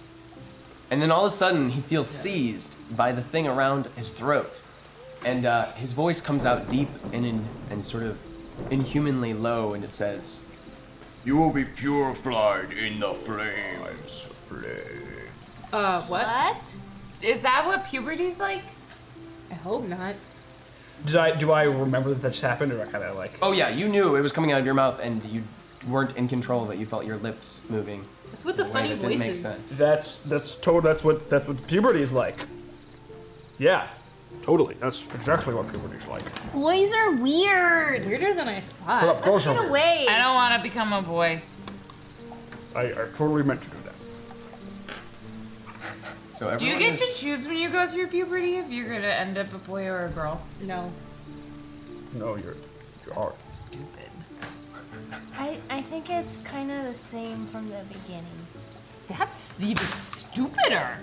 And then all of a sudden, he feels seized by the thing around his throat, and his voice comes out deep and sort of inhumanly low, and it says, "You will be purified in the flames of flame." What? What? Is that what puberty's like? I hope not. Do I remember that just happened, or I kind of like? Oh yeah, you knew it was coming out of your mouth, and you weren't in control. That you felt your lips moving. That's what the in a way funny that didn't make voices. sense. That's what puberty is like. Yeah, totally. That's exactly what puberty's like. Boys are weird. Weirder than I Shut thought. up, girls Get over here. away. I don't want to become a boy. I totally meant to do that. So Do you everyone get to choose when you go through puberty if you're gonna end up a boy or a girl? No. No, you're hard. Stupid. I think it's kind of the same from the beginning. That's even stupider.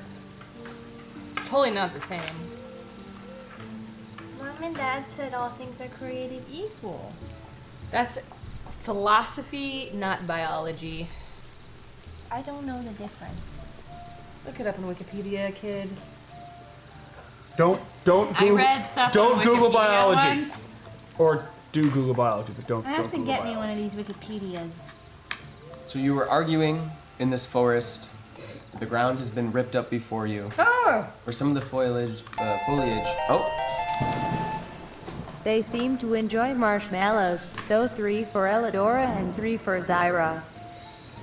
It's totally not the same. Mom and Dad said all things are created equal. That's philosophy, not biology. I don't know the difference. Look it up on Wikipedia, kid. Don't I read stuff Don't on Google Wikipedia biology. once. Or do Google biology, but don't. I have don't to Google get me biology. one of these Wikipedias. So you were arguing in this forest. The ground has been ripped up before you. For some of the foliage. Oh, They seem to enjoy marshmallows, so 3 for Elidora and 3 for Zyra.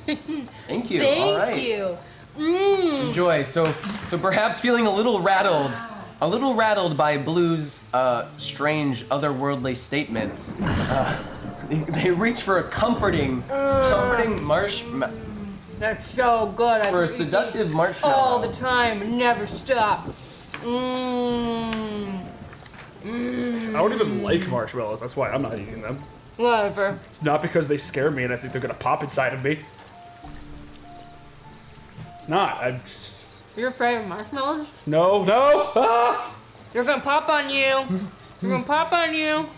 thank you. Thank All right. you. Enjoy. So perhaps feeling a little rattled by Blue's strange, otherworldly statements. They reach for a comforting marshmallow. That's so good. For a seductive marshmallow. all the time, never stop. I don't even like marshmallows. That's why I'm not eating them. Whatever. It's not because they scare me and I think they're gonna pop inside of me. It's not. I'm just... You're afraid of marshmallows? No. Ah! They're gonna pop on you. They're gonna pop on you.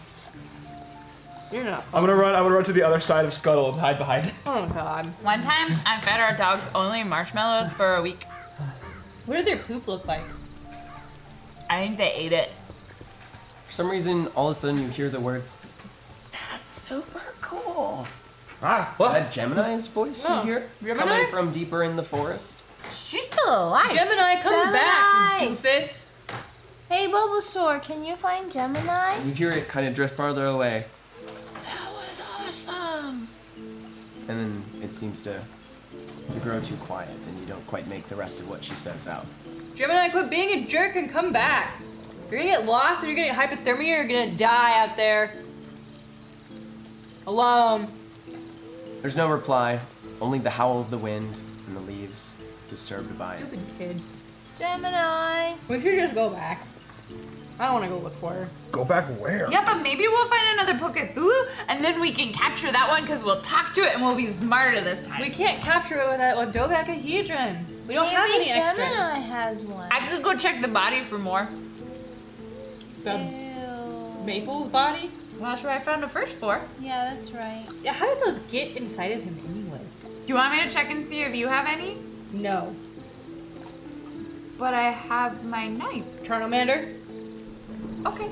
You're not fun. I'm gonna run to the other side of Scuttle and hide behind it. Oh god. One time, I fed our dogs only marshmallows for a week. What did their poop look like? I think they ate it. For some reason, all of a sudden you hear the words, "That's super cool." Ah, Is what? that Gemini's voice you hear? Gemini? Coming from deeper in the forest? She's still alive. Gemini, come back, you doofus. Hey, Bulbasaur, can you find Gemini? You hear it kind of drift farther away, That was awesome. and then it seems to grow too quiet, and you don't quite make the rest of what she says out. Gemini, quit being a jerk and come back. You're gonna get lost, or you're gonna get hypothermia, or you're gonna die out there. Alone. There's no reply, only the howl of the wind and the leaves disturbed by it. Stupid kid. Gemini. We should just go back. I don't wanna go look for her. Go back where? Yeah, but maybe we'll find another Pokethulu, and then we can capture that one because we'll talk to it and we'll be smarter this time. We can't capture it with that dodecahedron. We don't have any Maybe Gemini extras. has one. I could go check the body for more. The Ew. Maple's body? Well, that's where I found the first 4. Yeah, that's right. Yeah, how did those get inside of him anyway? Do you want me to check and see if you have any? No. But I have my knife. Charmander? Okay.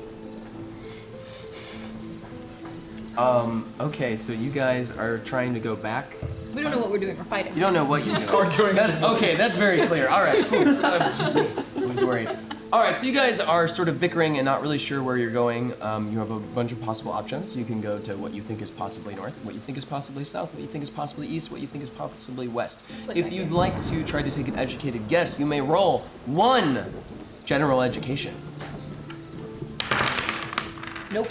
Okay, so you guys are trying to go back. We don't know what we're doing, we're fighting. You don't know what you're doing. Start doing That's okay, that's very clear. Alright, cool. It's just me. I was worried. Alright, so you guys are sort of bickering and not really sure where you're going. You have a bunch of possible options. You can go to what you think is possibly north, what you think is possibly south, what you think is possibly east, what you think is possibly west. If you'd like to try to take an educated guess, you may roll 1 general education. Nope.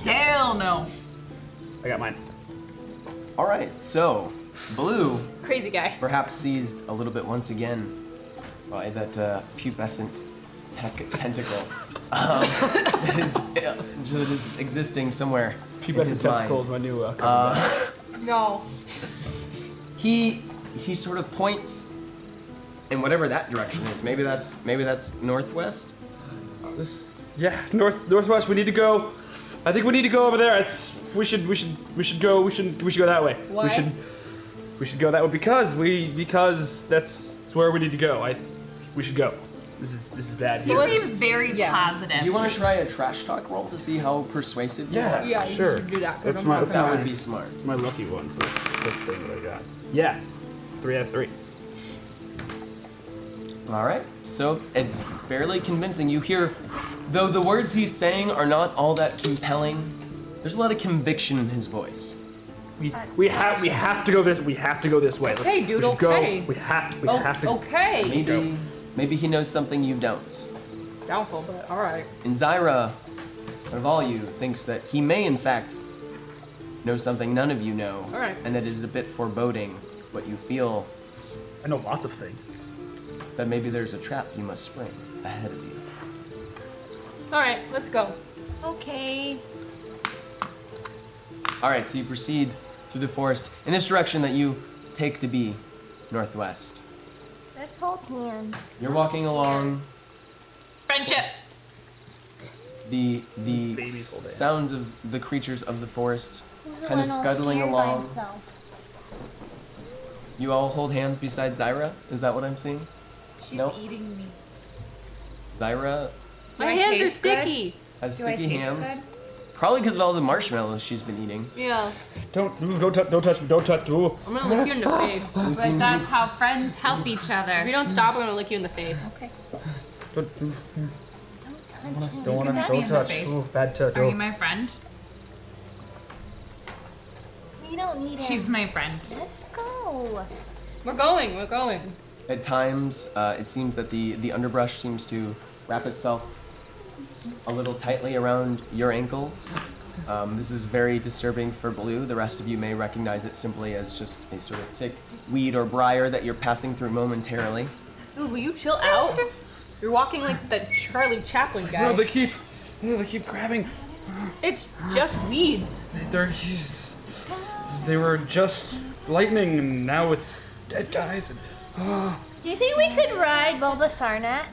Hell no. I got mine. Alright, so Blue Crazy guy. perhaps seized a little bit once again by that pubescent tentacle that is existing somewhere. in Pubescent his mind. tentacle is my new cover. No. He sort of points in whatever that direction is. Maybe that's northwest. Northwest. We need to go. I think we need to go over there. We should go that way. Why? We should go that way because that's where we need to go. We should go. This is bad. He seems very positive. Do you want to try a trash talk roll to see how persuasive you are? Yeah, sure. you can do that. That's my, That would be smart. It's my lucky one, so that's the thing that I got. Yeah, 3 out of 3. All right, so it's fairly convincing. You hear, though the words he's saying are not all that compelling, there's a lot of conviction in his voice. We have to go this way. Okay, dude, Let's okay. Go. We have to. Okay. Maybe he knows something you don't. Doubtful, but all right. And Zyra, out of all you, thinks that he may in fact know something none of you know. All right. And that is a bit foreboding, but you feel I know lots of things. that maybe there's a trap you must spring ahead of you. All right, let's go. Okay. All right, so you proceed through the forest in this direction that you take to be northwest. Let's hold hands. You're walking along. Friendship. The Babies hold hands. sounds of the creatures of the forest Who's the kind of one all scuttling scared by along. himself? You all hold hands beside Zyra? Is that what I'm seeing? She's Nope. eating me. Zyra My I hands are taste good? sticky. has Do I sticky taste hands. good? Probably because of all the marshmallows she's been eating. Yeah. Don't touch me. Don't touch. Ooh. I'm gonna lick you in the face. Who But seems that's how friends help each other. If you don't stop, I'm gonna lick you in the face. Okay. Don't want to. Look at me Don't in the touch. face. Ooh, bad touch. Are you my friend? We don't need him. She's my friend. Let's go. We're going. At times, it seems that the underbrush seems to wrap itself a little tightly around your ankles. This is very disturbing for Blue. The rest of you may recognize it simply as just a sort of thick weed or briar that you're passing through momentarily. Dude, will you chill out? You're walking like the Charlie Chaplin guy. No, they keep grabbing. It's just weeds. They were just lightning, and now it's dead guys. And, Do you think we could ride Bulbasarnat?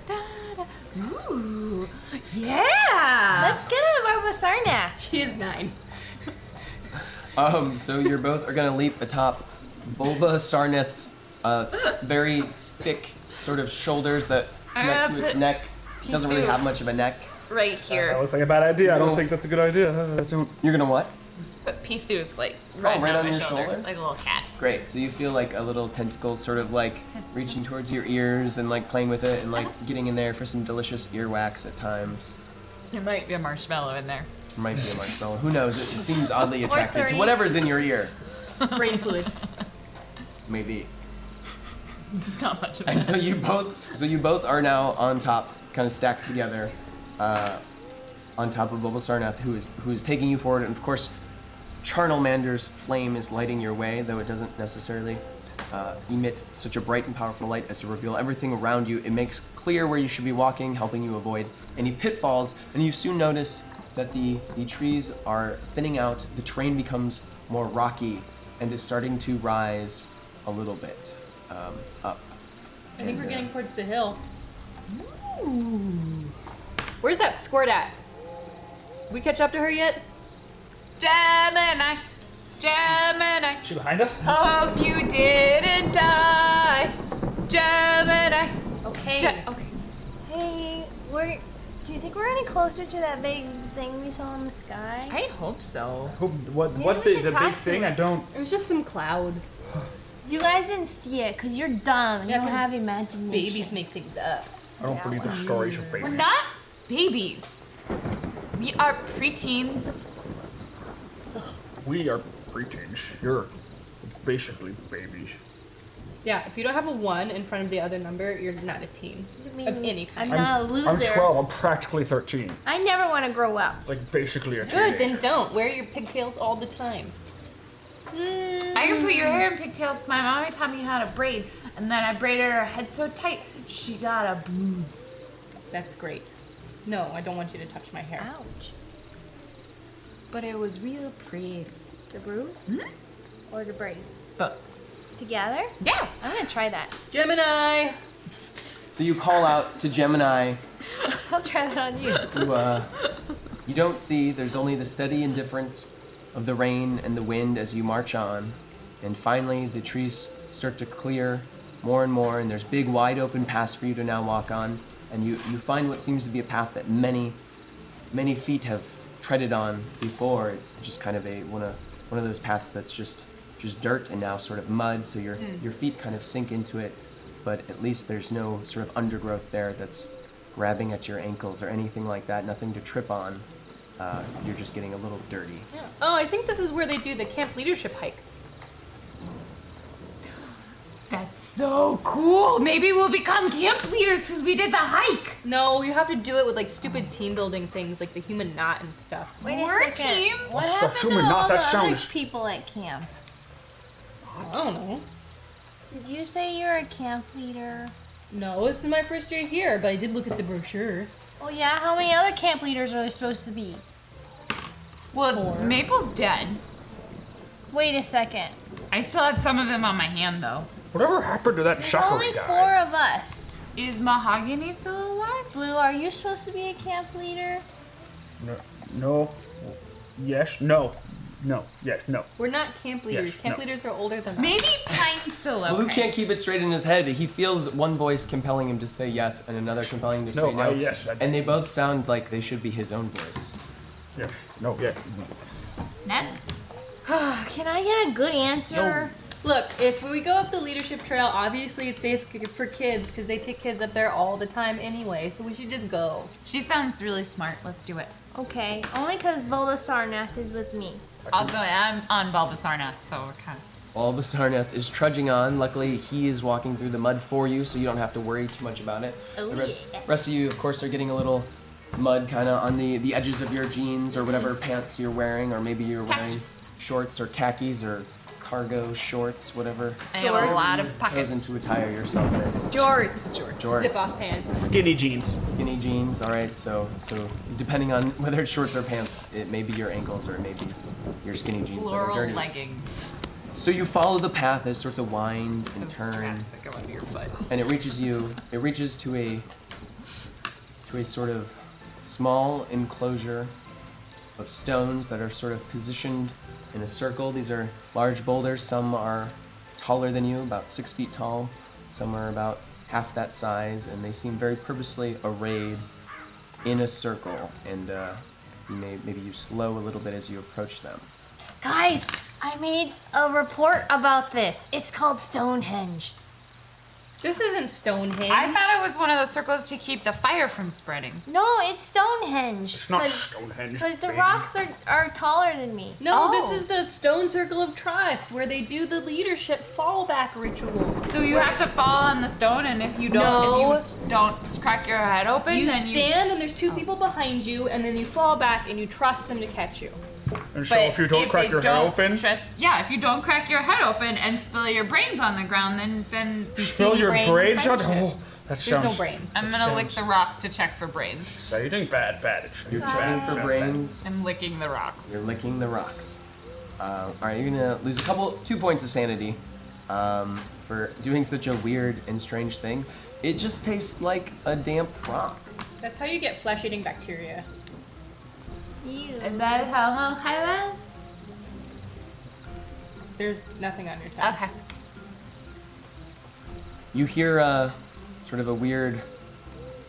Ooh. Yeah. Let's get on Bulbasarnat. She is 9. So you're both are gonna leap atop Bulba Sarneth's very thick sort of shoulders that connect to its neck. It doesn't really have much of a neck. Right here. that looks like a bad idea. I don't think that's a good idea. You're gonna what? But Pithu's like right on on my your shoulder, shoulder? like a little cat. Great. So you feel like a little tentacle sort of like reaching towards your ears and like playing with it and like getting in there for some delicious earwax at times. There might be a marshmallow in there. There might be a marshmallow. Who knows? It seems oddly attracted to 3. whatever's in your ear. Brain fluid. Maybe. It's not much of And it. so you both are now on top, kind of stacked together, on top of Bulba Sarnath, who is taking you forward, and of course, Charnelmander's flame is lighting your way, though it doesn't necessarily emit such a bright and powerful light as to reveal everything around you. It makes clear where you should be walking, helping you avoid any pitfalls, and you soon notice that the trees are thinning out, the terrain becomes more rocky, and is starting to rise a little bit up. I think we're getting towards the hill. Ooh. Where's that squirt at? We catch up to her yet? Gemini. She behind us? Hope you didn't die. Gemini. Okay. Okay. Hey, do you think we're any closer to that big thing we saw in the sky? I hope so. What we the could big talk to thing? it. I don't. It was just some cloud. You guys didn't see it because you're dumb and you Yeah, don't 'cause have imagination. Babies make things up. I don't believe the stories of We're babies. not babies. We are preteens. We are preteens. You're basically babies. Yeah, if you don't have a 1 in front of the other number, you're not a teen. Of any kind. I'm not a loser. I'm 12. I'm practically 13. I never want to grow up. Like basically a Good, teenager. then don't. Wear your pigtails all the time. I can put your hair in pigtails. My mommy taught me how to braid, and then I braided her head so tight she got a bruise. That's great. No, I don't want you to touch my hair. Ouch. But it was real pretty. The bruise? Or the braid? But Together? yeah, I'm gonna try that. Gemini! So you call out to Gemini, I'll try that on you. who you don't see. There's only the steady indifference of the rain and the wind as you march on. And finally, the trees start to clear more and more, and there's big, wide open paths for you to now walk on. And you find what seems to be a path that many feet have treaded on before. It's just kind of one of those paths that's just dirt and now sort of mud, so your feet kind of sink into it. but at least there's no sort of undergrowth there that's grabbing at your ankles or anything like that. Nothing to trip on. You're just getting a little dirty. Yeah. Oh, I think this is where they do the camp leadership hike. That's so cool. Maybe we'll become camp leaders because we did the hike. No, you have to do it with like stupid team building things like the human knot and stuff. Wait We're a a second. team? What Stuff happened to human, all not the that other sounds- people at camp? I don't know. Did you say you're a camp leader? No, this is my first year here, but I did look at the brochure. Oh yeah, how many other camp leaders are there supposed to be? Well, Maple's dead. Wait a second. I still have some of him on my hand, though. Whatever happened to that There's Shakari only guy? 4 of us. Is Mahogany still alive? Blue, are you supposed to be a camp leader? No. Yes. No. No. Yes. No. We're not camp leaders. Yes, camp no. leaders are older than us. Maybe Pine's still okay. Blue can't keep it straight in his head. He feels one voice compelling him to say yes and another compelling him to say no. Yes. And they both sound like they should be his own voice. Yes. No. Yeah. Ness? Can I get a good answer? Look, if we go up the leadership trail, obviously it's safe for kids because they take kids up there all the time anyway, so we should just go. She sounds really smart. Let's do it. Okay, only because Bulbasaur is with me. Also, I'm on Bulbasaur, so we're kind of... Bulbasaur is trudging on. Luckily, he is walking through the mud for you, so you don't have to worry too much about it. Oh, The rest of you, of course, are getting a little mud kind of on the edges of your jeans or whatever pants you're wearing, or maybe you're wearing shorts or khakis or cargo shorts, whatever. I have a lot of pockets. Chosen to attire yourself in. Jorts. Jorts. Zip-off pants. Skinny jeans. Skinny jeans. All right. So depending on whether it's shorts or pants, it may be your ankles or it may be your skinny jeans that are Floral dirty. leggings. So you follow the path as sorts of wind and turn, Straps that go under your foot. and it reaches to a sort of small enclosure of stones that are sort of positioned in a circle. These are large boulders. Some are taller than you, about 6 feet tall. Some are about half that size, and they seem very purposely arrayed in a circle. And maybe you slow a little bit as you approach them. Guys, I made a report about this. It's called Stonehenge. This isn't Stonehenge. I thought it was one of those circles to keep the fire from spreading. No, it's Stonehenge. It's not Stonehenge. Because the baby. rocks are taller than me. No, this is the Stone Circle of Trust, where they do the leadership fallback ritual. So you have to fall on the stone, and if you don't crack your head open, You then stand and there's 2 people behind you, and then you fall back and you trust them to catch you. And so if you don't crack your head open, if you don't crack your head open and spill your brains on the ground, then spill your brains on. Oh, that There's sounds. no brains. I'm gonna lick the rock to check for brains. Exciting, bad. You're checking for Sounds brains. I'm licking the rocks. You're licking the rocks. All right, you're gonna lose 2 points of sanity for doing such a weird and strange thing. It just tastes like a damp rock. That's how you get flesh-eating bacteria. Ew. Is that how There's nothing on your tongue. Okay. You hear sort of a weird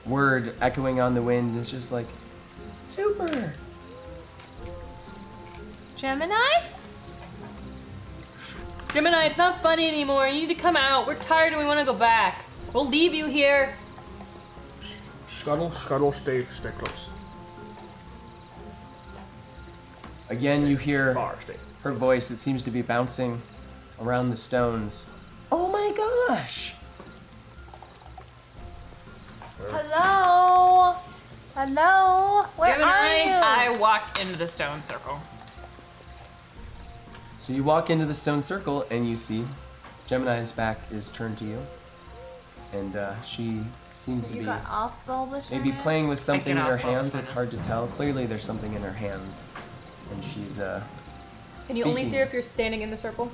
word echoing on the wind. It's just like, super. Gemini? Gemini, it's not funny anymore. You need to come out. We're tired and we want to go back. We'll leave you here. Scuttle, stay close. Again, you hear Stay. her voice. It seems to be bouncing around the stones. Oh my gosh! Hello? Hello? Where Gemini, are you? I walk into the stone circle. So you walk into the stone circle and you see Gemini's back is turned to you. And she seems to You be got off Bulbasaur? maybe playing with something in Picking her off hands. Bulbasaur. It's hard to tell. Clearly there's something in her hands. And she's Can you only speaking. see her if you're standing in the circle?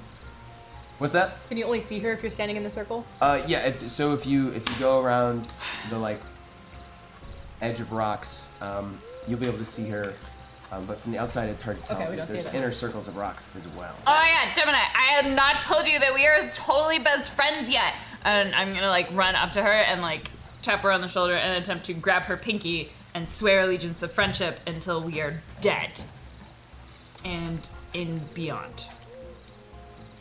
What's that? Can you only see her if you're standing in the circle? Yeah, if you go around the edge of rocks, you'll be able to see her. But from the outside, it's hard to tell Okay, we because don't see there's it then. inner circles of rocks as well. Oh yeah, Gemini, I have not told you that we are totally best friends yet. And I'm gonna run up to her and tap her on the shoulder and attempt to grab her pinky and swear allegiance of friendship until we are dead. And in beyond.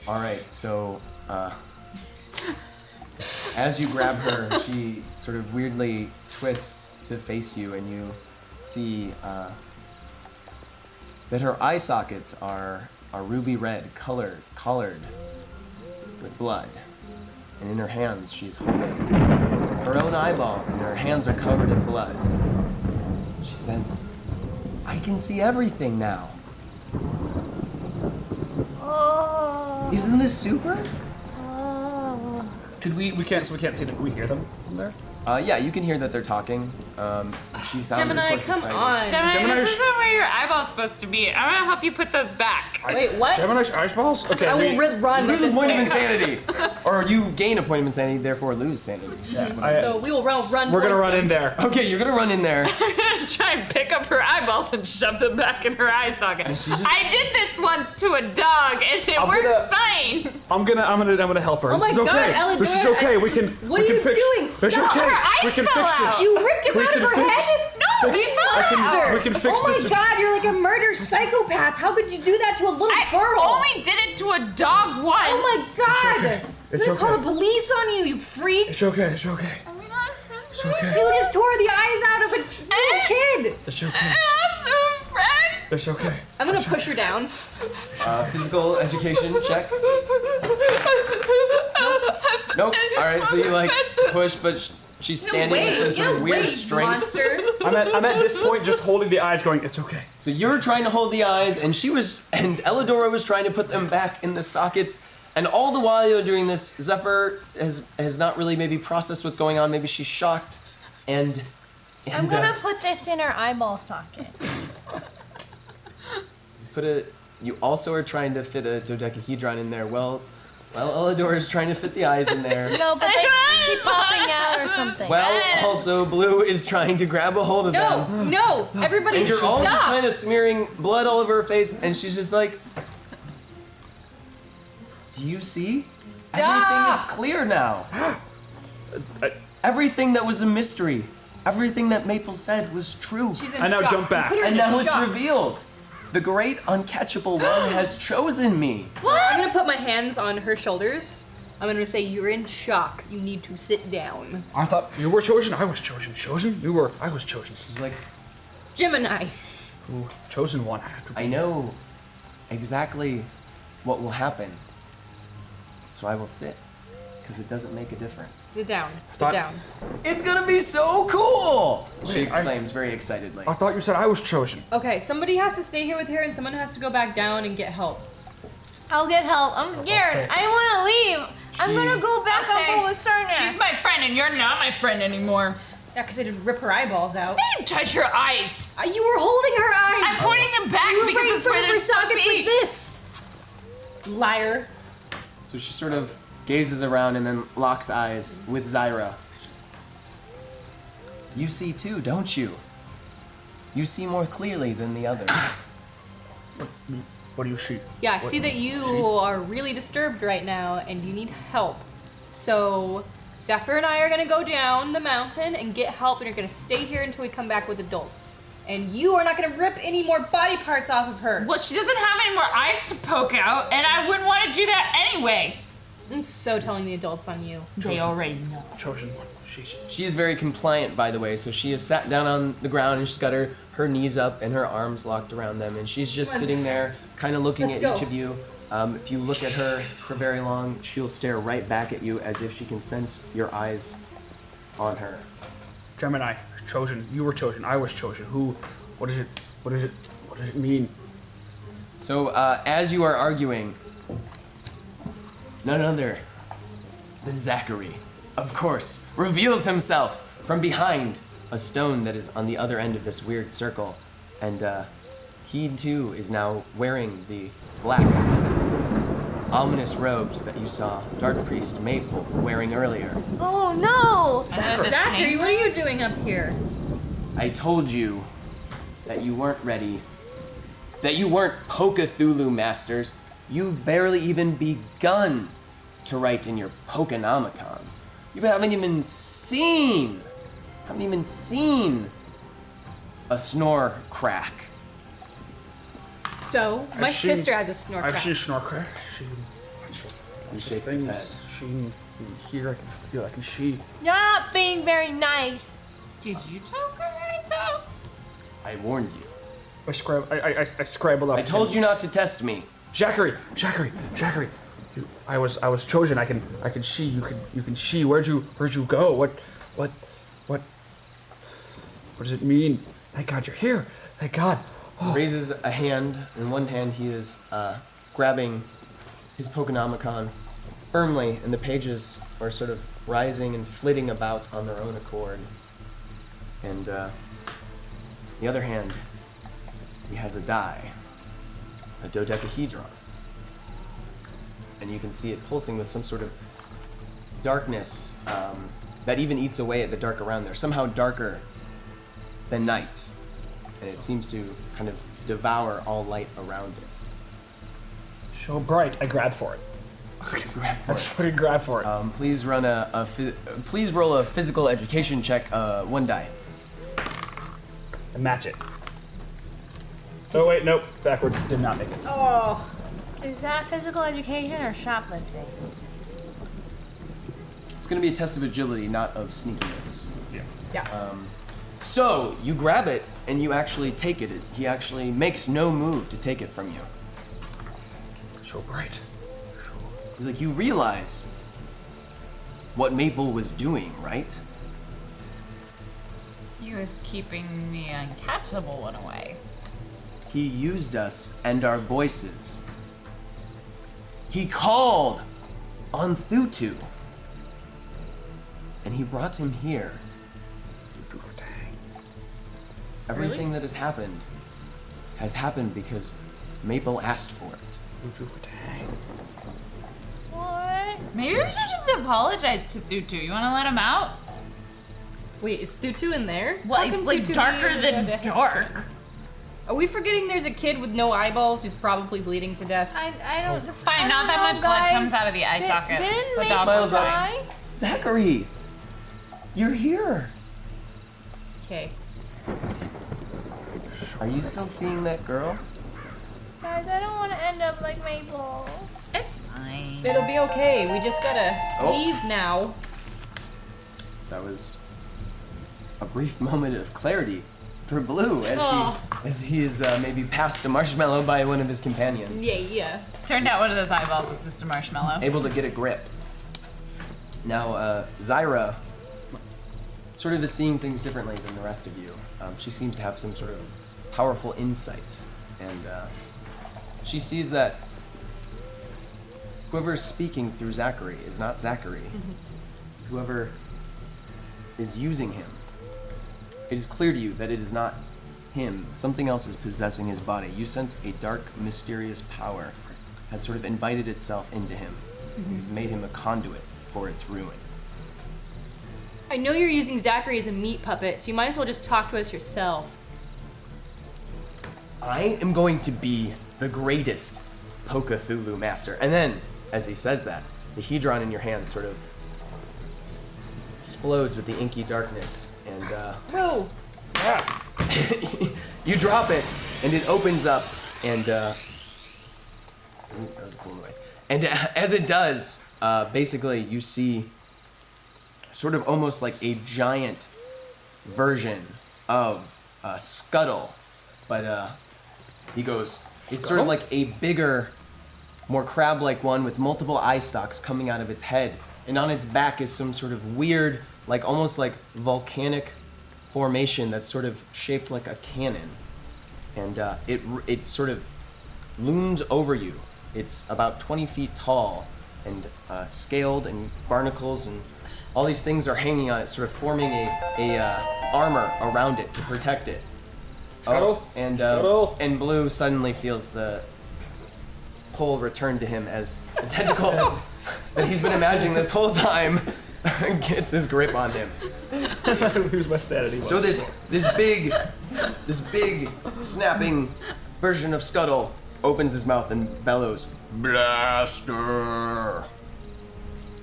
All right, so As you grab her, she sort of weirdly twists to face you, and you see that her eye sockets are ruby red, colored with blood. And in her hands, she's holding her own eyeballs, and her hands are covered in blood. She says, "I can see everything now. Oh. Isn't this super?" Oh. We can't see them. Can we hear them from there? Yeah, you can hear that they're talking. She sounds, Gemini, of course, come excited. on. Gemini, this isn't where your eyeball's supposed to be. I'm gonna help you put those back. Wait, what? Gemini's eyeballs? Okay. I will run. You lose at a this point of point. insanity, or you gain a point of insanity, therefore lose sanity. So we will run. We're gonna towards run them. in there. Okay, you're gonna run in there. I'm gonna try and pick up her eyeballs and shove them back in her eye socket. I did this once to a dog and it worked fine. I'm gonna help her. Oh my This is okay. God, Elidora, This is okay. We can. What we are can you fix. doing? It's Stop. okay. Her eyes We can fell fix this. out. You ripped him We out can of her fix- head? No, Fix- he fell I can- out. we can fix oh my this. God, you're like a murder psychopath. How could you do that to a little girl? I only did it to a dog once. Oh my God! It's They're gonna call okay. the police on you, you freak! It's okay. It's okay. It's okay. You just tore the eyes out of a little kid! It's okay. And also a friend. It's okay. I'm gonna push her down. Physical education check. Nope. All right, so you like push, but she's standing in some sort of weird strength. Monster. I'm at this point just holding the eyes, going, "It's okay." So you're trying to hold the eyes, and Elidora was trying to put them back in the sockets. And all the while you're doing this, Zephyr has not really maybe processed what's going on. Maybe she's shocked, and I'm gonna put this in her eyeball socket. You also are trying to fit a dodecahedron in there. Well, Elidora is trying to fit the eyes in there. No, but they keep popping out or something. Well, also Blue is trying to grab a hold of them. No, everybody And you're stop! all just kind of smearing blood all over her face, and she's just like, "Do you see? Everything is clear now. Everything that was a mystery, everything that Maple said was true. She's in I now shock. jump back. Put her And in now it's shock. revealed. The great uncatchable one has chosen me." I'm gonna put my hands on her shoulders. I'm gonna say, "You're in shock. You need to sit down." I thought you were chosen. I was chosen. Chosen? You were. I was chosen. She's like, Gemini. Ooh, chosen one. I have to. "I know exactly what will happen, so I will sit, because it doesn't make a difference." Sit down. Sit Thought- down. It's gonna be so cool! She Wait, exclaims very excitedly. I thought you said I was chosen. Okay, somebody has to stay here with her and someone has to go back down and get help. I'll get help. I'm scared. I want to leave. I'm gonna go back up with Sarnak. She's my friend and you're not my friend anymore. Yeah, because they didn't rip her eyeballs out. I didn't touch her eyes. You were holding her eyes! I'm pointing them back You were because right in it's where front of they're her supposed to sockets be. like this! Liar. So she sort of gazes around and then locks eyes with Zyra. "You see too, don't you? You see more clearly than the others." What do you see? Yeah, I see that you are really disturbed right now and you need help. So, Zephyr and I are gonna go down the mountain and get help, and you're gonna stay here until we come back with adults. And you are not gonna rip any more body parts off of her. Well, she doesn't have any more eyes to poke out, and I wouldn't want to do that anyway. I'm so telling the adults on you. They already know. Chosen one. She is very compliant, by the way, so she is sat down on the ground and she's got her knees up and her arms locked around them, and she's just sitting there, kind of looking Let's at each go. of you. If you look at her for very long, she'll stare right back at you as if she can sense your eyes on her. Gemini, chosen. You were chosen. I was chosen. Who? What is it? What is it? What does it mean? So, as you are arguing, none other than Zachary, of course, reveals himself from behind a stone that is on the other end of this weird circle. And he too is now wearing the black, ominous robes that you saw Dark Priest Maple wearing earlier. Oh no! Zachary, what are you doing up here? I told you that you weren't ready, that you weren't Pokethulu masters. You've barely even begun to write in your Pokenomicons. You haven't even seen a snore crack. So, my sister has a snore I've crack. seen Snorker. He shakes his head. hear, I can feel, I can see. You're not being very nice. Did you tell her so? I warned you. I scrambled up. I told you not to test me. Zachary. I was chosen. I can see. You can see. Where'd you go? What does it mean? Thank God you're here. Thank God. He raises a hand. In one hand, he is grabbing his Pokenomicon firmly, and the pages are sort of rising and flitting about on their own accord. And the other hand, he has a die, a dodecahedron. And you can see it pulsing with some sort of darkness that even eats away at the dark around there, somehow darker than night. And it seems to kind of devour all light around it. So bright, I grabbed for it. Grab for it. Please run please roll a physical education check, 1 die. And match it. Oh wait, nope, backwards. Did not make it. Oh. Is that physical education or shoplifting? It's going to be a test of agility, not of sneakiness. Yeah. So you grab it and you actually take it. He actually makes no move to take it from you. So bright. He's like, you realize what Maple was doing, right? He was keeping the uncatchable one away. He used us and our voices. He called on Thutu. And he brought him here. Everything that has happened because Maple asked for it. What? Maybe we should just apologize to Thutu. You want to let him out? Wait, is Thutu in there? Well, How it's come like Thutu darker than dark. Are we forgetting there's a kid with no eyeballs who's probably bleeding to death? I don't. It's fine. I Not don't that know, much blood guys. comes out of the eye sockets. Didn't The Maple dog was fine. die? Zachary, you're here. Okay. Are you still seeing that girl? Guys, I don't want to end up like Maple. It's fine. It'll be okay. We just gotta leave now. That was a brief moment of clarity for Blue as he is maybe passed a marshmallow by one of his companions. Yeah. Turned out one of those eyeballs was just a marshmallow. Able to get a grip. Now, Zyra sort of is seeing things differently than the rest of you. She seems to have some sort of powerful insight, and she sees that whoever is speaking through Zachary is not Zachary. Whoever is using him, it is clear to you that it is not him. Something else is possessing his body. You sense a dark, mysterious power has sort of invited itself into him. It has made him a conduit for its ruin. I know you're using Zachary as a meat puppet, so you might as well just talk to us yourself. I am going to be the greatest Pokethulu master. And then, as he says that, the hedron in your hand sort of explodes with the inky darkness, and Whoa! you drop it, and it opens up, and ooh, that was a cool noise. And as it does, basically you see sort of almost like a giant version of Scuttle, but he goes, it's sort of like a bigger, more crab-like one with multiple eye stalks coming out of its head, and on its back is some sort of weird, like almost like volcanic formation that's sort of shaped like a cannon, and it sort of looms over you. It's about 20 feet tall and scaled, and barnacles and all these things are hanging on it, sort of forming a armor around it to protect it. Scuttle? And Blue suddenly feels the pull return to him as the tentacle that he's been imagining this whole time gets his grip on him. I lose my sanity. So this big snapping version of Scuttle opens his mouth and bellows, "Blaster!"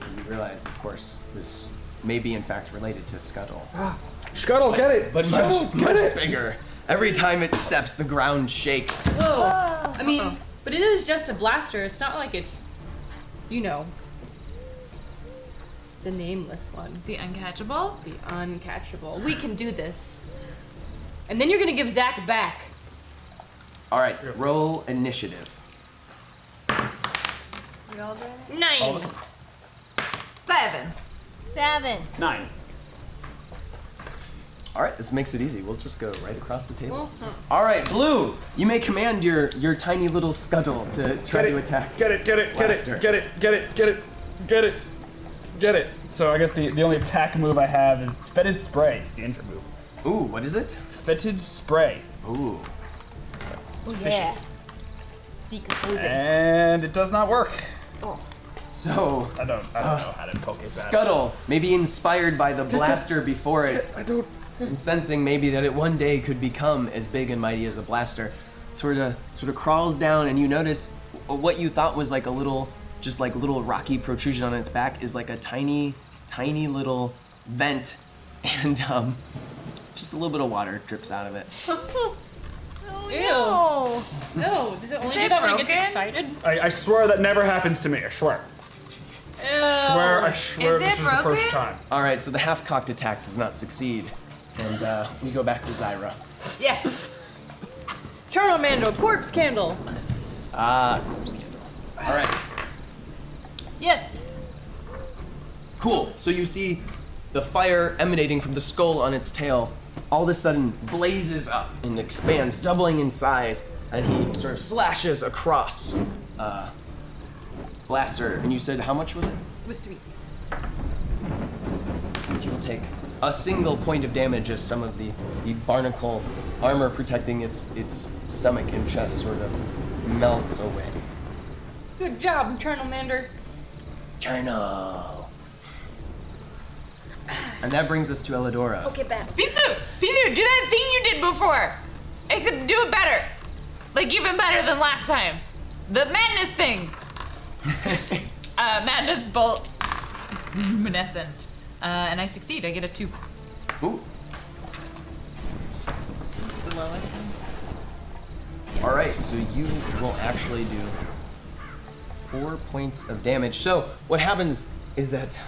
And you realize, of course, this may be in fact related to Scuttle. Scuttle, get it! But much bigger. Every time it steps, the ground shakes. Whoa! I mean, but it is just a blaster. It's not like it's, you know. The nameless one. The uncatchable? The uncatchable. We can do this. And then you're gonna give Zach back. All right, roll initiative. We all doing it? 9. 7. 9. All right, this makes it easy. We'll just go right across the table. Uh-huh. All right, Blue, you may command your tiny little scuttle to try to attack. Get it. So I guess the only attack move I have is Fetid Spray. It's the intro move. Ooh, what is it? Fetid Spray. Ooh. Oh yeah. Decomposing. And it does not work. So I don't know how to poke it back. Scuttle, maybe inspired by the blaster before it, and sensing maybe that it one day could become as big and mighty as a blaster, sort of crawls down, and you notice what you thought was like a little rocky protrusion on its back is like a tiny little vent, and just a little bit of water drips out of it. Ew. No. Does it only do that when it gets excited? I swear that never happens to me. I swear. I swear this is the first time. All right, so the half-cocked attack does not succeed, and we go back to Zyra. Yes. Charnomando, corpse candle. Corpse candle. All right. Yes. Cool. So you see the fire emanating from the skull on its tail all of a sudden blazes up and expands, doubling in size, and he sort of slashes across Blaster. And you said how much was it? It was 3. You'll take a single point of damage as some of the barnacle armor protecting its stomach and chest sort of melts away. Good job, Charnomander. Charno. And that brings us to Elidora. Okay, bad. Pizzu, do that thing you did before. Except do it better. Like even better than last time. The madness thing. Madness bolt. It's luminescent. And I succeed. I get a 2. Ooh. It's the lowest one. All right, so you will actually do 4 points of damage. So what happens is that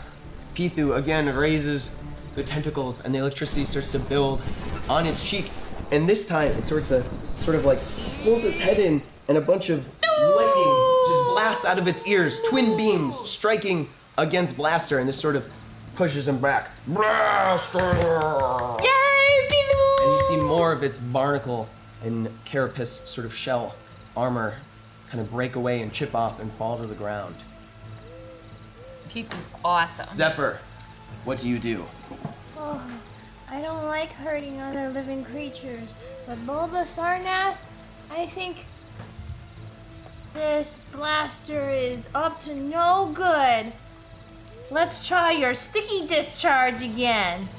Pithu again raises the tentacles and the electricity starts to build on its cheek. And this time it sort of like pulls its head in, and a bunch of lightning just blasts out of its ears, twin beams striking against Blaster, and this sort of pushes him back. Blaster! Yay, Pithu! And you see more of its barnacle and carapace sort of shell armor kind of break away and chip off and fall to the ground. Pithu's awesome. Zephyr, what do you do? Oh, I don't like hurting other living creatures, but Bulbasarnath, I think this blaster is up to no good. Let's try your sticky discharge again.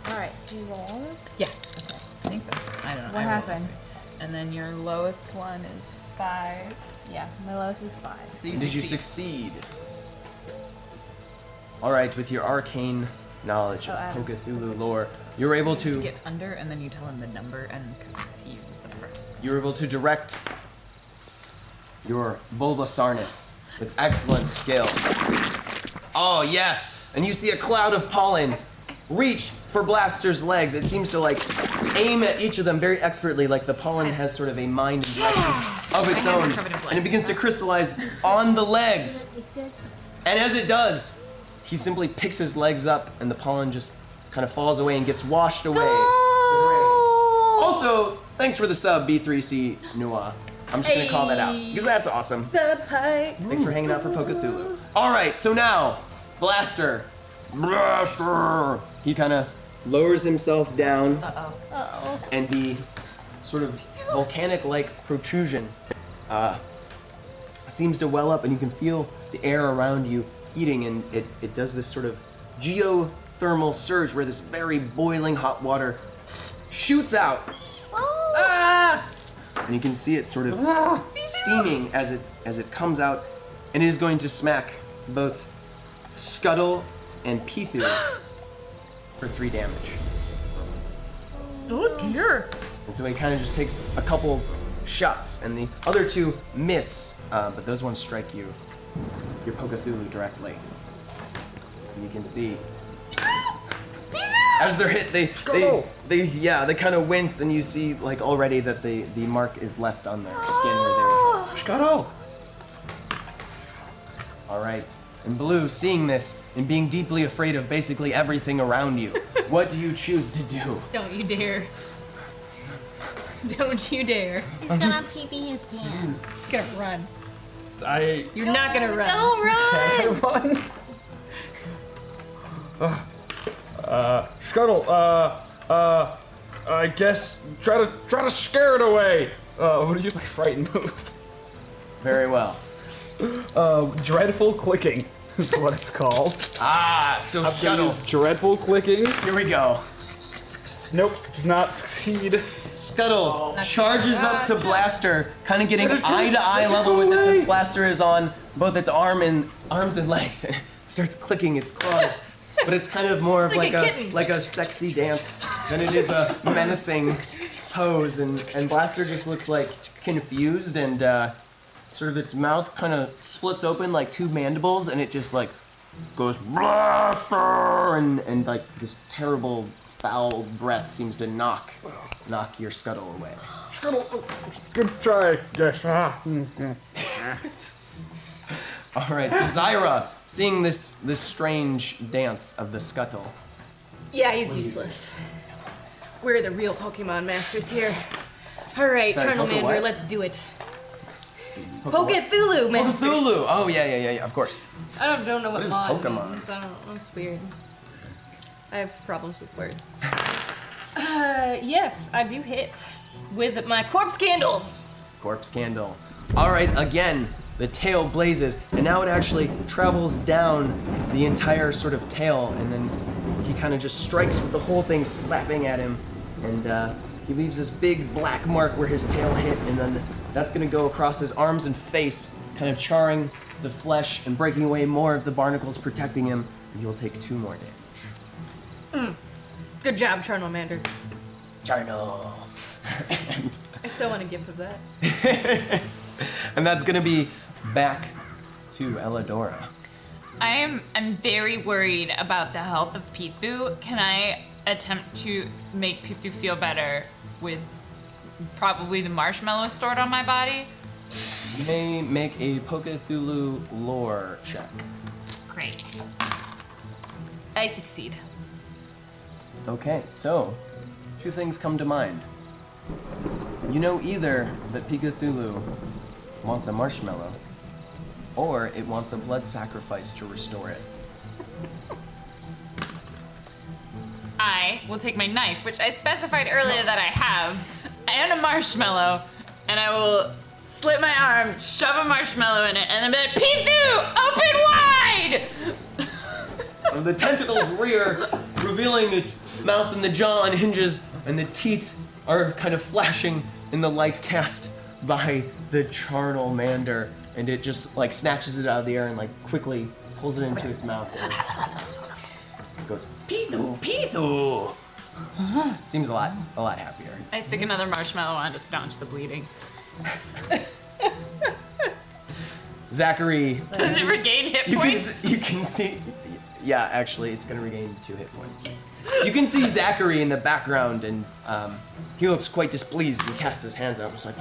Alright, do you roll? Yeah. Okay. I think so. I don't know. What happened? And then your lowest one is 5. Yeah, my lowest is 5. So you Did you succeed? All right, with your arcane knowledge of Adam. Pokethulu lore, you were able to get under, and then you tell him the number, and because he uses the number. you were able to direct your Bulbasarnath with excellent skill. Oh yes, and you see a cloud of pollen reach for Blaster's legs. It seems to like aim at each of them very expertly, like the pollen has sort of a mind and direction of its own, and it begins to crystallize on the legs. And as it does, he simply picks his legs up, and the pollen just kind of falls away and gets washed away. Also, thanks for the sub, B3C Nua. I'm just gonna call that out, because that's awesome. Sub high. Thanks for hanging out for Pokethulu. All right, so now, Blaster. He kind of lowers himself down, and the sort of volcanic-like protrusion seems to well up, and you can feel the air around you heating, and it does this sort of geothermal surge where this very boiling hot water shoots out. And you can see it sort of steaming as it comes out, and it is going to smack both Scuttle and Pithu for 3 damage. Oh dear. And so he kind of just takes a couple shots, and the other 2 miss, but those ones strike you, your Pokethulu, directly. And you can see as they're hit, they kind of wince, and you see like already that the mark is left on their skin where they Scuttle. All right. And Blue, seeing this and being deeply afraid of basically everything around you, what do you choose to do? Don't you dare. Don't you dare. He's gonna pee-pee his pants. He's gonna run. I. You're not gonna run. Don't run! Scuttle, I guess try to scare it away. I'm gonna use my frighten move. Very well. Dreadful clicking is what it's called. So Scuttle. Dreadful clicking. Here we go. Nope, does not succeed. Scuttle charges up to Blaster, kind of getting eye-to-eye level with it since Blaster is on both its arms and legs. And starts clicking its claws. But it's kind of more of like a sexy dance than it is a menacing pose. And Blaster just looks like confused, and sort of its mouth kind of splits open like two mandibles, and it just like goes Blaster, and like this terrible foul breath seems to knock your Scuttle away. Scuttle, good try. Yes. All right, so Zyra, seeing this strange dance of the Scuttle. Yeah, he's useless. We're the real Pokemon masters here. All right, Sorry, Charmander, what? let's do it. Pokethulu, man. Pokethulu! Oh, yeah, of course. I don't know what is mod Pokemon? means. I don't. That's weird. I have problems with words. Yes, I do hit with my corpse candle. Corpse Candle. All right, again, the tail blazes, and now it actually travels down the entire sort of tail, and then he kind of just strikes with the whole thing slapping at him, and he leaves this big black mark where his tail hit, and then that's gonna go across his arms and face, kind of charring the flesh and breaking away more of the barnacles protecting him. He will take 2 more damage. Good job, Charmander. Charno. I still want a gift of that. And that's gonna be back to Elidora. I'm very worried about the health of Pithu. Can I attempt to make Pithu feel better with probably the marshmallow stored on my body? You may make a Pokethulu lore check. Great. I succeed. Okay, so 2 things come to mind. You know either that Pokethulu wants a marshmallow, or it wants a blood sacrifice to restore it. I will take my knife, which I specified earlier that I have, and a marshmallow, and I will slit my arm, shove a marshmallow in it, and then be like, Pithu, open wide! So the tentacles rear, revealing its mouth, and the jaw unhinges, and the teeth are kind of flashing in the light cast by the Charmander, and it just like snatches it out of the air and like quickly pulls it into its mouth. It goes, Pithu, Pithu! It seems a lot happier. I stick another marshmallow on to staunch the bleeding. Zachary. Does it regain hit points? You can see. Yeah, actually, it's gonna regain 2 hit points. You can see Zachary in the background, and he looks quite displeased and casts his hands out. It's like,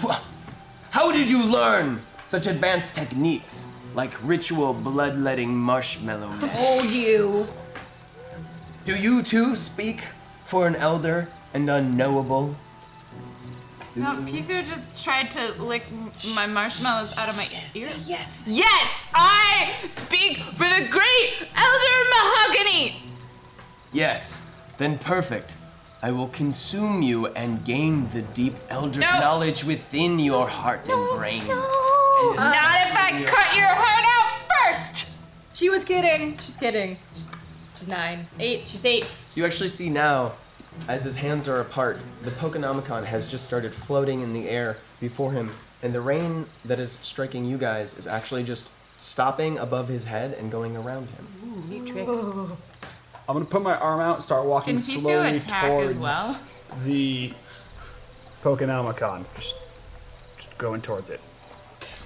how did you learn such advanced techniques like ritual bloodletting marshmallow? Told you. Do you too speak for an elder and unknowable? No, Pithu just tried to lick my marshmallows out of my ears. Yes. Yes, I speak for the great Elder Mahogany. Yes, then perfect. I will consume you and gain the deep eldritch No. knowledge within your heart and brain. Not if I cut your heart out first. She was kidding. She's kidding. She's 9. 8. She's 8. So you actually see now, as his hands are apart, the Pokenomicon has just started floating in the air before him, and the rain that is striking you guys is actually just stopping above his head and going around him. Ooh, neat trick. I'm gonna put my arm out, and start walking Can Pithu slowly attack as towards well? the Pokenomicon. Just going towards it.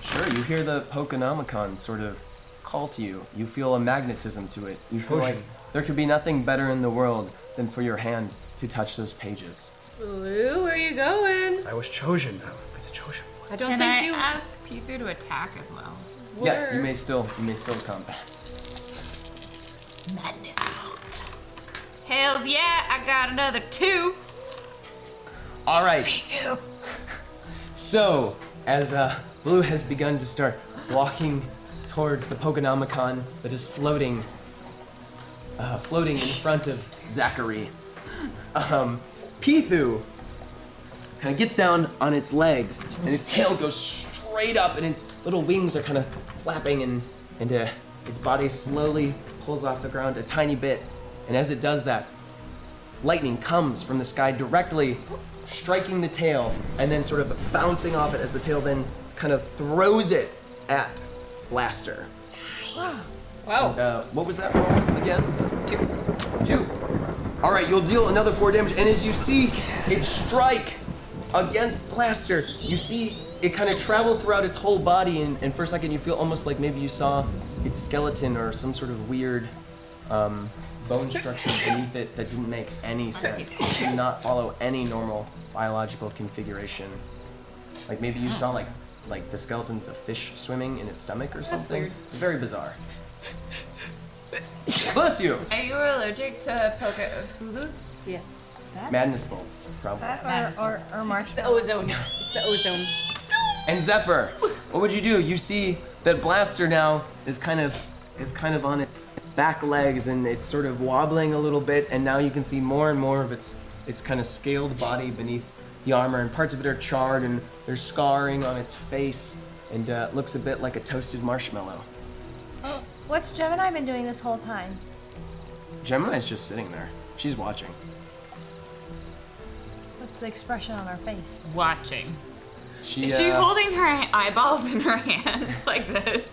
Sure, you hear the Pokenomicon sort of call to you. You feel a magnetism to it. You feel Chosen. like there could be nothing better in the world than for your hand to touch those pages. Blue, where are you going? I was chosen. I would be the chosen one. I don't Can think I you. ask Pokethulu to attack as well? Yes, you may still combat. Madness out. Hells yeah, I got another 2. All right. So, as Blue has begun to start walking towards the Pokenomicon that is floating in front of Zachary, Pokethulu kind of gets down on its legs, and its tail goes straight up, and its little wings are kind of flapping, and its body slowly pulls off the ground a tiny bit. And as it does that, lightning comes from the sky directly, striking the tail, and then sort of bouncing off it as the tail then kind of throws it at Blaster. Wow. And, what was that roll again? 2. All right, you'll deal another 4 damage, and as you see it strike against Blaster, you see it kind of travel throughout its whole body, and for a second you feel almost like maybe you saw its skeleton or some sort of weird bone structure beneath it that didn't make any sense. It did not follow any normal biological configuration. Like maybe you saw like the skeletons of fish swimming in its stomach or something. weird. Very bizarre. Bless you! Are you allergic to Pokethulus? Yes. Madness bolts, probably. Or The marshmallow. ozone. It's the ozone. And Zephyr, what would you do? You see that Blaster now is kind of on its back legs, and it's sort of wobbling a little bit, and now you can see more and more of its kind of scaled body beneath the armor, and parts of it are charred, and there's scarring on its face, and it looks a bit like a toasted marshmallow. Oh, what's Gemini been doing this whole time? Gemini's just sitting there. She's watching. What's the expression on her face? Watching. Is she uh, holding her eyeballs in her hands like this?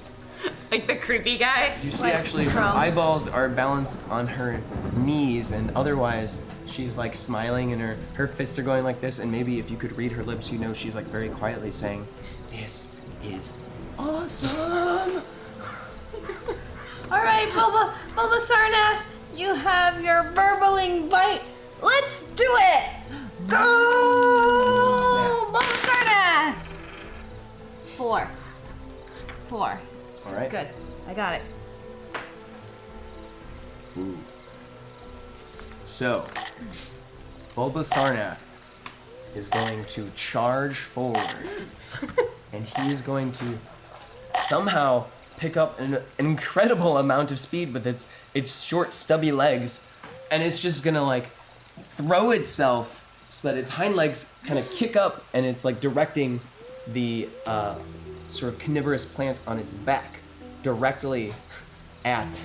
Like the creepy guy? You see, Like actually, her Chrome. eyeballs are balanced on her knees, and otherwise, she's like smiling, and her fists are going like this. And maybe if you could read her lips, you know she's like very quietly saying, "This is awesome." All right, Bulbasaur, you have your burbling bite. Let's do it! Go, Bulbasaur! 4. All That's right. good. I got it. Ooh. So, Bulbasaur is going to charge forward, and he is going to somehow pick up an incredible amount of speed with its short, stubby legs, and it's just gonna like throw itself so that its hind legs kind of kick up, and it's like directing the sort of carnivorous plant on its back directly at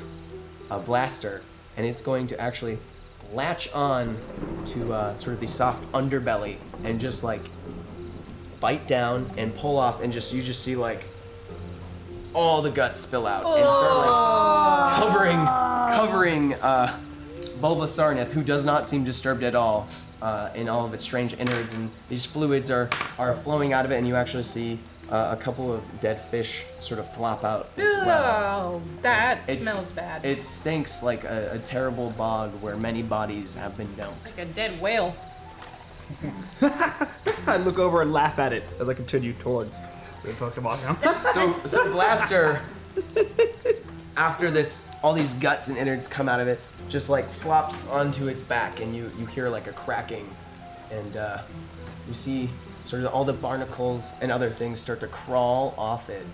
a Blaster, and it's going to actually latch on to sort of the soft underbelly and just like bite down and pull off, and you just see like all the guts spill out and start like covering Bulbasaur, who does not seem disturbed at all in all of its strange innards, and these fluids are flowing out of it, and you actually see a couple of dead fish sort of flop out as well. Oh, that It's- smells bad. It stinks like a terrible bog where many bodies have been dumped. Like a dead whale. I look over and laugh at it as I continue towards the Pokemon. So Blaster, after this, all these guts and innards come out of it, just like flops onto its back, and you hear like a cracking, and you see sort of all the barnacles and other things start to crawl off it,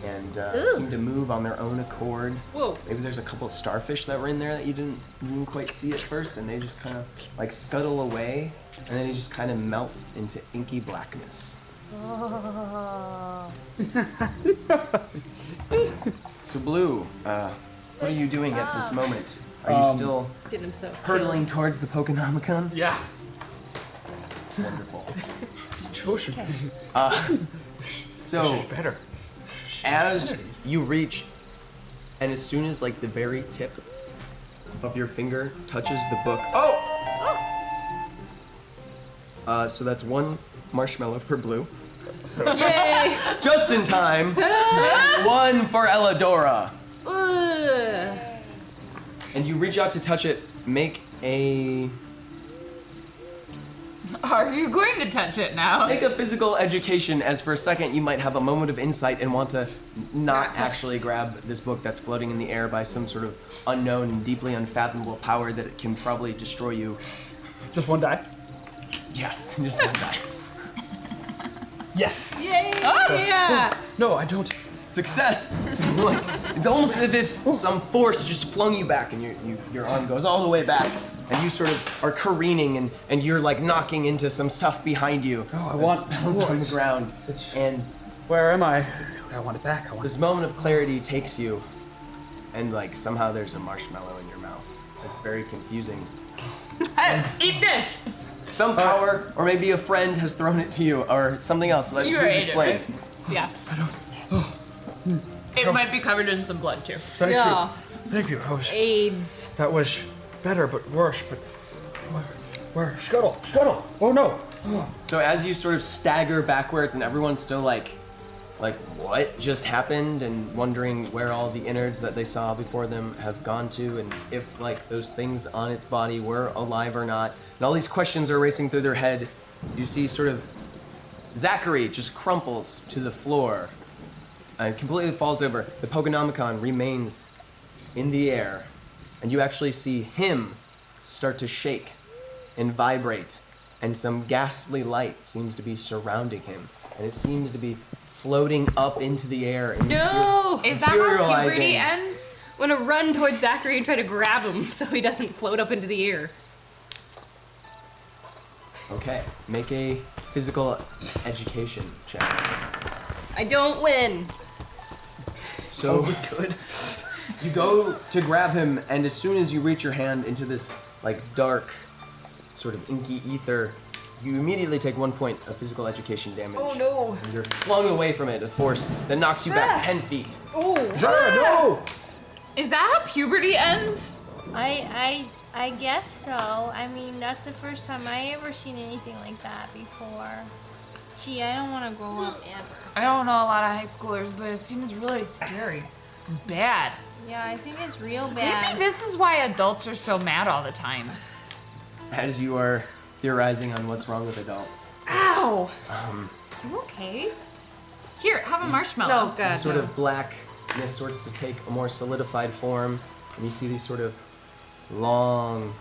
and seem to move on their own accord. Whoa. Maybe there's a couple of starfish that were in there that you didn't quite see at first, and they just kind of like scuttle away, and then it just kind of melts into inky blackness. Oh. So Blue, what are you doing at this moment? Are you still Getting him so hurtling towards the Pokenomicon? Yeah. Wonderful. Chosen. So This is better. as you reach, and as soon as like the very tip of your finger touches the book, so that's one marshmallow for Blue. Yay! Just in time. One for Elladora. and you reach out to touch it. Make a Are you going to touch it now? Make a physical education, as for a second you might have a moment of insight and want to not actually grab this book that's floating in the air by some sort of unknown and deeply unfathomable power that it can probably destroy you. Just one die? Yes, just one die. Yes! Yay! Oh, yeah! No, I don't. Success! So like, it's almost as if some force just flung you back and your arm goes all the way back. And you sort of are careening and you're like knocking into some stuff behind you. Oh, I want spells on the ground. And where am I? I want it back. This moment of clarity takes you, and like somehow there's a marshmallow in your mouth. It's very confusing. Eat this! Some power, or maybe a friend has thrown it to you, or something else. Let me please explain. Yeah. It might be covered in some blood too. Thank you. Thank you. AIDS. That was better, but worse. But where? Scuttle! Oh no! So as you sort of stagger backwards, and everyone's still like what just happened, and wondering where all the innards that they saw before them have gone to, and if like those things on its body were alive or not, and all these questions are racing through their head, you see sort of Zachary just crumples to the floor and completely falls over. The Pokenomicon remains in the air, and you actually see him start to shake and vibrate, and some ghastly light seems to be surrounding him, and it seems to be floating up into the air and No! Is that how materializing. puberty ends? I'm gonna run towards Zachary and try to grab him so he doesn't float up into the air. Okay, make a physical education check. I don't win. So good. You go to grab him, and as soon as you reach your hand into this like dark, sort of inky ether, you immediately take 1 point of physical education damage. Oh no! And you're flung away from it, a force that knocks you back 10 feet. Oh! No! Is that how puberty ends? I guess so. I mean, that's the first time I ever seen anything like that before. Gee, I don't want to grow up ever. I don't know a lot of high schoolers, but it seems really scary. Bad. Yeah, I think it's real bad. Maybe this is why adults are so mad all the time. As you are theorizing on what's wrong with adults. Ow! You okay? Here, have a marshmallow. No, God. Sort of blackness starts to take a more solidified form, and you see these sort of long,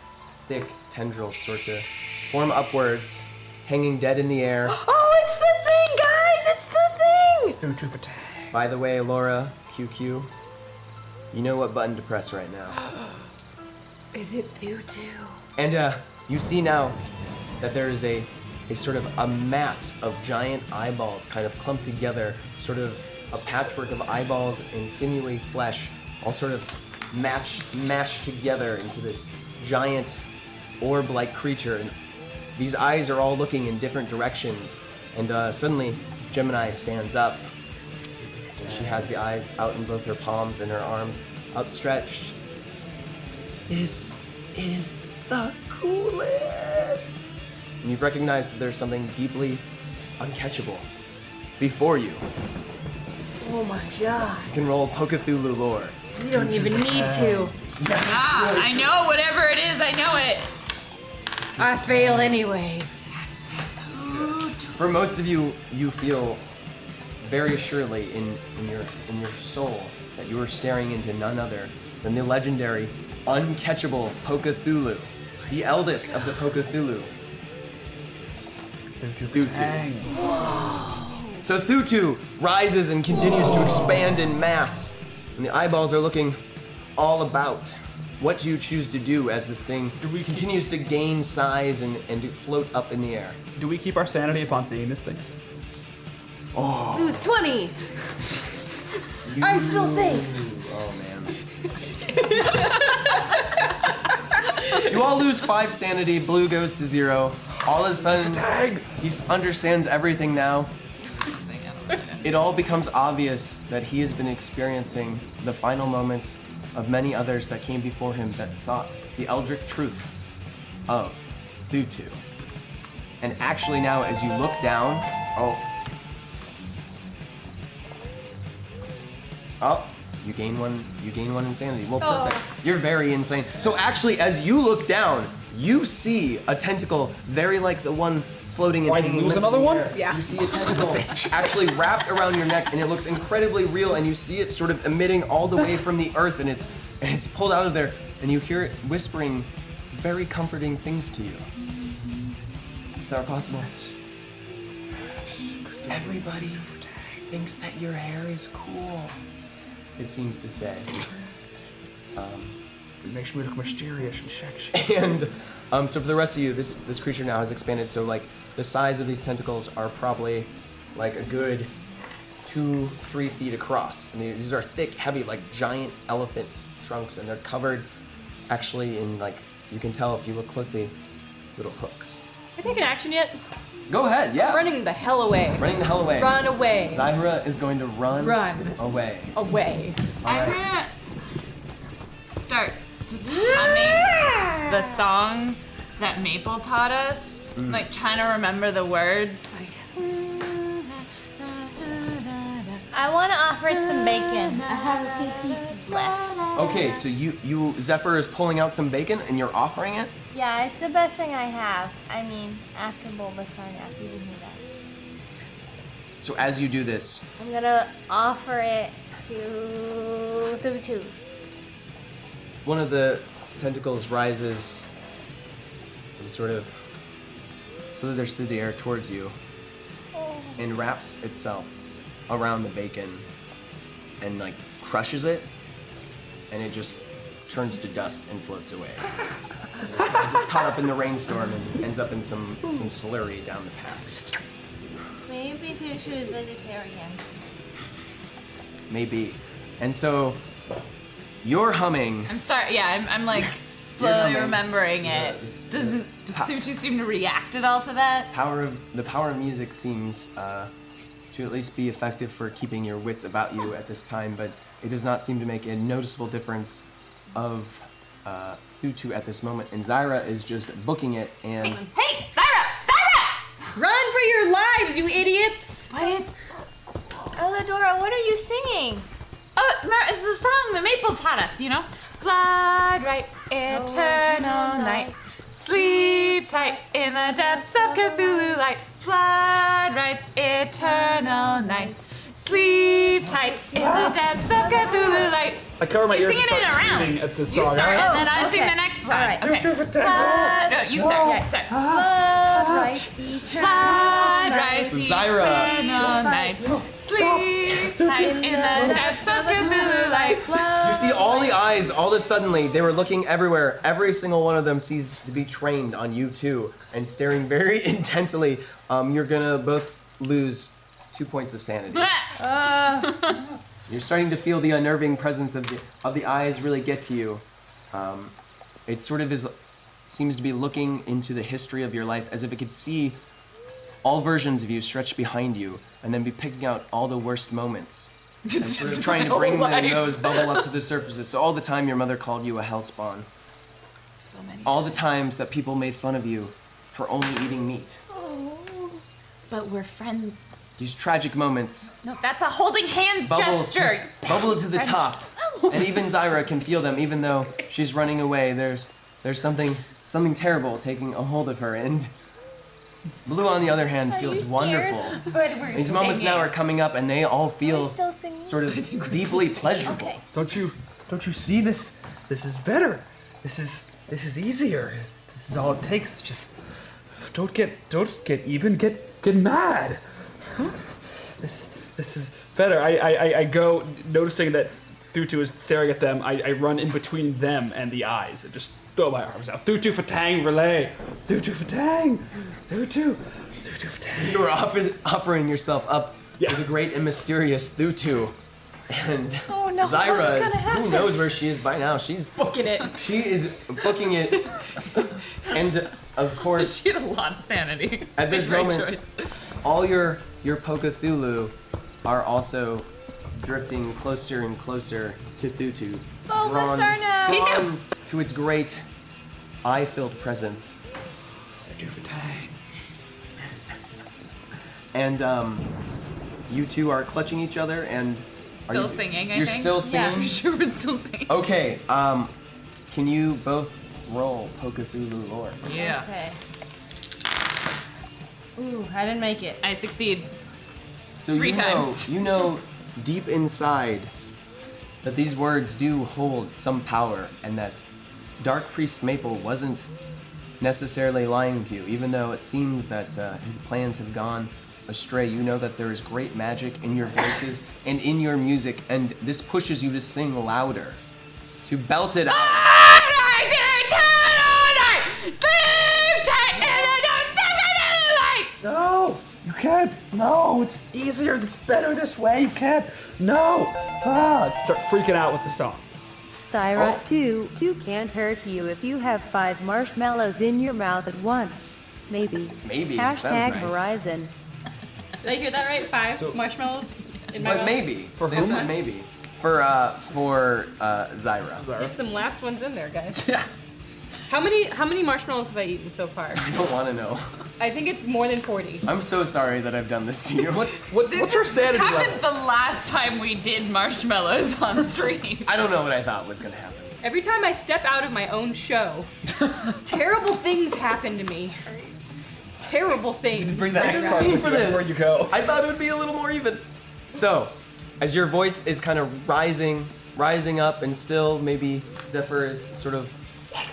thick tendrils start to form upwards, hanging dead in the air. Oh, it's the thing, guys! It's the thing! By the way, Laura, QQ, you know what button to press right now. Is it Thutu? And you see now that there is a sort of a mass of giant eyeballs kind of clumped together, sort of a patchwork of eyeballs and sinewy flesh, all sort of mashed together into this giant orb-like creature. And these eyes are all looking in different directions. And suddenly, Gemini stands up. And she has the eyes out in both her palms and her arms outstretched. It is the coolest. And you recognize that there's something deeply uncatchable before you. Oh my god. You can roll Pokethulu lore. You don't even need to. Ah, I know, whatever it is, I know it. I fail anyway. For most of you, you feel very assuredly in your soul that you are staring into none other than the legendary, uncatchable Pokethulu, the eldest of the Pokethulu. Thutu. So Thutu rises and continues to expand in mass, and the eyeballs are looking all about. What do you choose to do as this thing continues to gain size and float up in the air? Do we keep our sanity upon seeing this thing? Oh. Lose 20. I'm still safe. Oh man. You all lose 5 sanity. Blue goes to 0. All of a sudden, he understands everything now. It all becomes obvious that he has been experiencing the final moments of many others that came before him that sought the eldritch truth of Thutu. And actually now, as you look down, You gain one insanity. Well, perfect. You're very insane. So actually, as you look down, you see a tentacle very like the one floating and hanging. Lose another one? Yeah. You see a tentacle actually wrapped around your neck, and it looks incredibly real, and you see it sort of emitting all the way from the earth, and it's pulled out of there, and you hear it whispering very comforting things to you. That are possible. Everybody thinks that your hair is cool, it seems to say. It makes me look mysterious and sexy. And so for the rest of you, this creature now has expanded. So like the size of these tentacles are probably like a good 2-3 feet across. And these are thick, heavy, like giant elephant trunks, and they're covered actually in like, you can tell if you look closely, little hooks. Can I take an action yet? Go ahead, yeah. Running the hell away. Running the hell away. Run away. Zyra is going to run away. Away. I'm gonna start just humming the song that Maple taught us, like trying to remember the words, like. I want to offer it some bacon. I have a few pieces left. Okay, so you Zephyr is pulling out some bacon and you're offering it? Yeah, it's the best thing I have. I mean, after Bulbasaur, after you hear that. So as you do this, I'm gonna offer it to Thutu. one of the tentacles rises and sort of slithers through the air towards you and wraps itself around the bacon and like crushes it, and it just turns to dust and floats away. It's caught up in the rainstorm and ends up in some slurry down the path. Maybe Thutu is vegetarian. Maybe. And so you're humming. I'm like slowly remembering it. Does Thutu seem to react at all to that? The power of music seems to at least be effective for keeping your wits about you at this time, but it does not seem to make a noticeable difference of Thutu at this moment. And Zyra is just booking it and... Hey, Zyra! Run for your lives, you idiots! But it's... Eladora, what are you singing? Oh, it's the song that Maple taught us, you know? Blood right, eternal night. Sleep tight in the depths of Cthulhu light. Blood rights, eternal night. Sleep tight in the depths of Cthulhu light. I cover my You ears sing and it start around. screaming at the You song. start, and then I sing the next line. All right. Okay. No, you start. Yeah, start. Blood rights, eternal Blood night. rights, So Zyra. eternal night. Sleep tight in the depths of Cthulhu light. You see all the eyes, all of a suddenly, they were looking everywhere. Every single one of them seems to be trained on you two and staring very intensely. You're gonna both lose 2 points of sanity. You're starting to feel the unnerving presence of the eyes really get to you. It sort of seems to be looking into the history of your life as if it could see all versions of you stretched behind you and then be picking out all the worst moments. And sort of trying to bring those bubble up to the surfaces. So all the time your mother called you a hellspawn. So many. All the times that people made fun of you for only eating meat. But we're friends. These tragic moments No, that's a holding hands gesture. bubble to the top. And even Zyra can feel them, even though she's running away. There's something terrible taking a hold of her. And Blue, on the other hand, feels wonderful. But we're These moments now are coming up, and they all feel still singing? sort of deeply pleasurable. Okay. Don't you see this? This is better. This is easier. This is all it takes. Just don't get even. Get mad. This is better. I go, noticing that Thutu is staring at them, I run in between them and the eyes and just throw my arms out. Thutu for Tang, relay. Thutu for Tang. Thutu for Tang. You are offering yourself up to the great and mysterious Thutu. And Zyra is, who knows where she is by now. She's booking it. She is booking it. And of course, she had a lot of sanity. At this moment, all your Pokethulu are also drifting closer and closer to Thutu, drawn to its great eye-filled presence. Thutu for Tang. And you two are clutching each other and Still singing, I You're think. still singing? Yeah, I'm sure we're still singing. Okay, can you both roll Pokethulu lore? Yeah. Okay. Ooh, I didn't make it. I succeed. So 3 you times. know, you know deep inside that these words do hold some power, and that Dark Priest Maple wasn't necessarily lying to you, even though it seems that his plans have gone astray. You know that there is great magic in your voices and in your music, and this pushes you to sing louder, to belt it out. No, you can't. No, it's easier. It's better this way. You can't. No. Start freaking out with the song. Syra, two can't hurt you if you have 5 marshmallows in your mouth at once. Maybe. Maybe. Hashtag That's nice. Verizon. Did I hear that right? 5 marshmallows in my But mouth? maybe. They whom? said maybe. For Zyra. Get some last ones in there, guys. Yeah. How many marshmallows have I eaten so far? I don't want to know. I think it's more than 40. I'm so sorry that I've done this to you. What's her sanity happened the last time we did marshmallows on stream. I don't know what I thought was gonna happen. Every time I step out of my own show, terrible things happen to me. Terrible things. Bring that next card for this. Where you go. I thought it would be a little more even. So, as your voice is kind of rising up, and still maybe Zephyr is sort of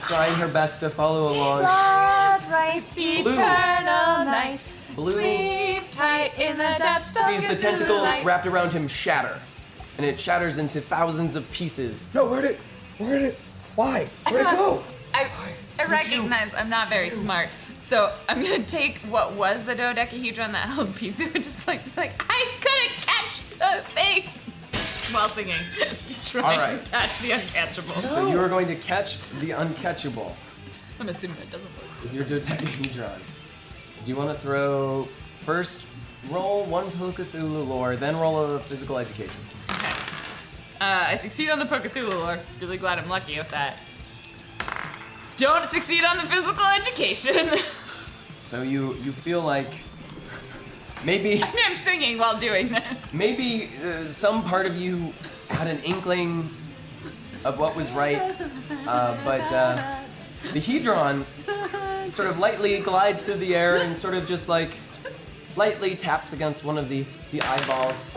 trying her best to follow along. Blood rights the Blue. eternal night. Blue Sleep tight in the depths of sees your the tentacle blue light. wrapped around him shatter, and it shatters into thousands of pieces. No, where'd it? Why? Where'd it go? I recognize I'm not very smart, so I'm gonna take what was the dodecahedron that held Pizzu and just like I couldn't catch the thing while singing. Trying All right. to catch the uncatchable. So you are going to catch the uncatchable I'm assuming it doesn't work. with your dodecahedron. Do you want to throw first? Roll 1 Pokethulu lore, then roll a physical education. I succeed on the Pokethulu lore. Really glad I'm lucky with that. Don't succeed on the physical education. So you feel like maybe I'm singing while doing this. maybe some part of you had an inkling of what was right, but the hedron sort of lightly glides through the air and sort of just like lightly taps against one of the eyeballs,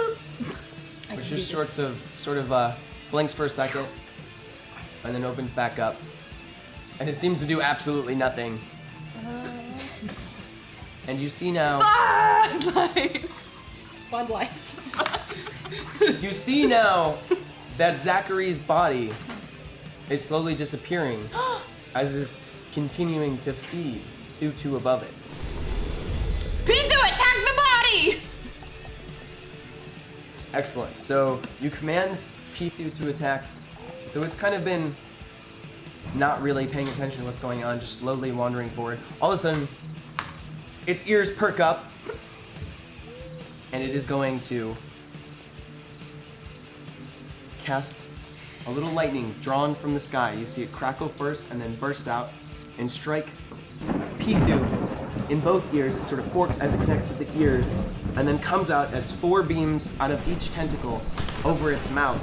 which just sort of blinks for a second and then opens back up, and it seems to do absolutely nothing. And you see now. Bud lights. You see now that Zachary's body is slowly disappearing as it is continuing to feed Thutu above it. Pizzu, attack the body! Excellent. So you command Pithu to attack. So it's kind of been not really paying attention to what's going on, just slowly wandering forward. All of a sudden, its ears perk up, and it is going to cast a little lightning drawn from the sky. You see it crackle first and then burst out and strike Pithu in both ears. It sort of forks as it connects with the ears and then comes out as 4 beams out of each tentacle over its mouth.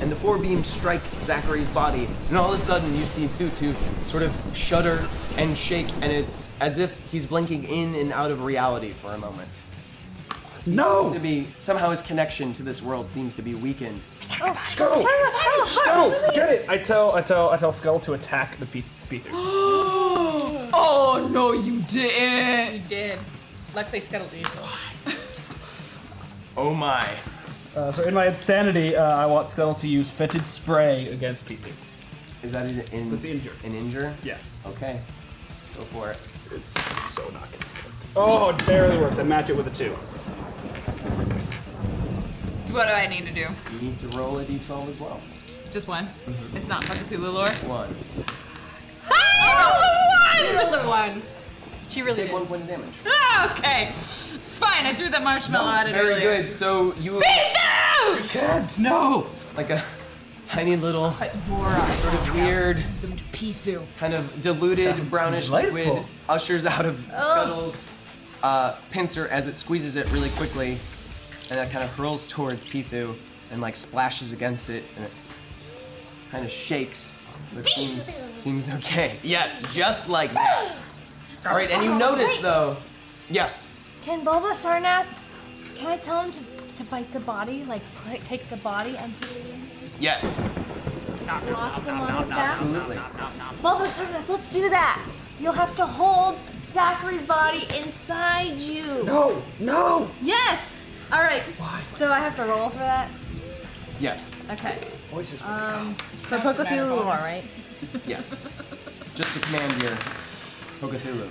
And the 4 beams strike Zachary's body, and all of a sudden you see Thutu sort of shudder and shake, and it's as if he's blinking in and out of reality for a moment. No! Somehow his connection to this world seems to be weakened. Scuttle! Get it! I tell Skull to attack the Pithu. Oh no, you didn't! You did. Luckily, Scuttle did. Oh my. So in my insanity, I want Scuttle to use fetid spray against Pithu. Is that With the injure. an injure? Yeah. Okay. Go for it. It's so not gonna work. Oh, it barely works. I match it with a 2. What do I need to do? You need to roll a d12 as well. Just one? It's not Pokethulu lore? Just one. She rolled a 1. She really Take did. 1 point of damage. Ah, okay. It's fine. I threw that marshmallow at it Very earlier. good. So you Pithu! can't. No. Like a tiny little sort of weird, kind of diluted brownish delightful. liquid ushers out of Scuttle's pincer as it squeezes it really quickly, and that kind of hurls towards Pithu and like splashes against it, and it kind of shakes, but seems okay. Yes, just like that. All right, and you notice though, yes. Can Bulba Sarnath, can I tell him to bite the body? Like, take the body and put it in? Yes. Blossom on his back? Absolutely. Bulba Sarnath, let's do that. You'll have to hold Zachary's body inside you. No. Yes. All right. So I have to roll for that? Yes. Okay. Voices. For Pokethulu lore, right? Yes. Just to command your Pokethulu.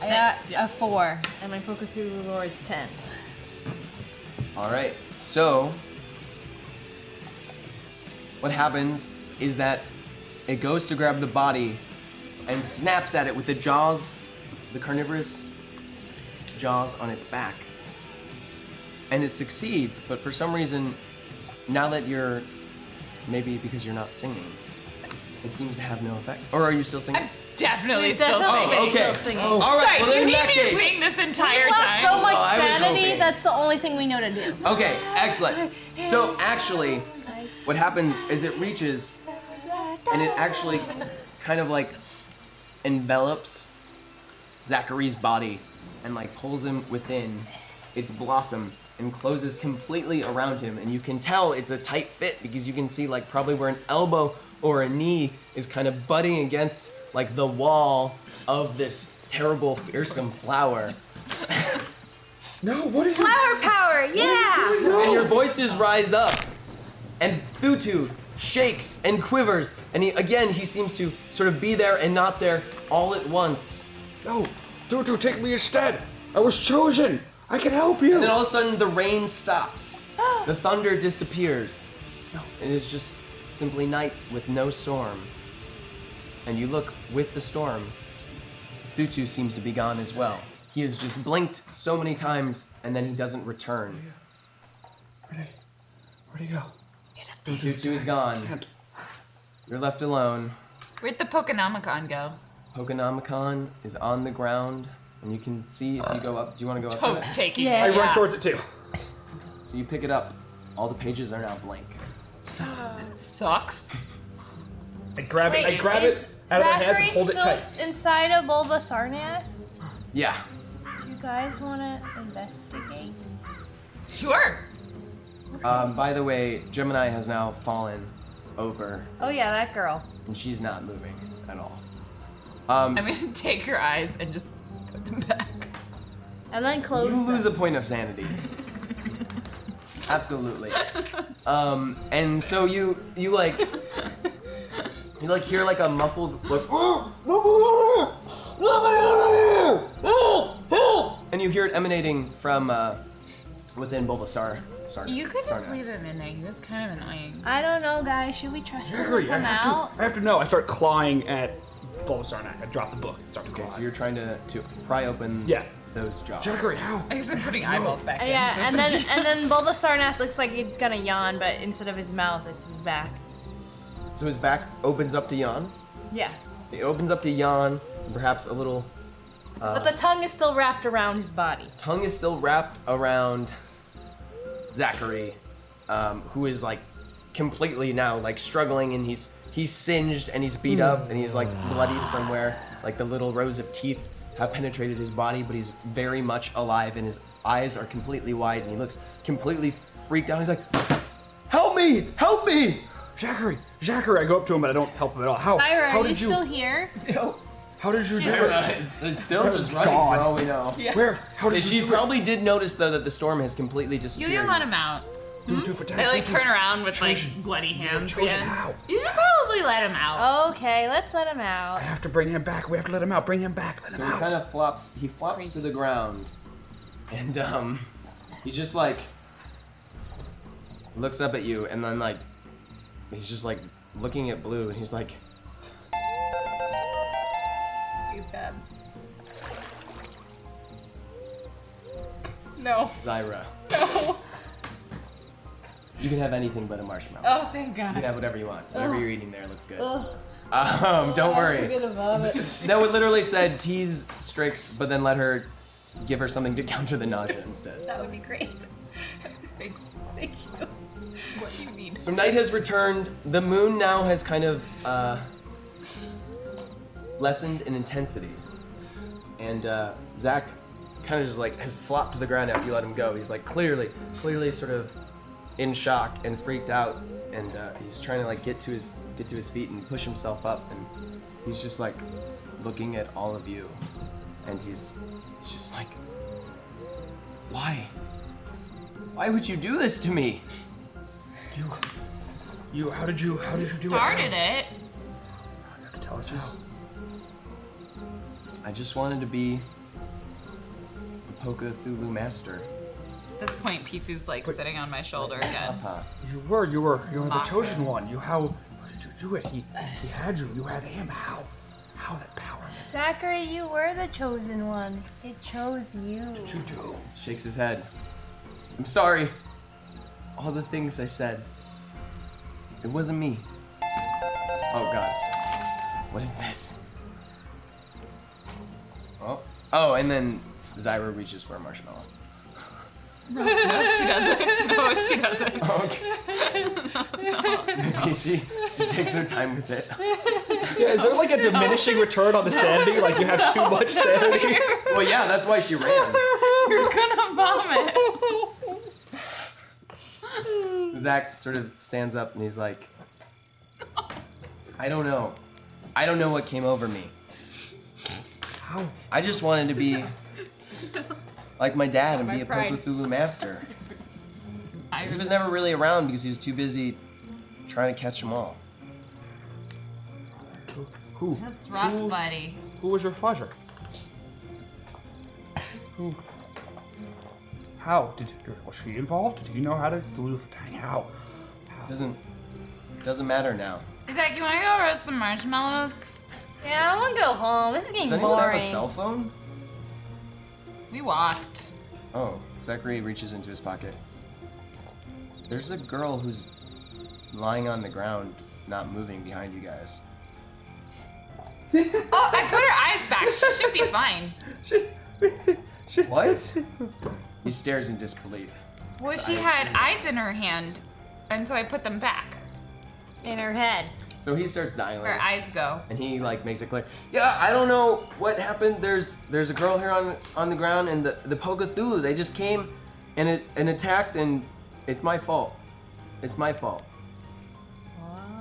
I got a 4, and my Pokethulu lore is 10. All right. So what happens is that it goes to grab the body and snaps at it with the jaws, the carnivorous jaws on its back. And it succeeds, but for some reason, now that you're, maybe because you're not singing, it seems to have no effect. Or are you still singing? Definitely still singing. Oh, okay. Oh. All right. Sorry, Well, do then you in that need me to case, sing this entire We lost time? so much I was sanity, hoping. that's the only thing we know to do. Okay, excellent. So actually, what happens is it reaches, and it actually kind of like envelops Zachary's body and like pulls him within its blossom and closes completely around him. And you can tell it's a tight fit because you can see like probably where an elbow or a knee is kind of butting against like the wall of this terrible, fearsome flower. No, what is Flower power, yeah! And your voices rise up, and Thutu shakes and quivers, and he seems to sort of be there and not there all at once. No, Tutu, take me instead. I was chosen. I can help you. And then all of a sudden the rain stops. The thunder disappears. It is just simply night with no storm. And you look with the storm. Thutu seems to be gone as well. He has just blinked so many times and then he doesn't return. Where'd he go? Thutu is gone. You're left alone. Where'd the Pokenomicon go? Pokenomicon is on the ground, and you can see if you go up. Do you want to go up to Toad's it? taking I it. run towards it too. So you pick it up. All the pages are now blank. Sucks. I grab it out of their hands and hold it tight. Still inside of Bulba Sarnath? Yeah. You guys want to investigate? Sure. By the way, Gemini has now fallen over, Oh yeah, that girl. and she's not moving at all. I'm gonna take her eyes and just put them back. And then close You them. lose a point of sanity. Absolutely. And so you like hear like a muffled like and you hear it emanating from within Bulbasaur. You could just Sarnath. leave him in there. He was kind of annoying. I don't know, guys. Should we trust him to Zachary, I come out? have to know. I start clawing at Bulbasaur. I drop the book and start to claw. Okay, so you're trying to pry open those jaws. Zachary, how? I guess I'm putting eyeballs back in. Yeah, so and it's then Bulba Sarnath looks like he's gonna yawn, but instead of his mouth, it's his back. So his back opens up to yawn. Yeah. It opens up to yawn, perhaps a little. But the tongue is still wrapped around his body. Tongue is still wrapped around Zachary, who is like completely now like struggling, and he's singed and he's beat up and he's like bloodied from where like the little rows of teeth have penetrated his body, but he's very much alive and his eyes are completely wide and he looks completely freaked out. He's like, "Help me! Help me!" Zachary, I go up to him, but I don't help him at all. How Ira, are did you still here? How did you do it? It's still just running gone. for all we know. Where? How did She you do probably did notice though that the storm has completely You disappeared. can let him out. it? I like turn around with like bloody hands. Chosen again. how? You should probably let him out. Okay, let's let him I out. have to bring him back. We have to let him out. Bring him back. Let So him he out. kind of flops. He flops to the ground, and he just like looks up at you, and then like he's just like looking at Blue, and he's like, He's dead. No. "Zyra, No. you can have anything but a marshmallow. Oh, thank You God. can have whatever you want. Whatever you're eating there looks good. Ugh. Don't worry." I'm gonna vomit. No, it literally said tease Strix, but then let her give her something to counter the nausea instead. That would be great. Thanks. Thank you. What do you need? So night has returned. The moon now has kind of lessened in intensity. And Zach kind of just like has flopped to the ground after you let him go. He's like clearly sort of in shock and freaked out. And he's trying to like get to his feet and push himself up. And he's just like looking at all of you. And he's just like, why? Why would you do this to me? You, how did you do it? Started it. Tell us just. I just wanted to be the Pokethulu master. At this point, Pizzu's like sitting on my shoulder again. You were the chosen one. How did you do it? He had you. You had him. How that power? Zachary, you were the chosen one. It chose you. What did you do? Shakes his head. I'm sorry. All the things I said. It wasn't me. Oh god. What is this? Oh, and then Zyra reaches for a marshmallow. No, she doesn't. No, she doesn't. Maybe she takes her time with it. Yeah, is there like a diminishing return on the sanity? Like you have too much sanity? Well, yeah, that's why she ran. You're gonna vomit. So Zach sort of stands up and he's like, I don't know. I don't know what came over me. How? I just wanted to be like my dad and be a pride. Pokethulu master. He was never really around because he was too busy trying to catch them all. Who? That's rough, buddy. Who was your father? Who? How was she involved? Do you know how to do how? Doesn't matter now. Zach, you wanna go roast some marshmallows? Yeah, I want to go home. This is getting Does anyone boring. have a cell phone? We walked. Oh, Zachary reaches into his pocket. There's a girl who's lying on the ground, not moving behind you guys. Oh, I put her eyes back. She should be fine. What? He stares in disbelief. Well, His she eyes had move. eyes in her hand, and so I put them back. In her head. So he starts dialing. Where eyes go. And he like makes it clear. Yeah, I don't know what happened. There's a girl here on the ground, and the Pokethulu, they just came and attacked, and it's my fault. It's my fault.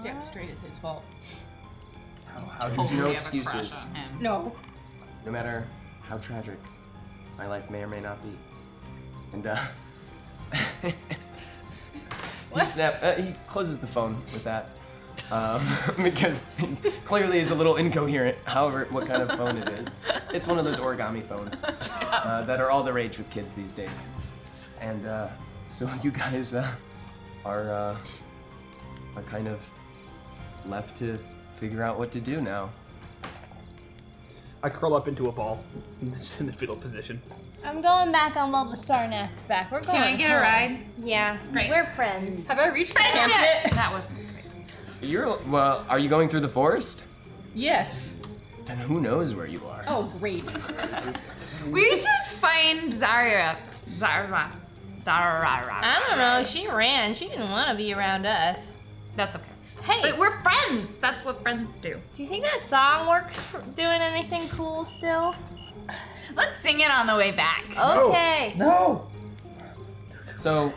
Yeah, straight is his fault. There's no excuses. No. No matter how tragic my life may or may not be. And he closes the phone with that. Because clearly he's a little incoherent, however, what kind of phone it is. It's one of those origami phones that are all the rage with kids these days. And so you guys are kind of left to figure out what to do now. I curl up into a ball in the fetal position. I'm going back on Bulbasaur's back. We're going Can I get a home. ride? Yeah. Great. We're friends. Have I reached the camp yet? That wasn't great. Are you going through the forest? Yes. Then who knows where you are? Oh, great. We should find Zara. I don't know. She ran. She didn't want to be around us. That's okay. Hey. But we're friends. That's what friends do. Do you think that song works for doing anything cool still? Let's sing it on the way back. Okay. No. So,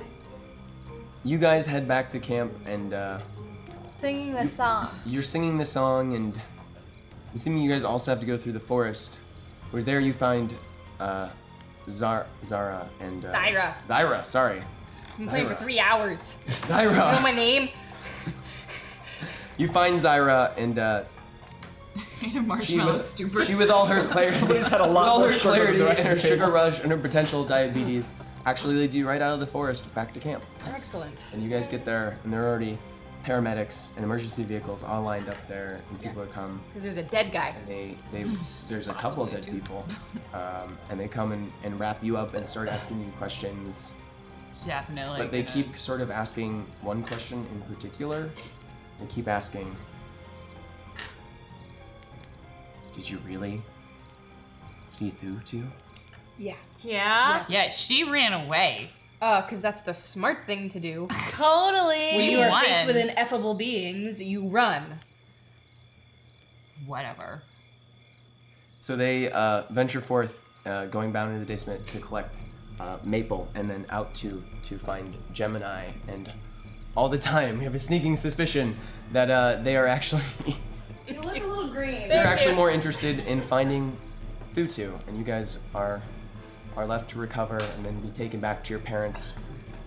you guys head back to camp and Singing the song. you're singing the song, and I'm assuming you guys also have to go through the forest. Where there you find Zara and Zyra. Sorry. I've been playing for 3 hours. Zyra. You know my name? You find Zyra and Made a marshmallow stupor. she with all her clarity, Somebody's had a lot with all more her sugar than clarity the rest and of her the sugar table. rush and her potential diabetes actually leads you right out of the forest back to camp. Excellent. And you guys get there, and there are already paramedics and emergency vehicles all lined up there, and people have come. Because there's a dead guy. And there's a couple of dead people, and they come and wrap you up and start asking you questions. Definitely. But they keep sort of asking one question in particular. They keep asking, did you really see through to? Yeah. Yeah. Yeah, she ran away. Because that's the smart thing to do. Totally. When you are faced One. with ineffable beings, you run. Whatever. So they venture forth, going down into the basement to collect Maple, and then out to find Gemini. And all the time, we have a sneaking suspicion that they are actually You look a little green. they're actually more interested in finding Thutu, and you guys are left to recover and then be taken back to your parents.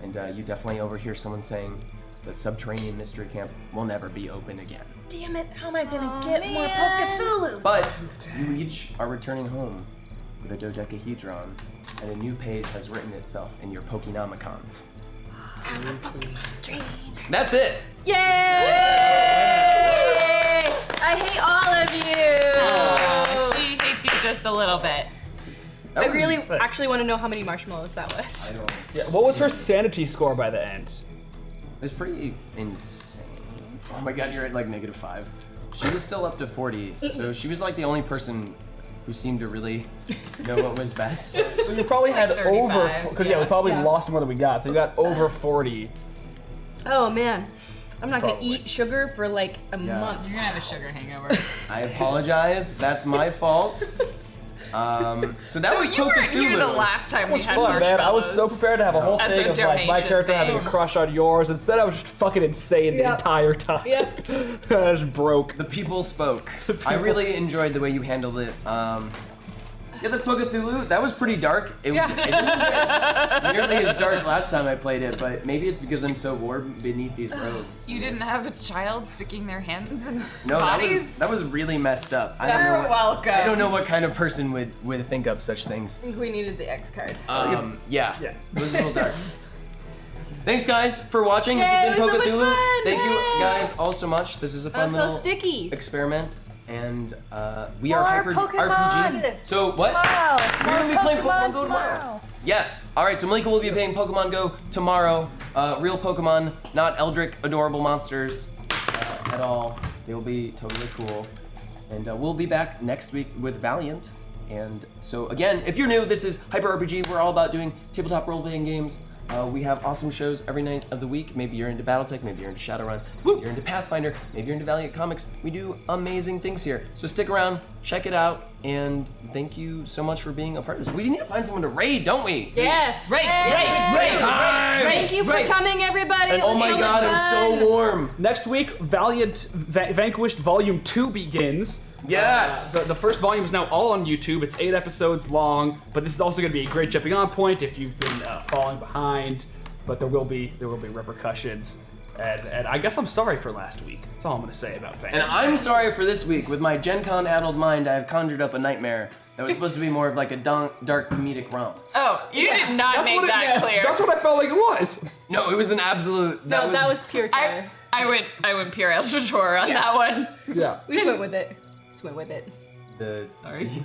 And you definitely overhear someone saying that subterranean mystery camp will never be open again. Damn it, how am I gonna get more Pokethulu? But you each are returning home with a dodecahedron, and a new page has written itself in your Pokenomicons. I'm a Pokemon trainer. That's it! Yay! I hate all of you! She hates you just a little bit. That I was- really actually want to know how many marshmallows that was. I don't. Yeah, what was her sanity score by the end? It was pretty insane. Oh my god, you're at like -5. She was still up to 40, so she was like the only person who seemed to really know what was best. So you probably had like over, 35, because yeah, we probably yeah. lost more than we got. So you got over 40. Oh man, I'm not gonna Probably. eat sugar for like a Yeah. month. You're gonna have a sugar hangover. I apologize. That's my fault. So that was you weren't here the Pokethulu. last time It we was had fun, marshmallows. man. I was so prepared to have a whole As thing a of like my donation character having a thing. crush on yours. Instead, I was just fucking insane the Yep. entire time. Yep. I just broke. The people spoke. I really enjoyed the way you handled it. Yeah, that's Pokethulu. That was pretty dark. It didn't get nearly as dark last time I played it, but maybe it's because I'm so warm beneath these robes. You didn't have a child sticking their hands in No, bodies? that was really messed up. I don't know You're what, welcome. I don't know what kind of person would think up such things. I think we needed the X card. Yeah, Yeah. it was a little dark. Thanks, guys, for watching. This Yay, has been it was so much Pokethulu. fun. Thank you, Yay. guys, all so much. This is a fun I'm so little sticky. experiment, and we are More Hyper Pokemon. RPG. So what? Tomorrow. We're gonna be More playing Pokemon Go tomorrow. Yes. All right. So Malika will be playing Pokemon Go tomorrow. Real Pokemon, not eldritch, adorable monsters at all. They will be totally cool. And we'll be back next week with Valiant. And so again, if you're new, this is Hyper RPG. We're all about doing tabletop role-playing games. We have awesome shows every night of the week. Maybe you're into Battletech, maybe you're into Shadowrun, maybe you're into Pathfinder, maybe you're into Valiant Comics. We do amazing things here. So stick around, check it out, and thank you so much for being a part of this. We need to find someone to raid, don't we? Yes. Raid. Thank you for coming, everybody. It Oh was my so god, much I'm fun. so warm. Next week, Vanquished Volume 2 begins. Yes. The first volume is now all on YouTube. It's 8 episodes long, but this is also going to be a great jumping on point if you've been falling behind. But there will be repercussions, and I guess I'm sorry for last week. That's all I'm going to say about Vanquished. And I'm sorry for this week. With my Gen Con addled mind, I have conjured up a nightmare that was supposed to be more of like a dark comedic romp. Oh, you did not make that clear. That's what I felt like it was. No, it was an absolute. No, that was pure terror. I went pure eldritch horror on that one. Yeah. We just went with it. Just went with it. The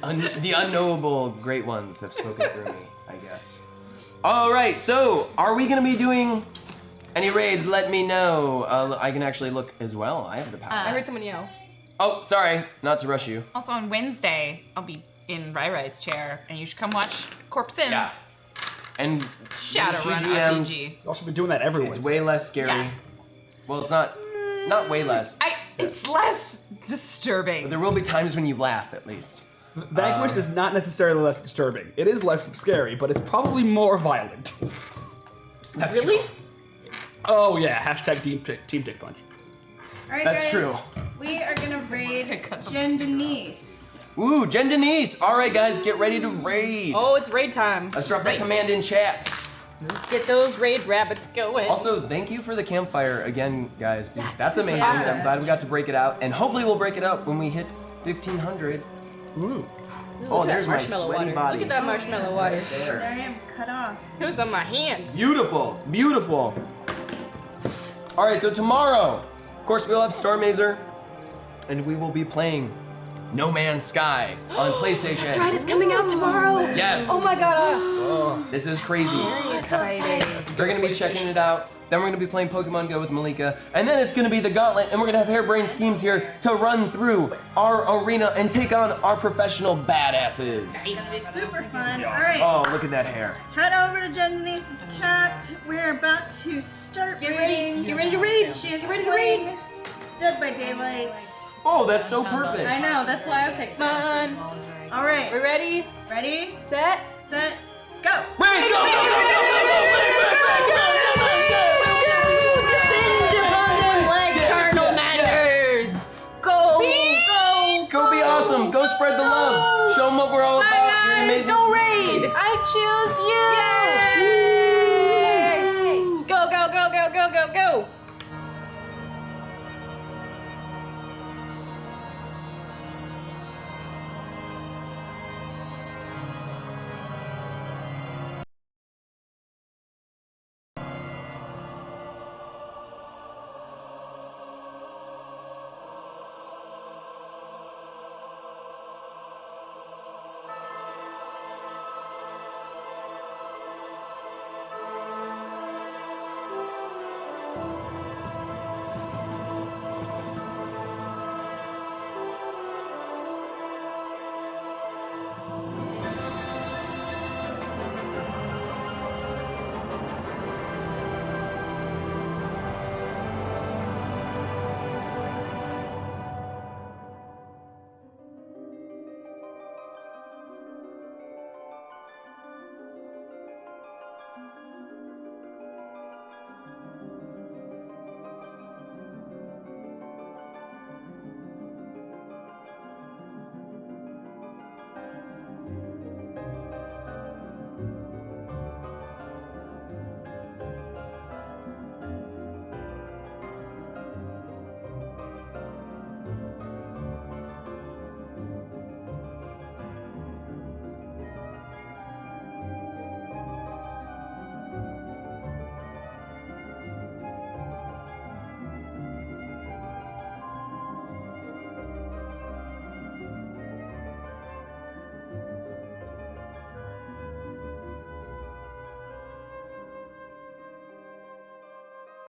unknowable great ones have spoken through me, I guess. All right, so are we gonna be doing any raids? Let me know. I can actually look as well. I have the power. I heard someone yell. Oh, sorry, not to rush you. Also on Wednesday, I'll be in Rai Rai's chair, and you should come watch Corpse Sins. Yeah. And Shadowrun GGMs, RPG. Y'all should be doing that every it's Wednesday. way less scary. Yeah. Well, it's not way less. It's less disturbing. But there will be times when you laugh, at least. Vanquished is not necessarily less disturbing. It is less scary, but it's probably more violent. That's Really? true. Oh yeah, hashtag Team Dick Punch. Alright, That's guys, true. We are gonna raid Jen Denise. Ooh, Jen Denise. All right, guys, get ready to raid. Oh, it's raid time. Let's drop that command in chat. Get those raid rabbits going. Also, thank you for the campfire again, guys. Because that's amazing. I'm glad we got to break it out, and hopefully we'll break it out when we hit 1,500. Ooh. Oh, there's my marshmallow sweaty water. body. Look at that marshmallow water. There I am, cut off. It was on my hands. Beautiful, beautiful. All right, so tomorrow, of course, we'll have Star Mazer, and we will be playing No Man's Sky on PlayStation. That's right, it's coming out tomorrow. Yes. Oh my god. This is crazy. So excited. We're gonna be checking it out. Then we're gonna be playing Pokemon Go with Malika. And then it's gonna be the Gauntlet, and we're gonna have Hairbrained Schemes here to run through our arena and take on our professional badasses. Super fun. All right. Oh, look at that hair. Head over to Jen Denise's chat. We're about to start reading. Get ready to read. She is Get ready to playing Dead by Daylight. Oh, that's so perfect. I know, that's why I picked Come that. on. All right. We're ready. Ready? Set. Set. Go. Ready, go, go, go, go, go, go, Descend upon them like eternal manners. Go. Go. go be awesome. Go spread the love. Show them what we're all about. You're amazing. Go raid. I choose you! Yay!